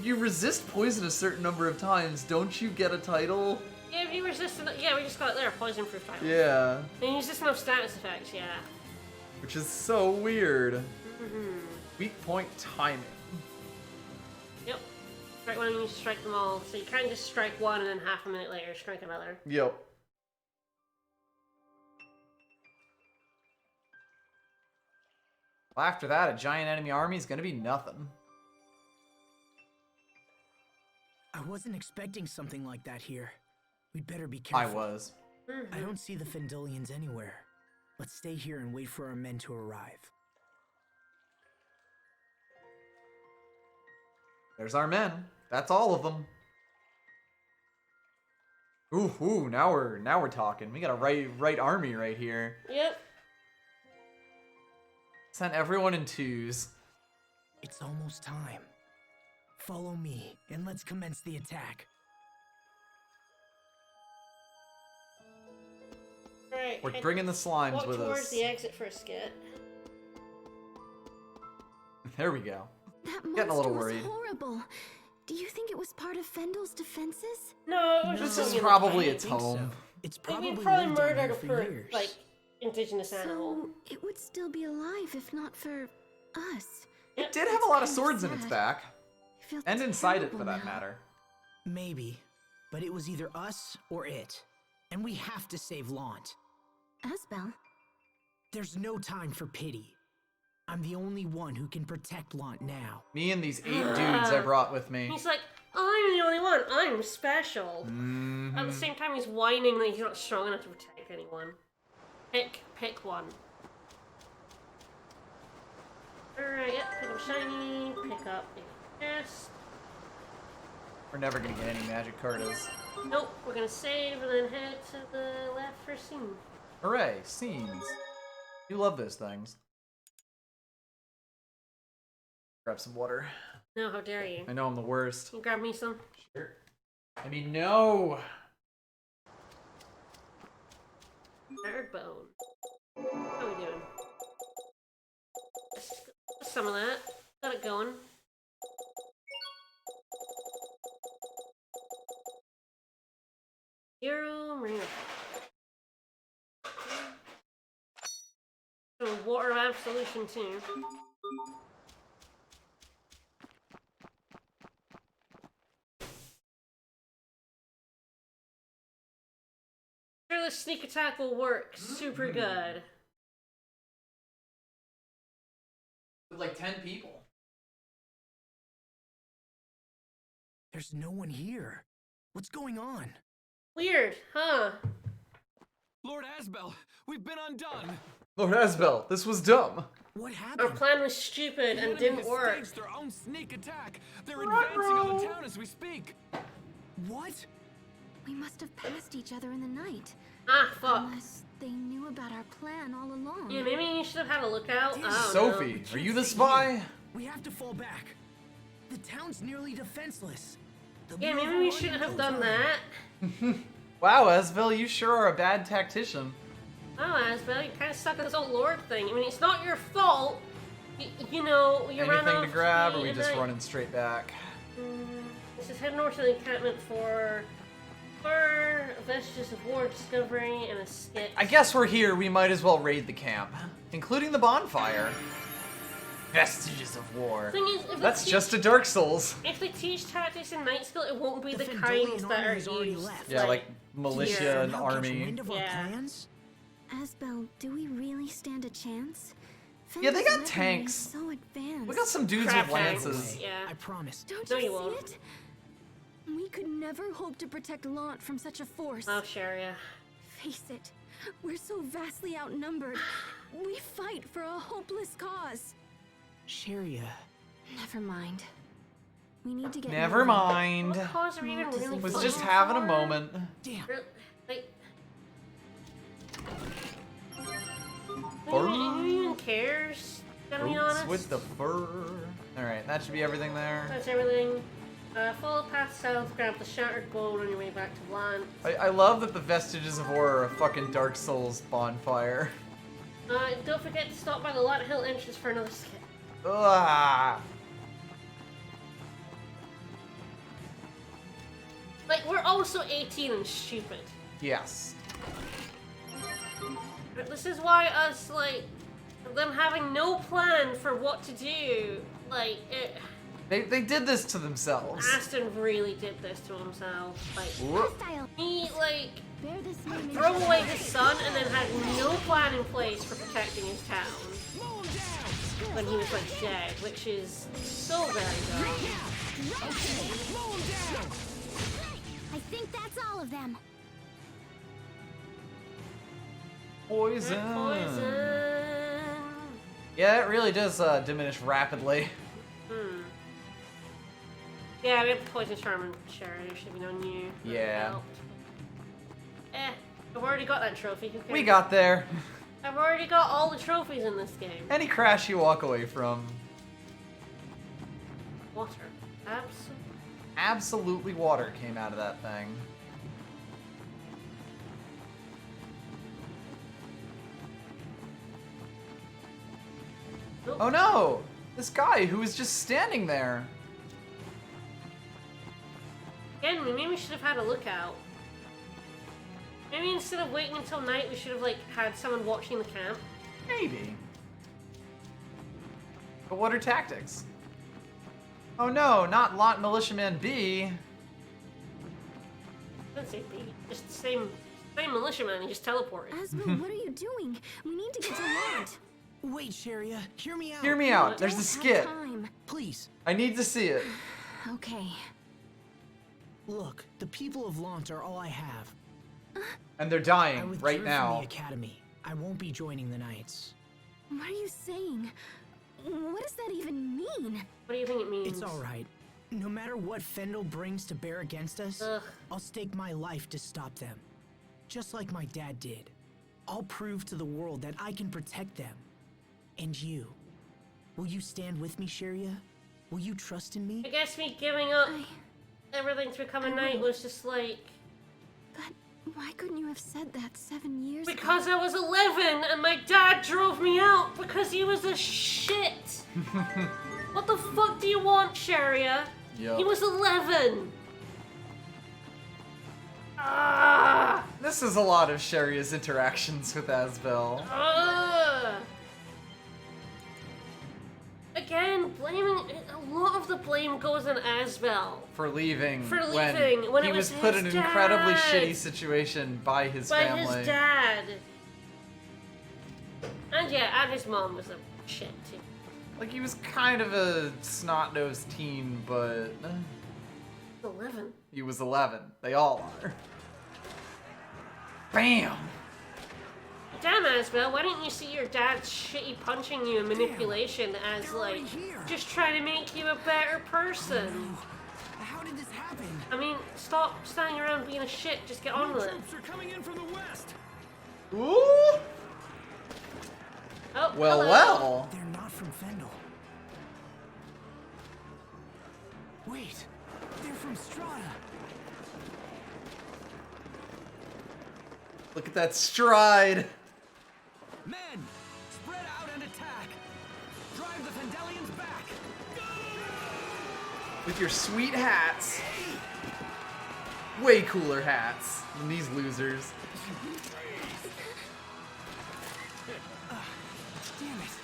you resist poison a certain number of times, don't you get a title? Yeah, if you resist, yeah, we just got it there, poison proof title. Yeah. And you just no status effects, yeah. Which is so weird. Weak point timing. Yep. Strike one and you strike them all. So you can't just strike one and then half a minute later strike another. Yep. Well, after that, a giant enemy army is gonna be nothing. I wasn't expecting something like that here. We'd better be careful. I was. I don't see the Fendilians anywhere. Let's stay here and wait for our men to arrive. There's our men. That's all of them. Ooh, now we're talking. We got a right army right here. Yep. Sent everyone in twos. It's almost time. Follow me, and let's commence the attack. Right. We're bringing the slimes walk with towards us. the exit for a skit. There we go. That Getting a little monster was worried. horrible. Do you think it was part of Fendel's defenses? No, it was This just is probably its home. It's We probably probably lived down murdered here a for years. like indigenous animal. So it would still be alive if not for us. It did have a lot of swords in its sad. back. I feel And inside it, terrible for that now. matter. Maybe, but it was either us or it. And we have to save Lant. Asbel, There's no time for pity. I'm the only one who can protect Lant now. Me and these 8 dudes I brought with me. He's like, I'm the only one. I'm special. Mm-hmm. At the same time, he's whining that he's not strong enough to protect anyone. Pick one. Alright, yep, pick up shiny, pick up a chest. We're never gonna get any magic cartas. Nope, we're gonna save and then head to the left for scene. Hooray, scenes. You love those things. Grab some water. No, how dare you? I know I'm the worst. Can you grab me some? Sure. I mean, no! Third bone. How are we doing? Some of that. Got it going. Hero Marina. Water of Absolution too. Sure, the sneak attack will work super good. With like 10 people. There's no one here. What's going on? Weird, huh? Lord Asbel, we've been undone. Lord Asbel, this was dumb. What Our happened? plan was stupid The and enemy didn't has work. staged their own sneak attack. They're advancing on the town as we speak. What? we must have passed each other in the night. Ah, fuck. Unless they knew about our plan all along. Yeah, maybe you should have had a lookout. I don't Sophie, know. are you the spy? We have to fall back. The town's nearly defenseless. They'll Yeah, be maybe we overrun shouldn't in have no done time. that. Wow, Asbel, you sure are a bad tactician. Oh, Asbel, you kind of suck at this whole Lord thing. I mean, it's not your fault. You know, you ran Anything off to grab, or the we just night. running straight back? This is head north to the encampment for For Vestiges of War discovery and a skit. I guess we're here, we might as well raid the camp, including the bonfire. Vestiges of War. Thing is, if That's they just a Dark Souls. If they teach tactics in Night Skill, it won't be the Fendalian kinds that army are has already used. left. Yeah, like militia and Somehow catch army. wind of our Yeah. plans? Asbel, do we really stand a chance? Yeah, they Fenda's got weaponry is tanks. So advanced. We got some dudes Crap with tanks. lances. Yeah. I promise. Don't No, you you see won't. it? We could never hope to protect Lant from such a force. Oh, Sharia. Face it, we're so vastly outnumbered. We fight for a hopeless cause. Sharia. Never mind. We need to get Never moving. mind. What cause are we even really Was fighting just having a for? moment. Damn. Like, Fur. who even cares? Gotta be honest. Boots with the fur. Alright, that should be everything there. That's everything. Follow path south, grab the shattered bowl on your way back to Lant. I love that the Vestiges of War are a fucking Dark Souls bonfire. Don't forget to stop by the Lant Hill entrance for another skit. Ugh. Like, we're also 18 and stupid. Yes. But this is why us, like, them having no plan for what to do, like, They did this to themselves. Aston really did this to himself. Like, Whoop. Hostile. he, like, Bear this moment. threw away his son and then had no plan in place for protecting his town when he was, like, dead, which is so very dumb. I think that's all of them. Poison. Poison. Yeah, it really does diminish rapidly. Yeah, we have the poison charm and Sharon. There should be no new. Yeah. help. I've already got that trophy. Who cares? We got there. I've already got all the trophies in this game. Any crash you walk away from. Water. Absolutely. Absolutely water came out of that thing. Oh no! This guy who was just standing there. Again, maybe we should have had a lookout. Maybe instead of waiting until night, we should have, like, had someone watching the camp. Maybe. But what are tactics? Oh no, not Lot Militiaman B. I didn't say B. Just the same militiaman. He just teleported. Asbel, what are you doing? We need to get to Lant. Wait, Sharia. Hear me out. Hear me out. There's a Don't skit. have time. Please. I need to see it. Okay. Look, the people of Lant are all I have. And they're I dying withdrew right from now. the academy. I won't be joining the Knights. What are you saying? What does that even mean? What do you think it means? It's all right. No matter what Fendel brings to bear against us, Ugh. I'll stake my life to stop them. Just like my dad did. I'll prove to the world that I can protect them. And you. Will you stand with me, Sharia? Will you trust in me? I guess me giving up everything to become a I knight will. was just like... But why couldn't you have said that 7 years ago? Because I was 11 and my dad drove me out because he was a shit. What the fuck do you want, Sharia? Yup. He was 11. Ah! This is a lot of Sharia's interactions with Asbel. Again, blaming... A lot of the blame goes on Asbel. For leaving. For leaving, when he it was put in his an incredibly dad. shitty situation by his By family. his dad. And yeah, and his mom was a shit too. Like, he was kind of a snot-nosed teen, but 11. he was 11. They all are. Bam! Damn, Asbel, why didn't you see your dad's shitty punching you and manipulation as, they're already like, here. just trying to make you a better person? How did this happen? I mean, stop standing around being a shit, just get on with it. Troops are coming in from the west. Ooh! Oh, Well, hello. well. They're not from Fendel. Wait, they're from Strata. Look at that stride. Men, spread out and attack. Drive the Fendelians back. With your sweet hats. way cooler hats than these losers. Damn it.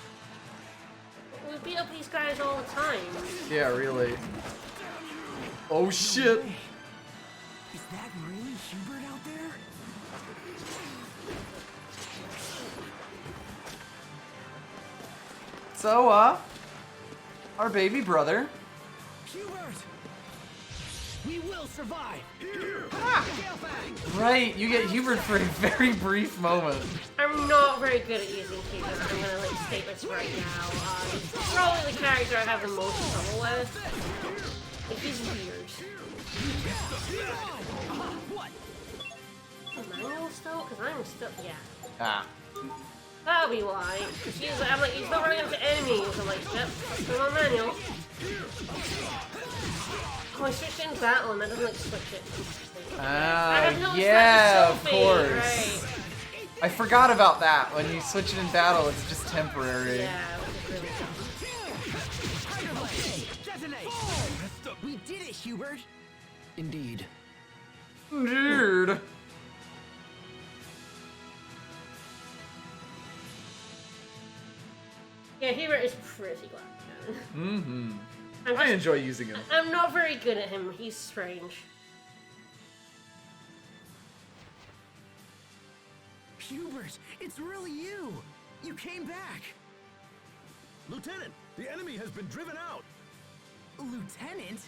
We beat up these guys all the time. Yeah, really. Oh shit! Is that really Hubert out there? So, our baby brother. Hubert! We will survive! Right, you get Hubert for a very brief moment. I'm not very good at using Hubert. I'm gonna like state this right now. He's probably the character I have the most trouble with. Like, he's weird. What? Manual still? Because I'm still, yeah. Ah. That'll be why. I'm like, he's not running into enemies. I'm like, yep, let's put him on manual. Oh, I switched in battle and that doesn't like switch it. I have noticed Yeah, that of with Sophie, course. Right. I forgot about that. When you switch it in battle, it's just temporary. Yeah, which is really tough. We did it, Hubert! Indeed. Dude. Yeah, Hubert is pretty glad. Mm-hmm. I'm I just- enjoy using him. I'm not very good at him. He's strange. Hubert, it's really you! You came back! Lieutenant, the enemy has been driven out. Lieutenant?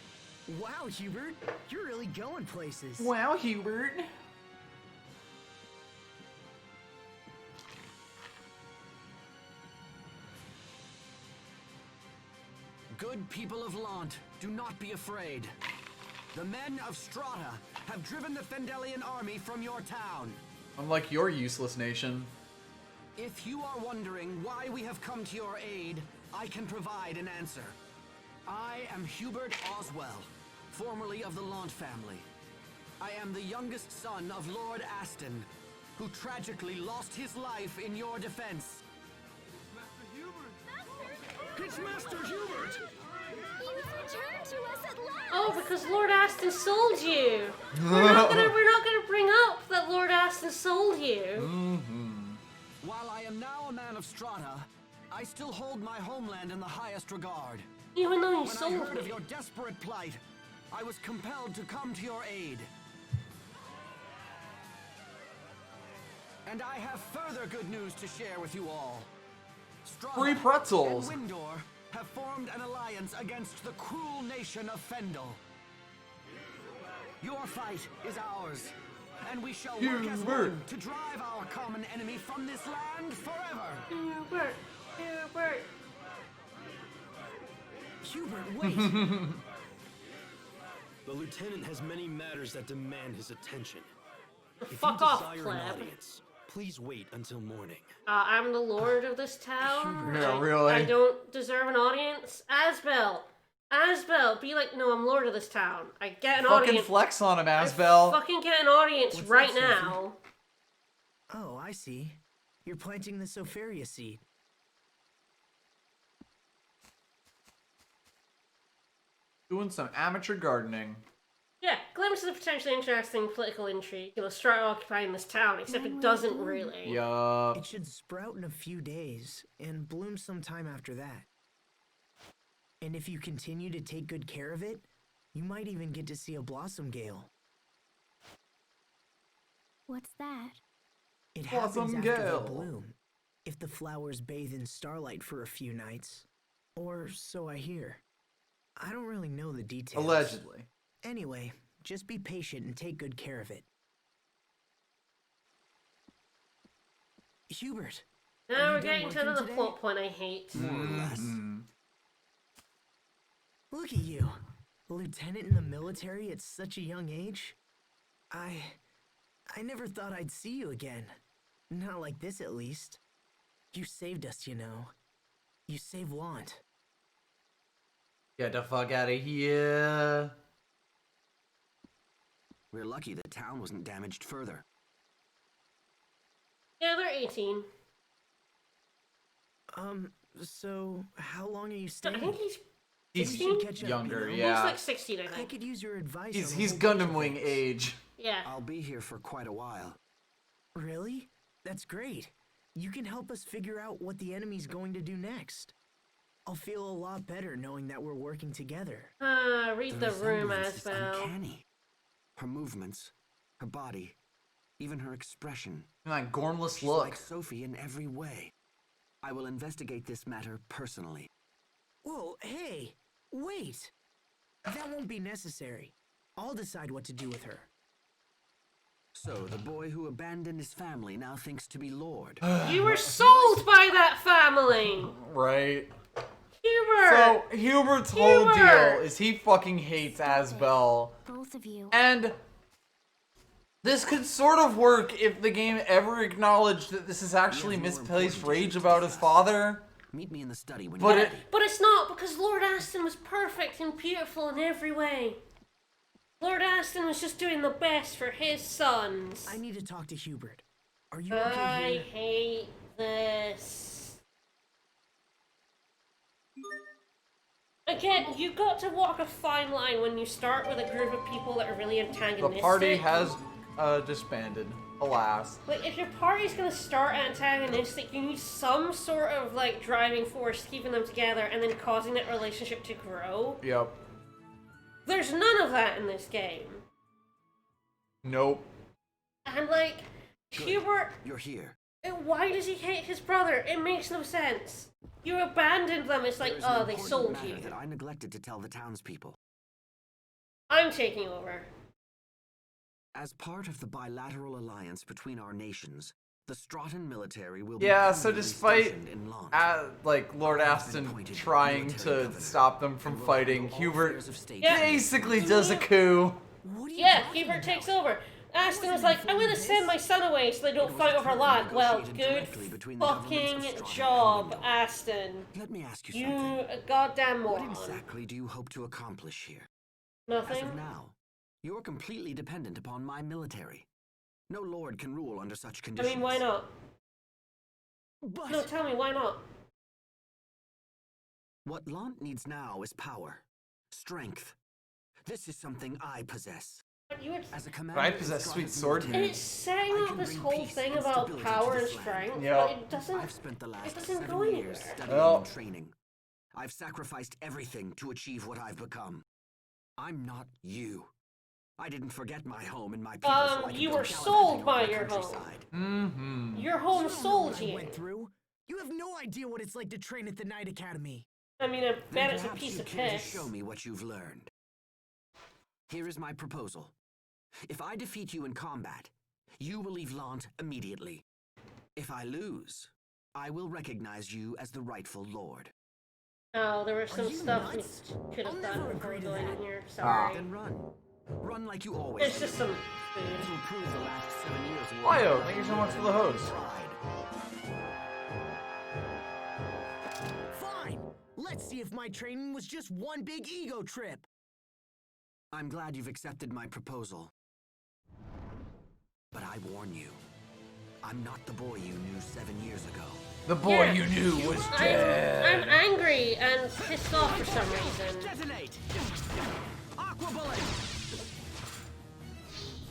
Wow, Hubert, you're really going places. Wow, Hubert. Good people of Lant, do not be afraid. The men of Strata have driven the Fendelian army from your town. Unlike your useless nation. If you are wondering why we have come to your aid, I can provide an answer. I am Hubert Oswell, formerly of the Lant family. I am the youngest son of Lord Aston, who tragically lost his life in your defense. It's Master Hubert! You've returned to us at last! Oh, because Lord Aston sold you. We're not gonna bring up that Lord Aston sold you. Mm-hmm. While I am now a man of Strata, I still hold my homeland in the highest regard. Even though you When I sold heard me. of your desperate plight, I was compelled to come to your aid. And I have further good news to share with you all. Strata Free pretzels. and Windor have formed an alliance against the cruel nation of Fendel. Your fight is ours, and we shall work as Hubert. one to drive our common enemy from this land forever. Hubert. Hubert. Hubert, wait! The lieutenant has many matters that demand his attention. Fuck off, pleb. Please wait until morning. I'm the lord of this town. Yeah, really? I don't deserve an audience. Asbel! Asbel! Be like, no, I'm lord of this town. I get an Fucking audience. flex on him, I Asbel. fucking get an audience What's right that, now. Oh, I see. You're planting the Sopharia seed. Doing some amateur gardening. Yeah, glimpses of potentially interesting political intrigue. You know, Strata occupying this town, except it doesn't really. Yup. It should sprout in a few days and bloom sometime after that. And if you continue to take good care of it, you might even get to see a blossom gale. What's that? It Blossom happens after gale. they bloom, if the flowers bathe in starlight for a few nights. Or so I hear. I don't really know the details. Allegedly. Anyway, just be patient and take good care of it. Hubert! Now Are we're you done getting to working another today? plot point I hate. More or less. Mhm. Look at you. A lieutenant in the military at such a young age? I never thought I'd see you again. Not like this, at least. You saved us, you know. You saved Lant. Get the fuck out of here. We're lucky the town wasn't damaged further. Yeah, they're 18. So how long are you I staying? think he's He's 16? Catch up, younger, you know? He's yeah. like 16, I I think. could use your advice. He's on a he's whole bunch Gundam of Wing things. age. Yeah. I'll be here for quite a while. Really? That's great. You can help us figure out what the enemy's going to do next. I'll feel a lot better knowing that we're working together. Read the room, resemblance is Asbel. uncanny. Her movements, her body, even her expression. And that gormless She's look. like Sophie in every way. I will investigate this matter personally. Whoa, hey, wait. That won't be necessary. I'll decide what to do with her. So, the boy who abandoned his family now thinks to be Lord. You were sold by that family! Right. Hubert! So Hubert's whole deal Hubert! is he fucking hates Asbel. Both of you. And this could sort of work if the game ever acknowledged that this is actually We have more misplaced important rage issues about to his discuss. father. Meet me in the study when But you're it- ready. But it's not, because Lord Aston was perfect and beautiful in every way. Lord Aston was just doing the best for his sons. I need to talk to Hubert. Are you okay I here? hate this. Again, you got to walk a fine line when you start with a group of people that are really The antagonistic. party has disbanded, alas. Like, if your party's gonna start antagonistic, you need some sort of, like, driving force keeping them together and then causing that relationship to grow. Yep. There's none of that in this game. Nope. And, like, Good. Hubert, You're here. why does he hate his brother? It makes no sense. You abandoned them, it's like, There is an oh, they important sold matter you. that I neglected to tell the townspeople. I'm taking over. As part of the bilateral alliance between our nations, the Stratton military will be Yeah, so permanently despite stationed in Lont. like Lord Aston trying to stop them from fighting, Hubert Yeah. basically does a coup. What are you Yeah, talking Hubert about? takes over. Aston was like, I'm gonna send my son away so they don't fight over land. Well, good Directly between the governments fucking of Stratton and job, Window. Aston. Let me ask you You something. a goddamn What moron. exactly do you hope to accomplish here? As Nothing? of now, you're completely dependent upon my military. No lord can rule under such I conditions. mean, why not? But No, tell me, why not? What Lant needs now is power, strength. This is something I possess. But you were... As a commander, I in possess Stratton's sweet sword. And military, it's setting I up can this bring whole peace thing and about stability power to and this land. strength, Yep. but it doesn't... I've spent the last doesn't 7 go years anywhere. studying Well- and training. I've sacrificed everything to achieve what I've become. I'm not you. I didn't forget my home and my people. So I can you go were gallivanting sold over by the your home. countryside. Mm-hmm. Your home you don't know sold what I you. went through. You have no idea what it's like to train at the Knight Academy. I mean, I Then bet it's a perhaps piece you of care to piss. show me what you've learned. Here is my proposal. If I defeat you in combat, you will leave Lant immediately. If I lose, I will recognize you as the rightful lord. Oh, there was some you stuff we nuts? could I'll have never done before agree to going in that. here. Sorry. Then run. Run like you always It's do. just some It food. will prove the last 7 years of Lio, war. thank you so much for the host. Pride. Fine. Let's see if my training was just one big ego trip. I'm glad you've accepted my proposal. But I warn you, I'm not the boy you knew 7 years ago. The boy Yeah. you knew was I'm dead. angry and pissed off for some reason. Detonate! Aqua bullet!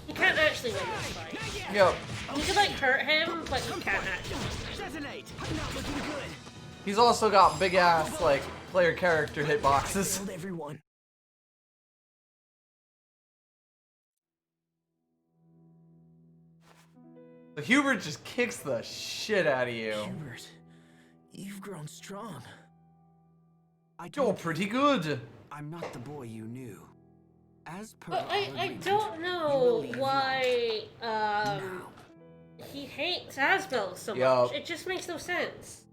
You can't actually win this fight. Yep. You could like hurt him, but you can't actually. Detonate! Not looking good. He's also got big ass like player character hitboxes. Killed everyone. So Hubert just kicks the shit out of you. Hubert, you've grown strong. I You're told you, pretty good. I'm not the boy you knew. As per But our I agreement, don't you will know leave why now. he hates Asbel so Yup. much. It just makes no sense.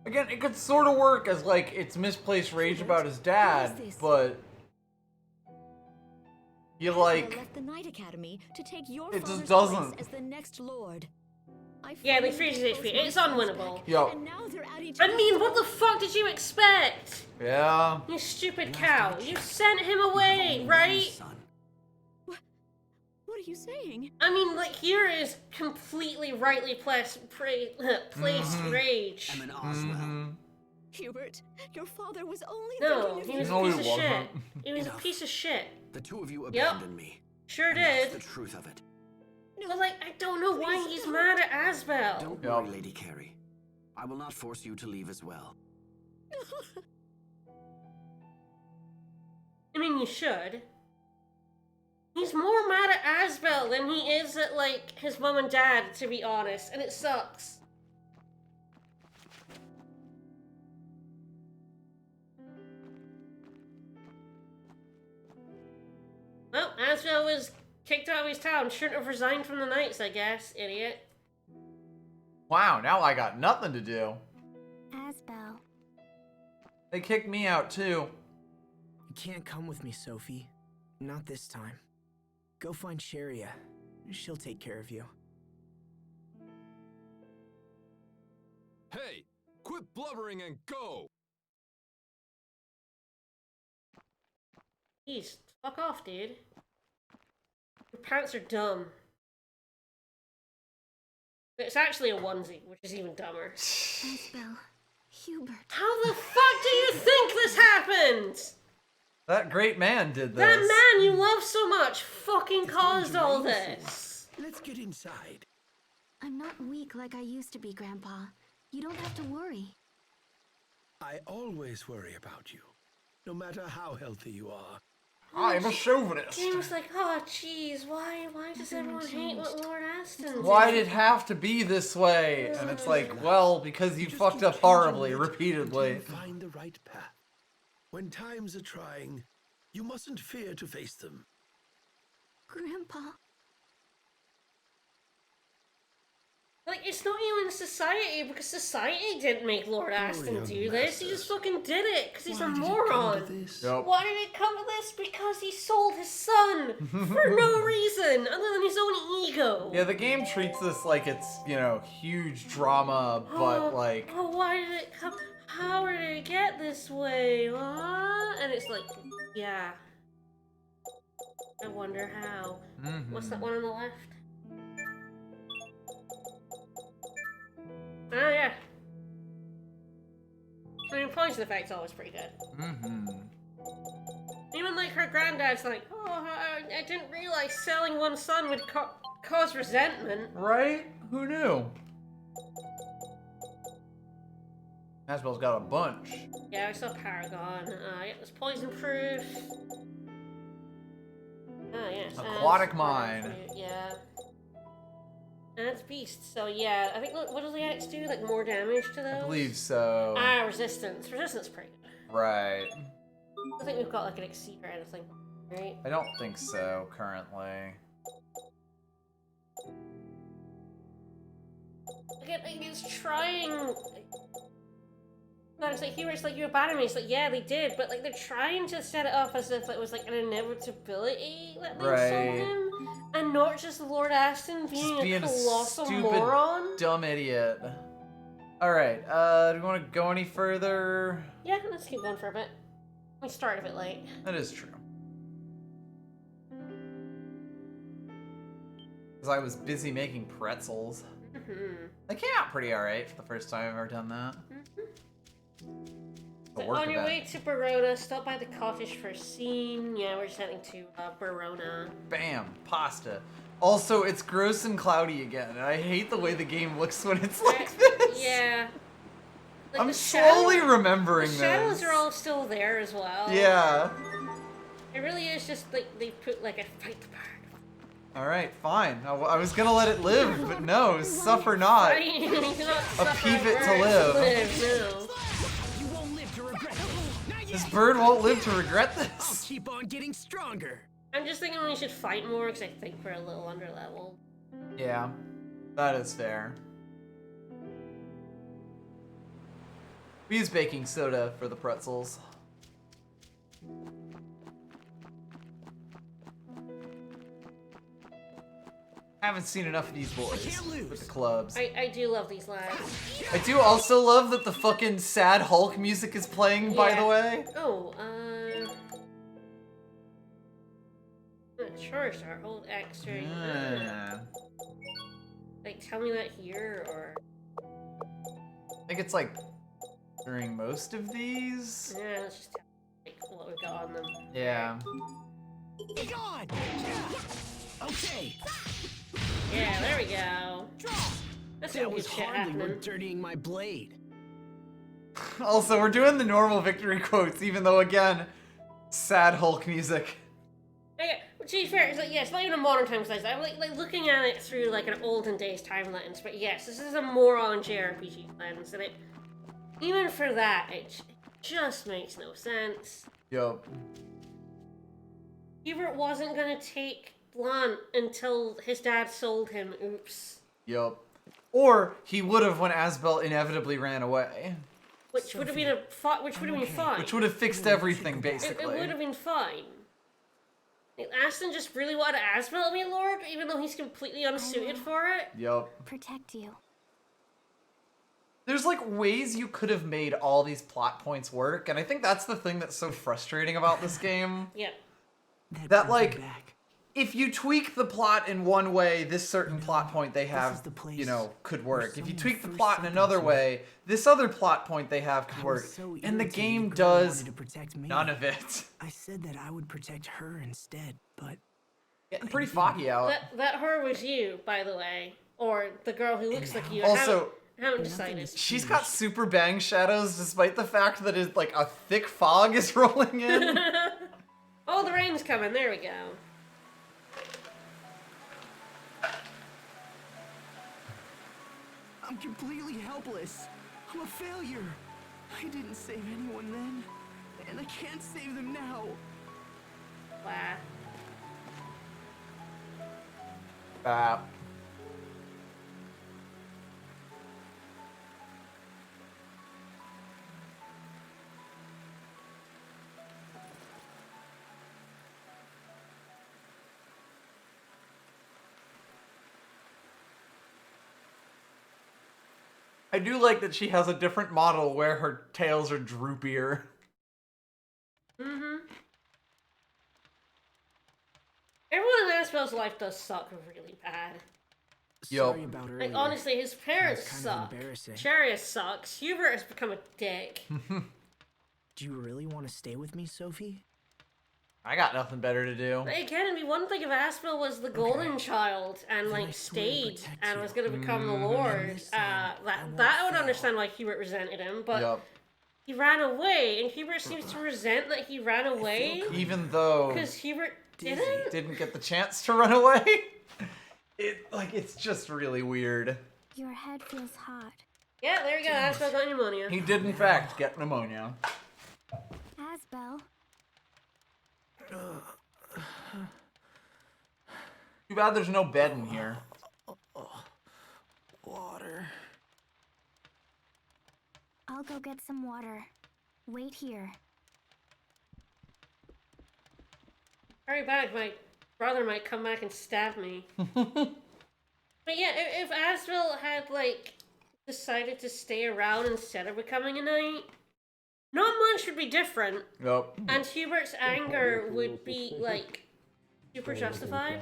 Again, it could sort of work as like it's misplaced rage about his dad, What is this? but you I like left the Knight Academy to take your It just father's doesn't. place as the next lord. I Yeah, they finally freeze his get HP. both It's my sons unwinnable. back, Yup. And now they're adding I mean, what the fuck did you expect? yeah. You stupid cow. You sent him away, right? Son. What are you saying? I mean, like, here is completely rightly placed rage. Emin Oswell. Hubert, your father was only No, thinking he of was you. a piece of shit. He was a Enough. piece of shit. The two of you Yep. abandoned me. Sure And that's did. the truth of it. But like, I don't know why he's mad at Asbel. Don't worry, Lady Carrie. I will not force you to leave as well. I mean, you should. He's more mad at Asbel than he is at, like, his mom and dad, to be honest, and it sucks. Well, Asbel was kicked out of his town. Shouldn't have resigned from the Knights, I guess, idiot. Wow, now I got nothing to do. Asbel. They kicked me out too. You can't come with me, Sophie. Not this time. Go find Sharia. She'll take care of you. Hey, quit blubbering and go! Jeez, fuck off, dude. Your pants are dumb. But it's actually a onesie, which is even dumber. Asbel. Hubert. How the fuck do you think this happened? That great man did this. That man you love so much fucking caused all this. Let's get inside. I'm not weak like I used to be, Grandpa. You don't have to worry. I always worry about you, no matter how healthy you are. I'm a chauvinist. James like, oh jeez, why does everyone hate what Lord Aston did? Why did it have to be this way? And it's like, well, because you fucked up horribly, repeatedly. Until you find the right path. When times are trying, you mustn't fear to face them. Grandpa. Like, it's not even society, because society didn't make Lord Aston young do this. He masters. just fucking did it, because he's a Why did it come moron. to this? Yep. Why did it come to this? Because he sold his son for no reason other than his own ego. Yeah, the game treats this like it's, you know, huge drama, but like... Oh, why did it come? How did it get this way? Huh? And it's like, yeah. I wonder how. What's that one on the left? Oh, yeah. I mean, points of effect's always pretty good. Even like her granddad's like, oh, I didn't realize selling one son would cause resentment. Right? Who knew? Asbel's got a bunch. Yeah, I saw Paragon. Yeah, it's poison proof. Oh, yeah. Aquatic mine. Yeah. And it's beast, so yeah. I think, what does the X do? Like, more damage to those? I believe so. Ah, resistance. Resistance is pretty good. Right. I think we've got, like, an exceed or anything, right? I don't think so, currently. Again, like, it's trying... No, it's like, Hubert's like, you abandoned me. It's like, yeah, they did, but, like, they're trying to set it up as if it was, like, an inevitability that they sold him. And not just Lord Aston being a colossal stupid, moron. dumb idiot. Alright, do you want to go any further? Yeah, let's keep going for a bit. We started a bit late. That is true. Because I was busy making pretzels. They came out pretty alright for the first time I've ever done that. So on your way to Barona, stop by the cottage for a scene. Yeah, we're just heading to Barona. Bam, pasta. Also, it's gross and cloudy again, and I hate the way the game looks when it's like this. Yeah. Like I'm the slowly remembering the this. shadows are all still there as well. Yeah. It really is just like they put like a fight back. Alright, fine. I was gonna let it live, but no, suffer not. Upheave it to live. No. You won't live to regret it. This bird won't live to regret I'll this. keep on getting stronger. I'm just thinking we should fight more because I think we're a little underleveled. Yeah, that is fair. We use baking soda for the pretzels. I haven't seen enough of these boys with the clubs. I do love these lads. I do also love that the fucking sad Hulk music is playing, by the way. Oh, Charizard, hold X during Like, tell me that here, or... I think it's like during most of these. Yeah, let's just take what we've got on them. Yeah. Be gone! Okay, Yeah, there we go. That's some that good was shit hardly happening. worth dirtying my blade. Also, we're doing the normal victory quotes, even though, again, sad Hulk music. Okay, to be fair, it's like, yeah, it's not even a modern times like that. I'm like looking at it through like an olden days time lens, but yes, this is a more on JRPG lens, and it even for that, it just makes no sense. Yup. Hubert wasn't gonna take Blunt until his dad sold him. Oops. Yup. Or he would have when Asbel inevitably ran away. Which would have been fine. Which would have fixed everything, It basically. would have been fine. Like, Aston just really wanted Asbel to be Lord, even though he's completely unsuited for it. Yup. Protect you. There's like ways you could have made all these plot points work, and I think that's the thing that's so frustrating about this game. Yep. That, brings me like, back. if you tweak the plot in one way, this certain plot point they is have, the place you know, could where work. If you someone tweak the first plot in sent another them to way, this other plot point they have could I work. was so And the irritated game the girl does wanted to protect me. none of it. I said that I would protect her instead, but Getting pretty foggy out. That her was you, by the way, or the girl who looks like you. Also, I haven't decided. she's got super bang shadows, despite the fact that it's like a thick fog is rolling in. Oh, the rain's coming. There we go. I'm completely helpless. I'm a failure. I didn't save anyone then, and I can't save them now. Wow. I do like that she has a different model where her tails are droopier. Mm-hmm. Everyone in Asbel's life does suck really bad. Sorry about earlier. Like, honestly, his parents kind of suck. embarrassing. Chariot sucks. Hubert has become a dick. Do you really want to stay with me, Sophie? I got nothing better to do. But again, it'd be one thing if Asbel was the golden child and, Then I like, swear to stayed protect and you. was gonna become the Lord. this time, I won't That I would fail. understand why Hubert resented him, but Yup. he ran away, and Hubert seems to resent that he ran away Even though because Hubert Dizzy. didn't. get the chance to run away. It's just really weird. Your head feels hot. Yeah, there you go. Asbel got pneumonia. He did in fact get pneumonia. Asbel, Too bad there's no bed in here. Water. I'll go get some water. Wait here. Hurry back, my brother might come back and stab me. But yeah, if Asbel had, like, decided to stay around instead of becoming a knight, not much would be different, Yup. and Hubert's anger would be, like, super justified.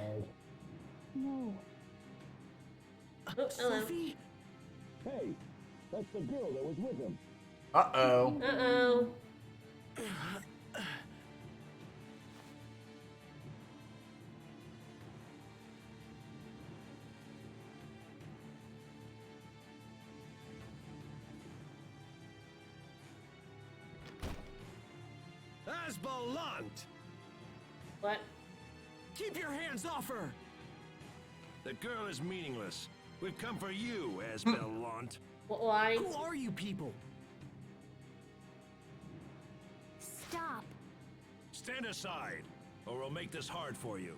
No. Oh, hello. Sophie? Hey, that's the girl that was with him. Uh-oh. Uh-oh. Asbalant! What? Keep your hands off her! The girl is meaningless. We've come for you, Asbalant. Why? Who are you people? Stop. Stand aside, or we'll make this hard for you.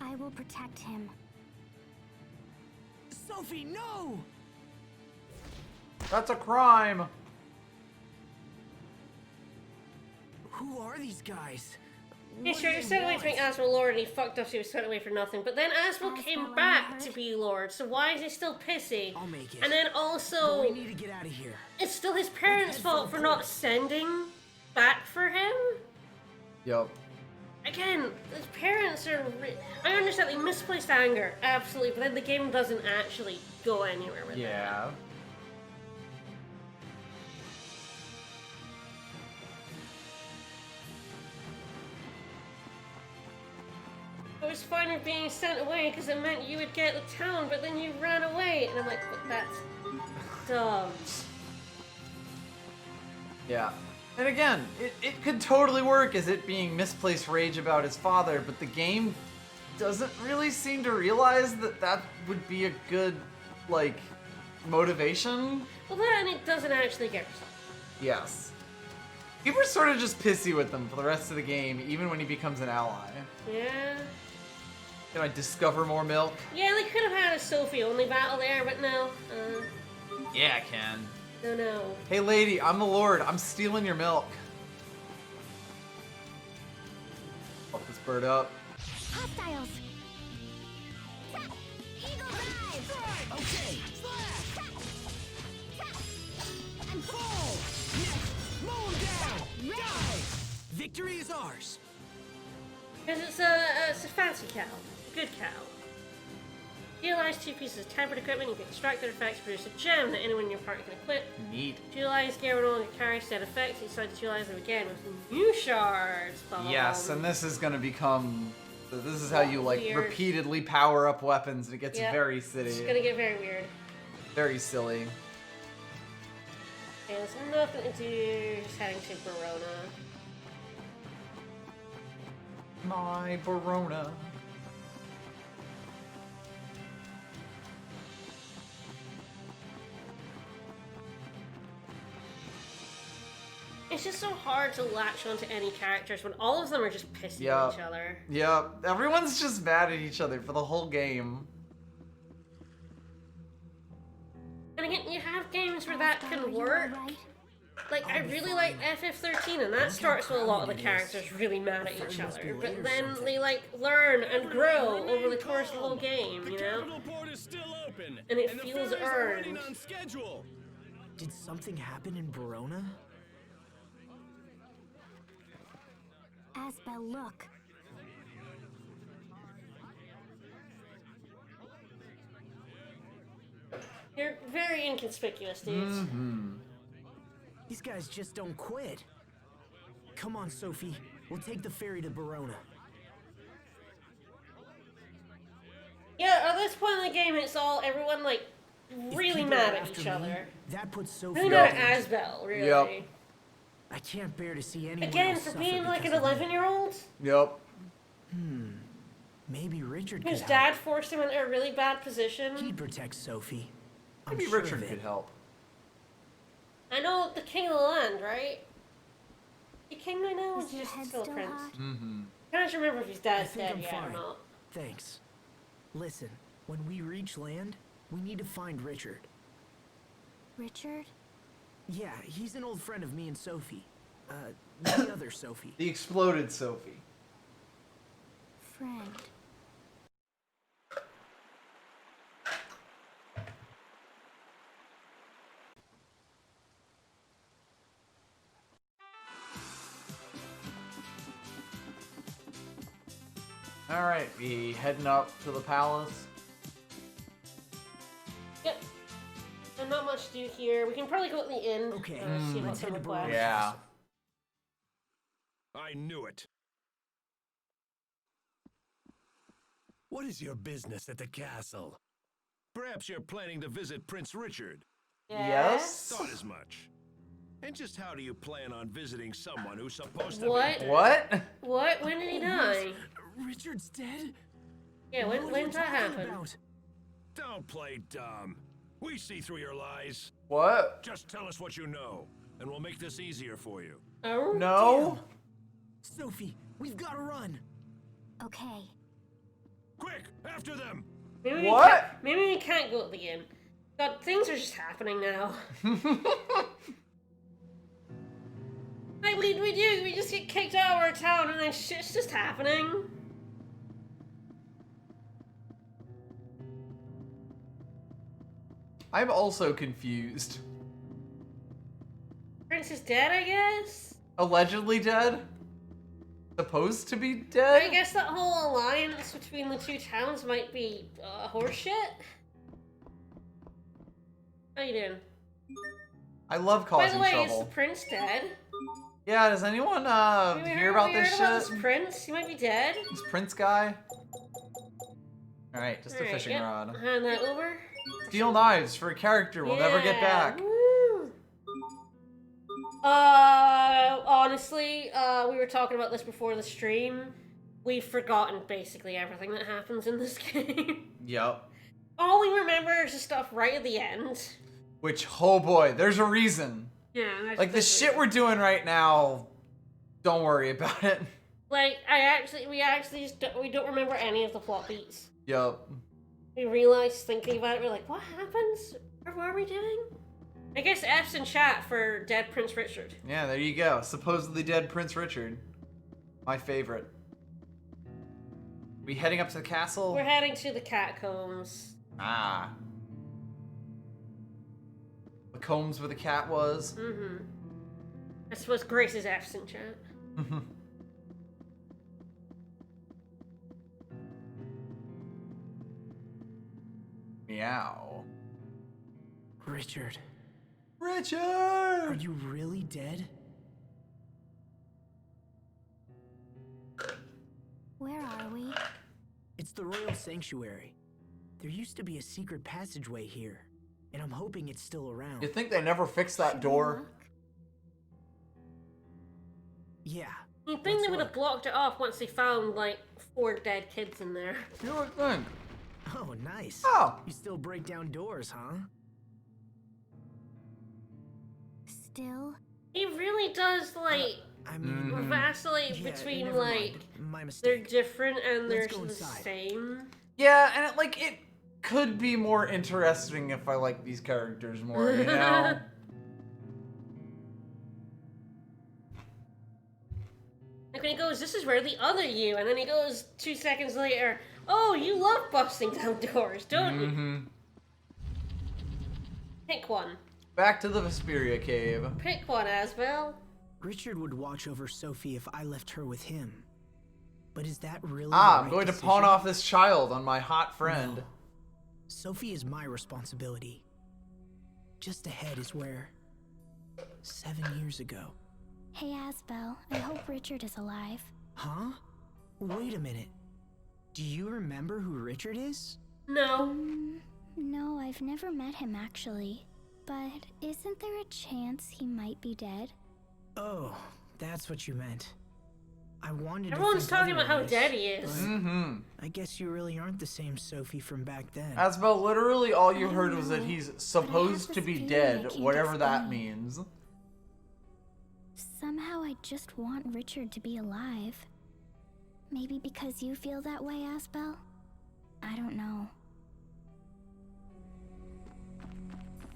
I will protect him. Sophie, no! That's a crime. Who are these guys? Yeah, What sure, do you they sent away to want? make Asbel Lord and he fucked up so he was sent away for nothing. But then Asbel Asbel, came am I back hurt? to be Lord, so why is he still pissy? I'll make it. And then But also, we need to get out of here. it's still his parents' fault for not sending back for him? Yup. Again, his parents are... I understand they misplaced anger, absolutely, but then the game doesn't actually go anywhere with it. Yeah. was fine with being sent away because it meant you would get the town, but then you ran away. And I'm like, but that's dumb. Yeah. And again, it could totally work as it being misplaced rage about his father, but the game doesn't really seem to realize that that would be a good, like, motivation. Well, that and it doesn't actually get resolved. Yes. You were sort of just pissy with him for the rest of the game, even when he becomes an ally. Yeah. Can I discover more milk? Yeah, they could have had a Sophie only battle there, but no. Yeah, I can. No. Hey lady, I'm the Lord. I'm stealing your milk. Fuck this bird up. Hostiles. Eagle dive. Okay, slash! And Fall! Mow him down! Die! Victory is ours! Because it's a fancy cow. Good cow. Utilize 2 pieces of tempered equipment, you can extract their effects, produce a gem that anyone in your party can equip. Neat. Utilize gear no longer carries said effects, you decide to utilize them again with new shards. Yes, and this is gonna become... This is how you, like, Weird. repeatedly power up weapons, and it gets Yep. very silly. It's gonna get very weird. Very silly. Okay, there's nothing to do, just heading to Verona. My Verona. It's just so hard to latch onto any characters when all of them are just pissing Yeah. at each other. Yeah, everyone's just mad at each other for the whole game. And again, you have games where that can work. Like, I really like FF13, and that starts with a lot of the characters really mad at each other. But then they, like, learn and grow over the course of the whole game, you know? And it feels earned. Did something happen in Verona? Asbel, look. You're very inconspicuous, dudes. These guys just don't quit. Come on, Sophie. We'll take the ferry to Verona. Yeah, at this point in the game, it's all everyone, like, If really people mad are at after each me, other. That puts Sophie Really mad in at danger. Asbel, really. Yep. I can't bear to see anyone Again, else for suffer being like an because of me. 11-year-old, Yep. Maybe Richard could whose help. dad forced him into a really bad position. He'd protect Sophie. I'm Maybe sure Richard of it. could help. I know the king of the land, right? The king right now Is is your just head still a still prince. hot? I can't remember if his I dad's think dead I'm yet or fine. not. Thanks. Listen, when we reach land, we need to find Richard. Richard? Yeah, he's an old friend of me and Sophie. The other Sophie. The exploded Sophie. Friend. Alright, we heading up to the palace. Yep. And not much to do here. We can probably go at the inn. Okay, See let's what's head on to the quest. Verona. Yeah. I knew it. What is your business at the castle? Perhaps you're planning to visit Prince Richard. Yes? Thought as much. And just how do you plan on visiting someone who's supposed to What? be... What? What? When did he die? Richard's dead? Yeah, What are when you did that talking happen? about? Don't play dumb. We see through your lies. What? Just tell us what you know, and we'll make this easier for you. Oh? No? Sophie, we've got to run. Okay. Quick, after them! Maybe What? Maybe we can't go at the inn. God, things are just happening now. Like, we do. We just get kicked out of our town and then shit's just happening. I'm also confused. Prince is dead, I guess? Allegedly dead? Supposed to be I dead? guess that whole alliance between the two towns might be horseshit. How you doing? I love By causing the way, trouble. is the prince dead? Yeah, does anyone Have we hear about we this heard about shit? this prince? He might be dead. This Prince guy? Alright, just a Alright, fishing yep. rod. Hand that over. Steel knives for a character we'll never get back. Woo. Honestly, we were talking about this before the stream. We've forgotten basically everything that happens in this game. Yep. All we remember is the stuff right at the end. Which, oh boy, there's a reason. Yeah, there's Like, the this shit reason. we're doing right now, don't worry about it. Like, we don't remember any of the plot beats. Yup. We realized thinking about it, we're like, what happens? Or what are we doing? I guess F's in chat for Dead Prince Richard. Yeah, there you go. Supposedly dead Prince Richard. My favorite. We heading up to the castle? We're heading to the catacombs. Ah. The combs where the cat was. Mm-hmm. I suppose Grace is F's in chat. Meow. Richard, are Richard! you really dead? Where are we? It's the Royal Sanctuary. There used to be a secret passageway here, and I'm hoping it's still around. You think they never fixed that Should we door? look? Yeah. You'd think let's they would have look. blocked it off once they found, like, 4 dead kids in there. You would think. Oh, nice. Oh. You still break down doors, huh? Still? He really does, like, I mean, Mhm. vacillate yeah, between, never like, mind. My they're mistake. different and they're Let's go the inside. same. Yeah, and it could be more interesting if I like these characters more, you know? Like when he goes, this is where the other you, and then he goes 2 seconds later, oh, you love busting down doors, don't you? Mm-hmm. Pick one. Back to the Vesperia cave. Pick one, Asbel. Richard would watch over Sophie if I left her with him. But is that really the I'm right going to decision? pawn off this child on my hot friend. No. Sophie is my responsibility. Just ahead is where... 7 years ago. Hey, Asbel, I hope Richard is alive. Huh? Wait a minute. Do you remember who Richard is? No. No, I've never met him actually. But isn't there a chance he might be dead? Oh, that's what you meant. I wanted Everyone's to think talking about how otherwise, dead he is. but Mm-hmm. I guess you really aren't the same Sophie from back then. Asbel, literally all you I heard don't was that know, he's but I have supposed this to be feeling I dead, can't whatever that explain. means. Somehow I just want Richard to be alive. Maybe because you feel that way, Asbel? I don't know.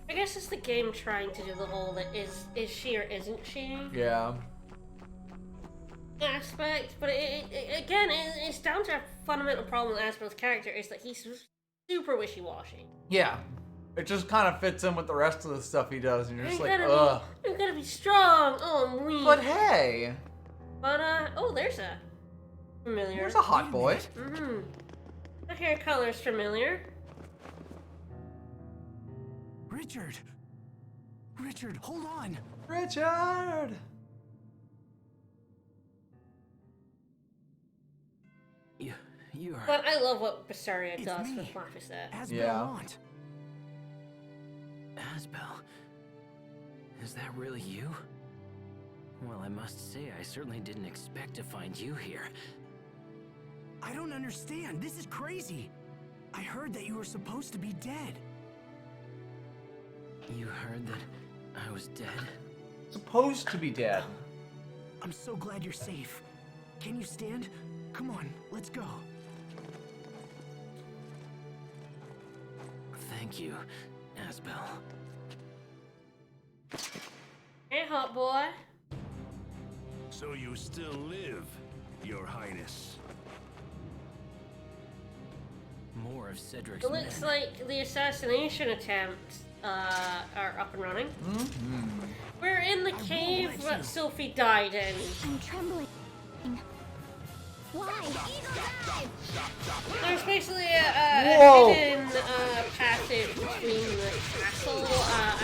I guess it's the game trying to do the whole that is she or isn't she Yeah. aspect, but it's down to a fundamental problem with Asbel's character is that he's super wishy-washy. Yeah. It just kind of fits in with the rest of the stuff he does, and you're just like, ugh. I'm gonna be strong. Oh, I'm weak. But hey, But oh, there's a familiar. there's a hot boy. Mm-hmm. The hair color's familiar. Richard! Richard, hold on! Richard! You are... But I love what Vesperia It's does me. with Laphicet. Asbel Yeah. Lant. Asbel, is that really you? Well, I must say, I certainly didn't expect to find you here. I don't understand. This is crazy. I heard that you were supposed to be dead. You heard that I was dead? Supposed to be dead. I'm so glad you're safe. Can you stand? Come on, let's go. Thank you, Asbel. Hey, hot boy. So you still live, Your Highness. More of Cedric's It looks men. like the assassination attempts are up and running. Mm-hmm. We're in the cave let that you. Sophie died in. I'm trembling. Why? Eagle dive! There's basically a Whoa. hidden passage between the castle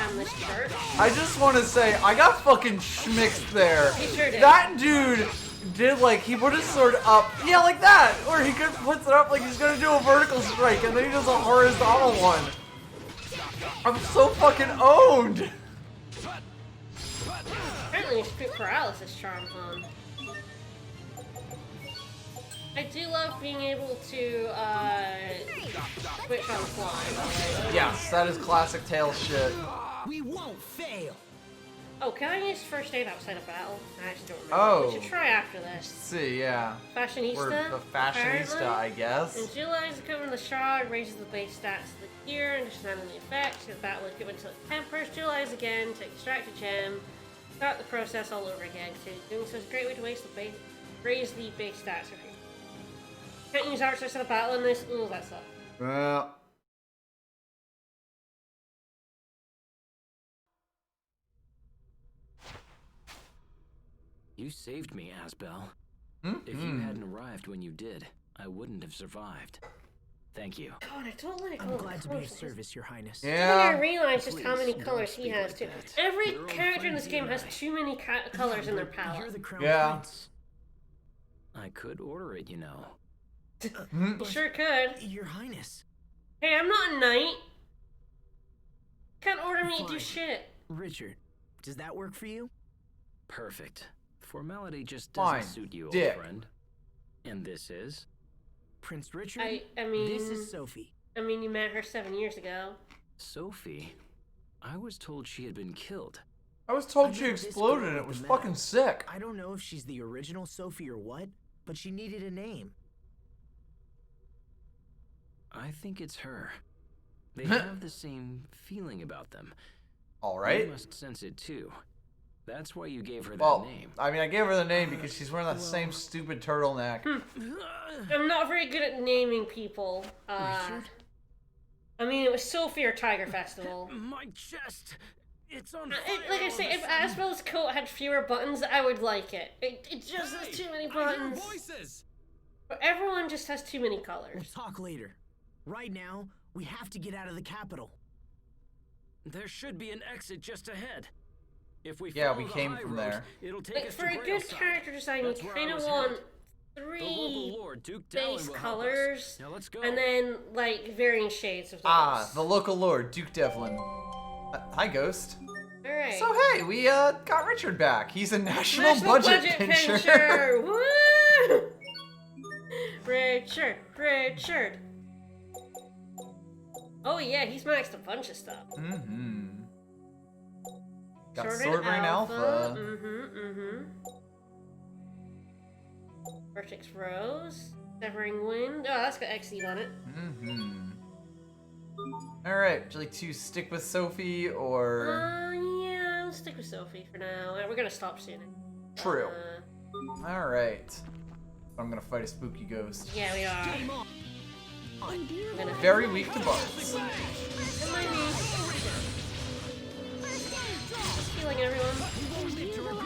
and this church. I just want to say, I got fucking schmixed there. He sure did. That dude did like, he put his sword up, yeah, like that, or he could puts it up like he's gonna do a vertical strike, and then he does a horizontal one. I'm so fucking owned. Apparently, you should put paralysis charms on. I do love being able to switch on the fly. Yes, that is classic Tails shit. We won't fail. Oh, can I use first aid outside of battle? I actually don't remember. Oh. We should try after this. Let's see, yeah. Fashionista? Or the fashionista, apparently. I guess. And utilize the equipment of the shard, raises the base stats of the gear, understanding the effects of the battle equipment until it tempers. Utilize again to extract a gem. Start the process all over again. Doing so is a great way to raise the base stats. Can't use arts outside of battle in this. Ooh, that sucks. Well. You saved me, Asbel. If you hadn't arrived when you did, I wouldn't have survived. Thank you. God, I don't like I'm glad to be of service, Your Highness. I realized just how many Please, colors don't he has speak too. like that. Every You're on character in this frontier, game has right? too many colors in their You're palette. the crown Yeah. prince. I could order it, you know. You sure could. Your Highness. Hey, I'm not a knight. Can't order me to do Fine. shit. Richard, does that work for you? Perfect. Formality just doesn't Fine. suit you, Dick. old friend. And this is? Prince Richard? I mean, This is Sophie. I mean, you met her 7 years ago. Sophie? I was told she had been killed. I was told I she know this exploded girl and it with was the fucking map. sick. I don't know if she's the original Sophie or what, but she needed a name. I think it's her. They have the same feeling about them. Alright. You must sense it too. That's why you gave her that Well, name. I mean, I gave her the name because she's wearing that same stupid turtleneck. I'm not very good at naming people. Richard? I mean, it was Sophie or Tiger Festival. My chest! It's on Like I say, if Asbel's coat had fewer buttons, I would like it. It just has too many buttons. Voices! But everyone just has too many We'll colors. talk later. Right now, we have to get out of the capital. There should be an exit just ahead. If we Yeah, follow we the came high from road, there. It'll take Like, us for to a good Grailside. character design, you That's where I kind of was want headed. The local 3 lord, Duke Dallin, base will help us. colors, Now let's go. and then, like, varying shades of those. Ah, the local lord, Duke Devlin. Hi, Ghost. Alright. So, hey, we got Richard back. He's a national budget pincher. pincher. Woo! Richard. Oh yeah, he's maxed a bunch of stuff. Mm-hmm. Got Sword Swordbrain Alpha. Mm-hmm. Vertex Rose. Severing Wind. Oh, that's got Exceed on it. Mm-hmm. Alright, would you like to stick with Sophie or... Yeah, I'll stick with Sophie for now. We're gonna stop soon. True. Alright. I'm gonna fight a spooky ghost. Yeah, we are. I'm gonna Very weak to bugs. It might be. Just healing everyone.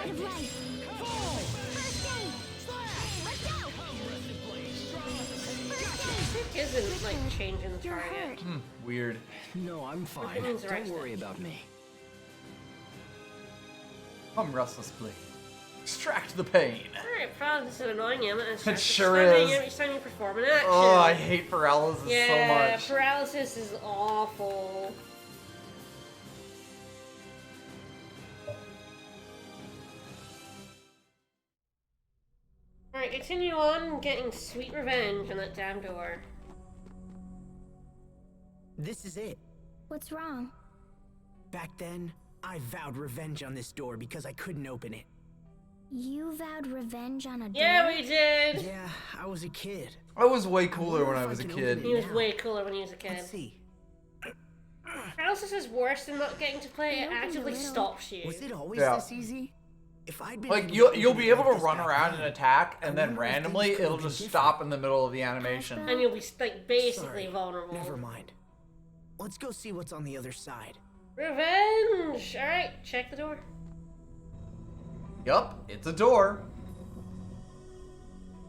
It isn't like changing the target. Weird. No, I'm fine. means the right Don't worry step. about me. Come restlessly. Extract the pain. Alright, paralysis is annoying him. It sure is. Each time you perform an action. Oh, I hate paralysis yeah, so much. paralysis is awful. Alright, continue on getting sweet revenge on that damn door. This is it. What's wrong? Back then, I vowed revenge on this door because I couldn't open it. You vowed revenge on a door? Yeah, we did! Yeah, I was a kid. I was way cooler wonder when if I I was a can kid. open He was now. way cooler when he was a kid. Let's see. Paralysis is worse than not getting to play. It opened a actively little. stops you. Was it always Yeah. this easy? If I'd been Like, able you'll to be open able it to like run this around back and then, attack, and I then wonder if things randomly could have it'll been just different. stop in the middle of the animation. And you'll be like basically Sorry, vulnerable. Never mind. Let's go see what's on the other side. Revenge! Alright, check the door. Yup, it's a door.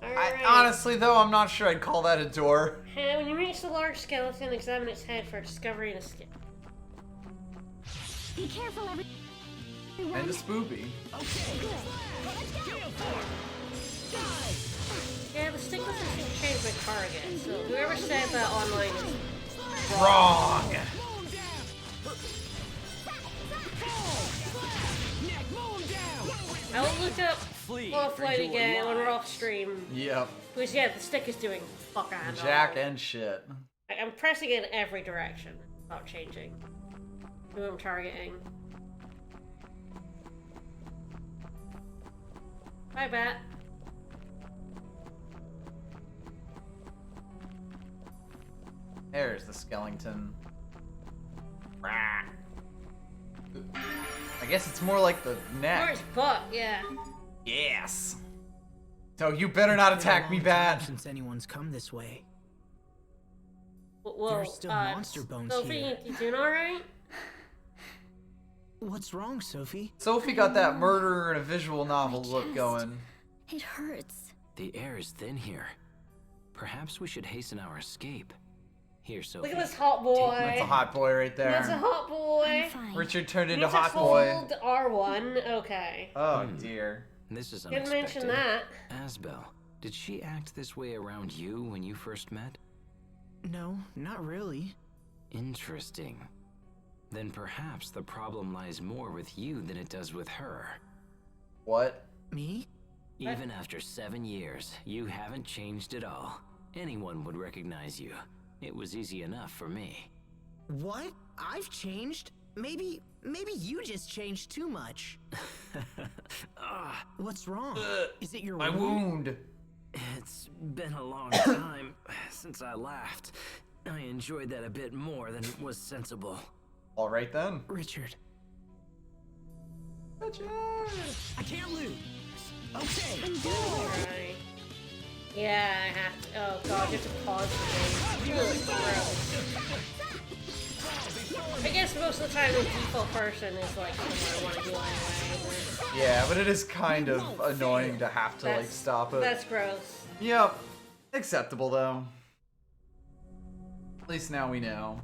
Alright. Honestly, though, I'm not sure I'd call that a door. When you reach the large skeleton, examine its head for discovery and escape. Be careful, everyone. And a spoopy. Good. Let's go. target. So whoever said that online is Wrong! I'll look up Offline again when we're off stream. Yep. Because yeah, the stick is doing fuck and Jack all. and shit. I'm pressing it in every direction. Not changing who I'm targeting. Bye, Bat. There's the skeleton. Rah. I guess it's more like the neck. Where's butt? Yeah. Yes. So you better not attack me, Bat. Since anyone's come this way. Well, There's still monster bones Sophie, here. you doing all right? What's wrong, Sophie? Sophie got that murderer in a visual novel look going. It hurts. The air is thin here. Perhaps we should hasten our escape. Here, Sophie. Look at this hot boy. That's a hot boy right there. That's a hot boy. Richard turned You into need to hot boy. hold R1. Okay. Oh dear. This is Didn't unexpected. mention that. Asbel, did she act this way around you when you first met? No, not really. Interesting. Then perhaps the problem lies more with you than it does with her. What? Me? Even after 7 years, you haven't changed at all. Anyone would recognize you. It was easy enough for me. What? I've changed? Maybe you just changed too much. What's wrong? Is it your My wound. It's been a long time since I laughed. I enjoyed that a bit more than was sensible. All right then. Richard. Richard. I can't lose. Okay. Alright. Yeah, I have to. Oh god, you have to pause the game. Really gross. I guess most of the time the default person is like something I want to do anyway. Yeah, but it is kind of annoying to have to like stop it. That's gross. Yep. Acceptable though. At least now we know.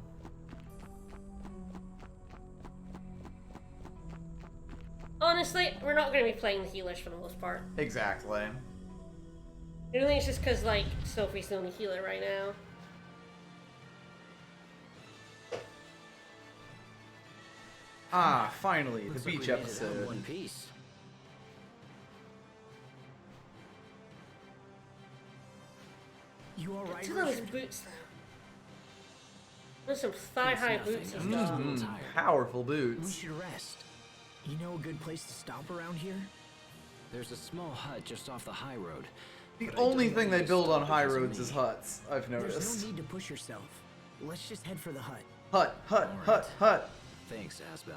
Honestly, we're not going to be playing the healers for the most part. Exactly. I think it's just because, like, Sophie's the only healer right now. Ah, finally, Looks the like beach we made it out in episode. one piece. You alright, Look at those Richard? boots, though. Those some thigh-high nothing. boots he's I'm got. just tired. Powerful We boots. should rest. You know a good place to stop around here? There's a small hut just off the high road. The but I only don't thing know they to build stop on high because of roads is me. huts, I've There's noticed. no need to push yourself. Let's just head for the hut. Hut, hut, All right. hut, hut. Thanks, Asbel.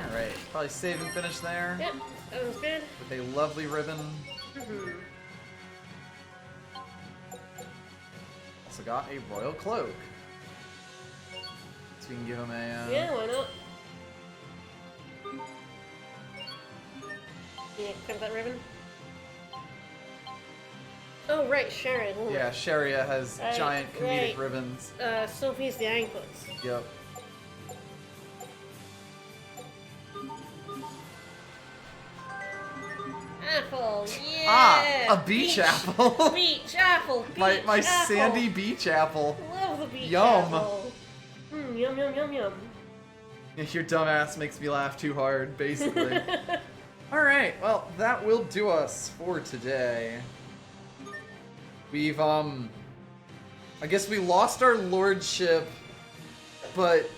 Alright, probably save and finish there. Yep, that was good. With a lovely ribbon. Also got a royal cloak. So we can give him a... Yeah, why not? Yeah, cut that ribbon. Oh, right, Sharon. Ooh. Yeah, Sharia has Right, giant comedic right. ribbons. Sophie's the anklets. Yep. Apple, yeah! Ah, a beach apple. Beach apple, beach my apple. sandy beach apple. Love the beach Yum. apple. Yum, yum, yum, yum. Your dumbass makes me laugh too hard, basically. Alright, well, that will do us for today. We've, I guess we lost our lordship, but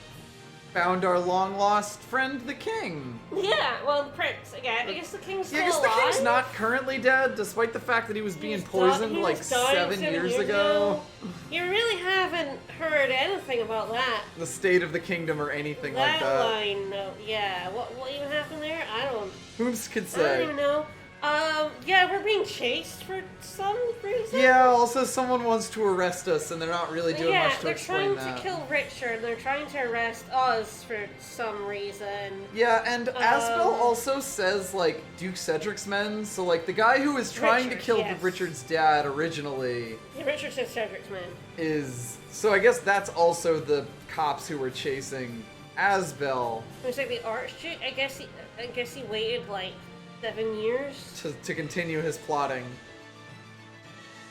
found our long-lost friend, the king. Yeah, well, the prince, again. I guess the king's still Yeah, I guess the alive. king's not currently dead, despite the fact that he was being poisoned He like was dying 7 years ago. You really haven't heard anything about that. The state of the kingdom or anything like That that. line, no. Yeah, what even happened there? I don't Whom's could I don't say? even know. Yeah, we're being chased for some reason. Yeah, also someone wants to arrest us and they're not really doing Yeah, much to they're explain trying that. to kill Richard. They're trying to arrest us for some reason. Yeah, and Asbel also says, like, Duke Cedric's men, so, like, the guy who was trying to Richard, kill yes. Richard's dad originally Yeah, Richard says Cedric's men. is... So I guess that's also the cops who were chasing Asbel. It was like the Archduke. I guess he waited like 7 years. to continue his plotting.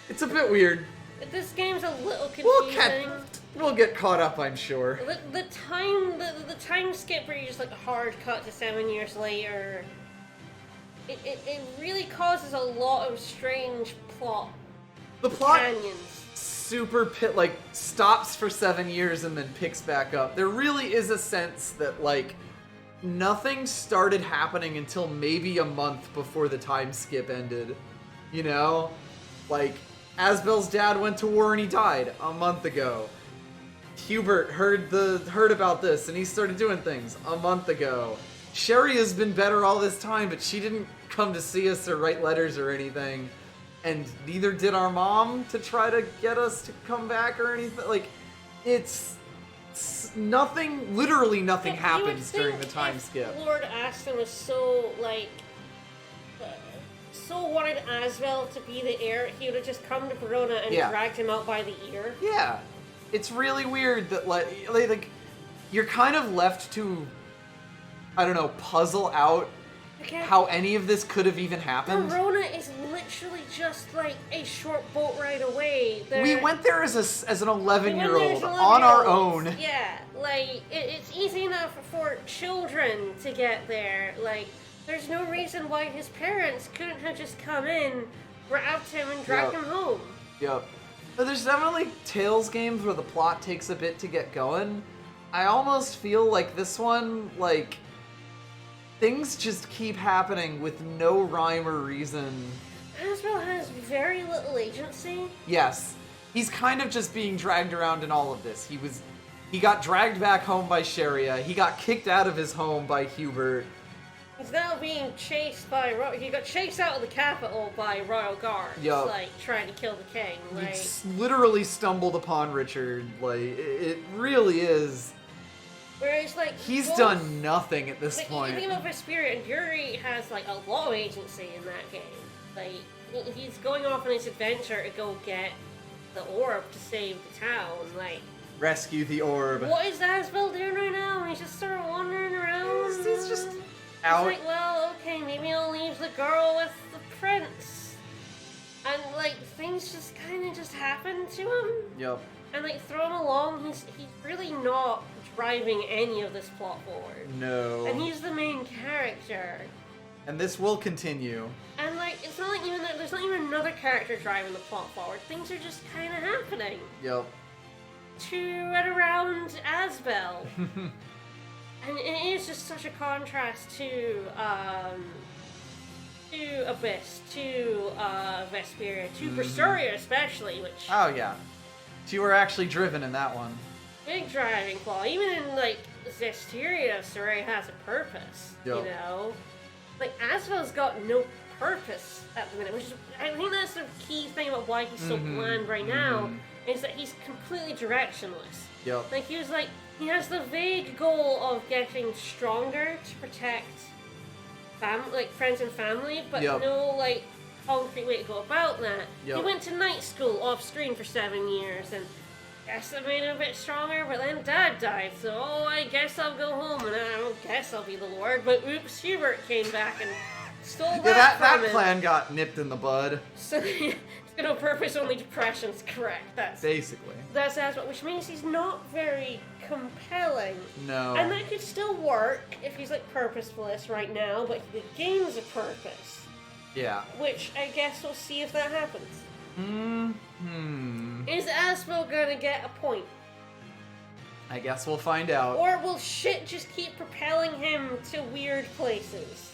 It's a bit weird. This game's a little confusing. We'll get caught up, I'm sure. The time skip where you just like a hard cut to 7 years later, it really causes a lot of strange plot. The plot canyons. super stops for 7 years and then picks back up. There really is a sense that like nothing started happening until maybe a month before the time skip ended. You know? Like, Asbel's dad went to war and he died a month ago. Hubert heard about this and he started doing things a month ago. Sherry has been better all this time, but she didn't come to see us or write letters or anything. And neither did our mom to try to get us to come back or anything. Like, it's nothing, literally nothing happens during the time skip. Lord Aston was so, like, so wanted Asbel to be the heir, he would have just come to Verona and dragged him out by the ear. Yeah. It's really weird that, like, you're kind of left to, I don't know, puzzle out how any of this could have even happened. Verona is literally just, like, a short boat ride away. We went there as an 11-year-old on our own. Yeah, like, it's easy enough for children to get there. Like, there's no reason why his parents couldn't have just come in, grabbed him, and dragged him home. Yep. But there's definitely Tales games where the plot takes a bit to get going. I almost feel like this one, like, things just keep happening with no rhyme or reason. Asbel has very little agency. Yes. He's kind of just being dragged around in all of this. He got dragged back home by Sharia. He got kicked out of his home by Hubert. He's now being chased by he got chased out of the capital by royal guards, like trying to kill the king. Like, he literally stumbled upon Richard. Like, it really is. Whereas, like, he's done nothing at this point. You think about Vesperia, and Yuri has like a lot of agency in that game. Like, he's going off on his adventure to go get the orb to save the town. Like, rescue the orb. What is Asbel doing right now? He's just sort of wandering around. He's just out. He's like, well, okay, maybe I'll leave the girl with the prince. And, like, things just kind of just happen to him. Yep. And, like, throw him along, he's really not driving any of this plot forward. No. And he's the main character. And this will continue. And, like, it's not like even there's not even another character driving the plot forward. Things are just kind of happening. Yep. To and around Asbel. And it is just such a contrast to Abyss, to Vesperia, to Berseria especially, which... Oh, yeah. You were actually driven in that one. Big driving flaw. Even in, like, Zestiria, Soraya has a purpose, you know? Like, Asbel's got no purpose at the minute, which is... I think that's the key thing about why he's so bland right now, is that he's completely directionless. Yep. Like, he has the vague goal of getting stronger to protect friends and family, but no, like, concrete way to go about that. He went to night school off screen for 7 years, and guess that made him a bit stronger, but then Dad died, so I guess I'll go home, and I don't guess I'll be the Lord, but oops, Hubert came back and stole that plan got nipped in the bud. So, no purpose, only depression's correct. That's Asbel, which means he's not very compelling. No. And that could still work if he's like purposeless right now, but the game's a purpose. Yeah. Which I guess we'll see if that happens. Is Asbel gonna get a point? I guess we'll find out. Or will shit just keep propelling him to weird places?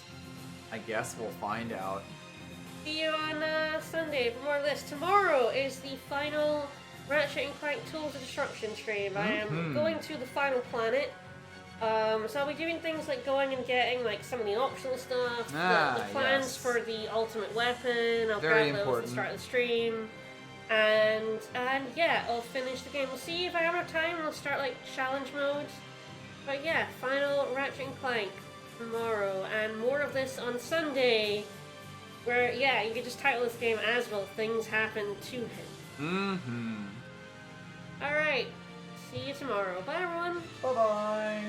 I guess we'll find out. See you on Sunday for more of this. Tomorrow is the final Ratchet & Clank Tools of Destruction stream. I am going to the final planet. So I'll be doing things like going and getting like some of the optional stuff, the plans for the ultimate weapon. I'll grab those at the start of the stream. And yeah, I'll finish the game. We'll see if I have enough time. We'll start like challenge mode. But yeah, final Ratchet & Clank tomorrow, and more of this on Sunday. Where, yeah, you could just title this game Asbel, Things Happen to Him. Alright, see you tomorrow. Bye, everyone. Bye-bye.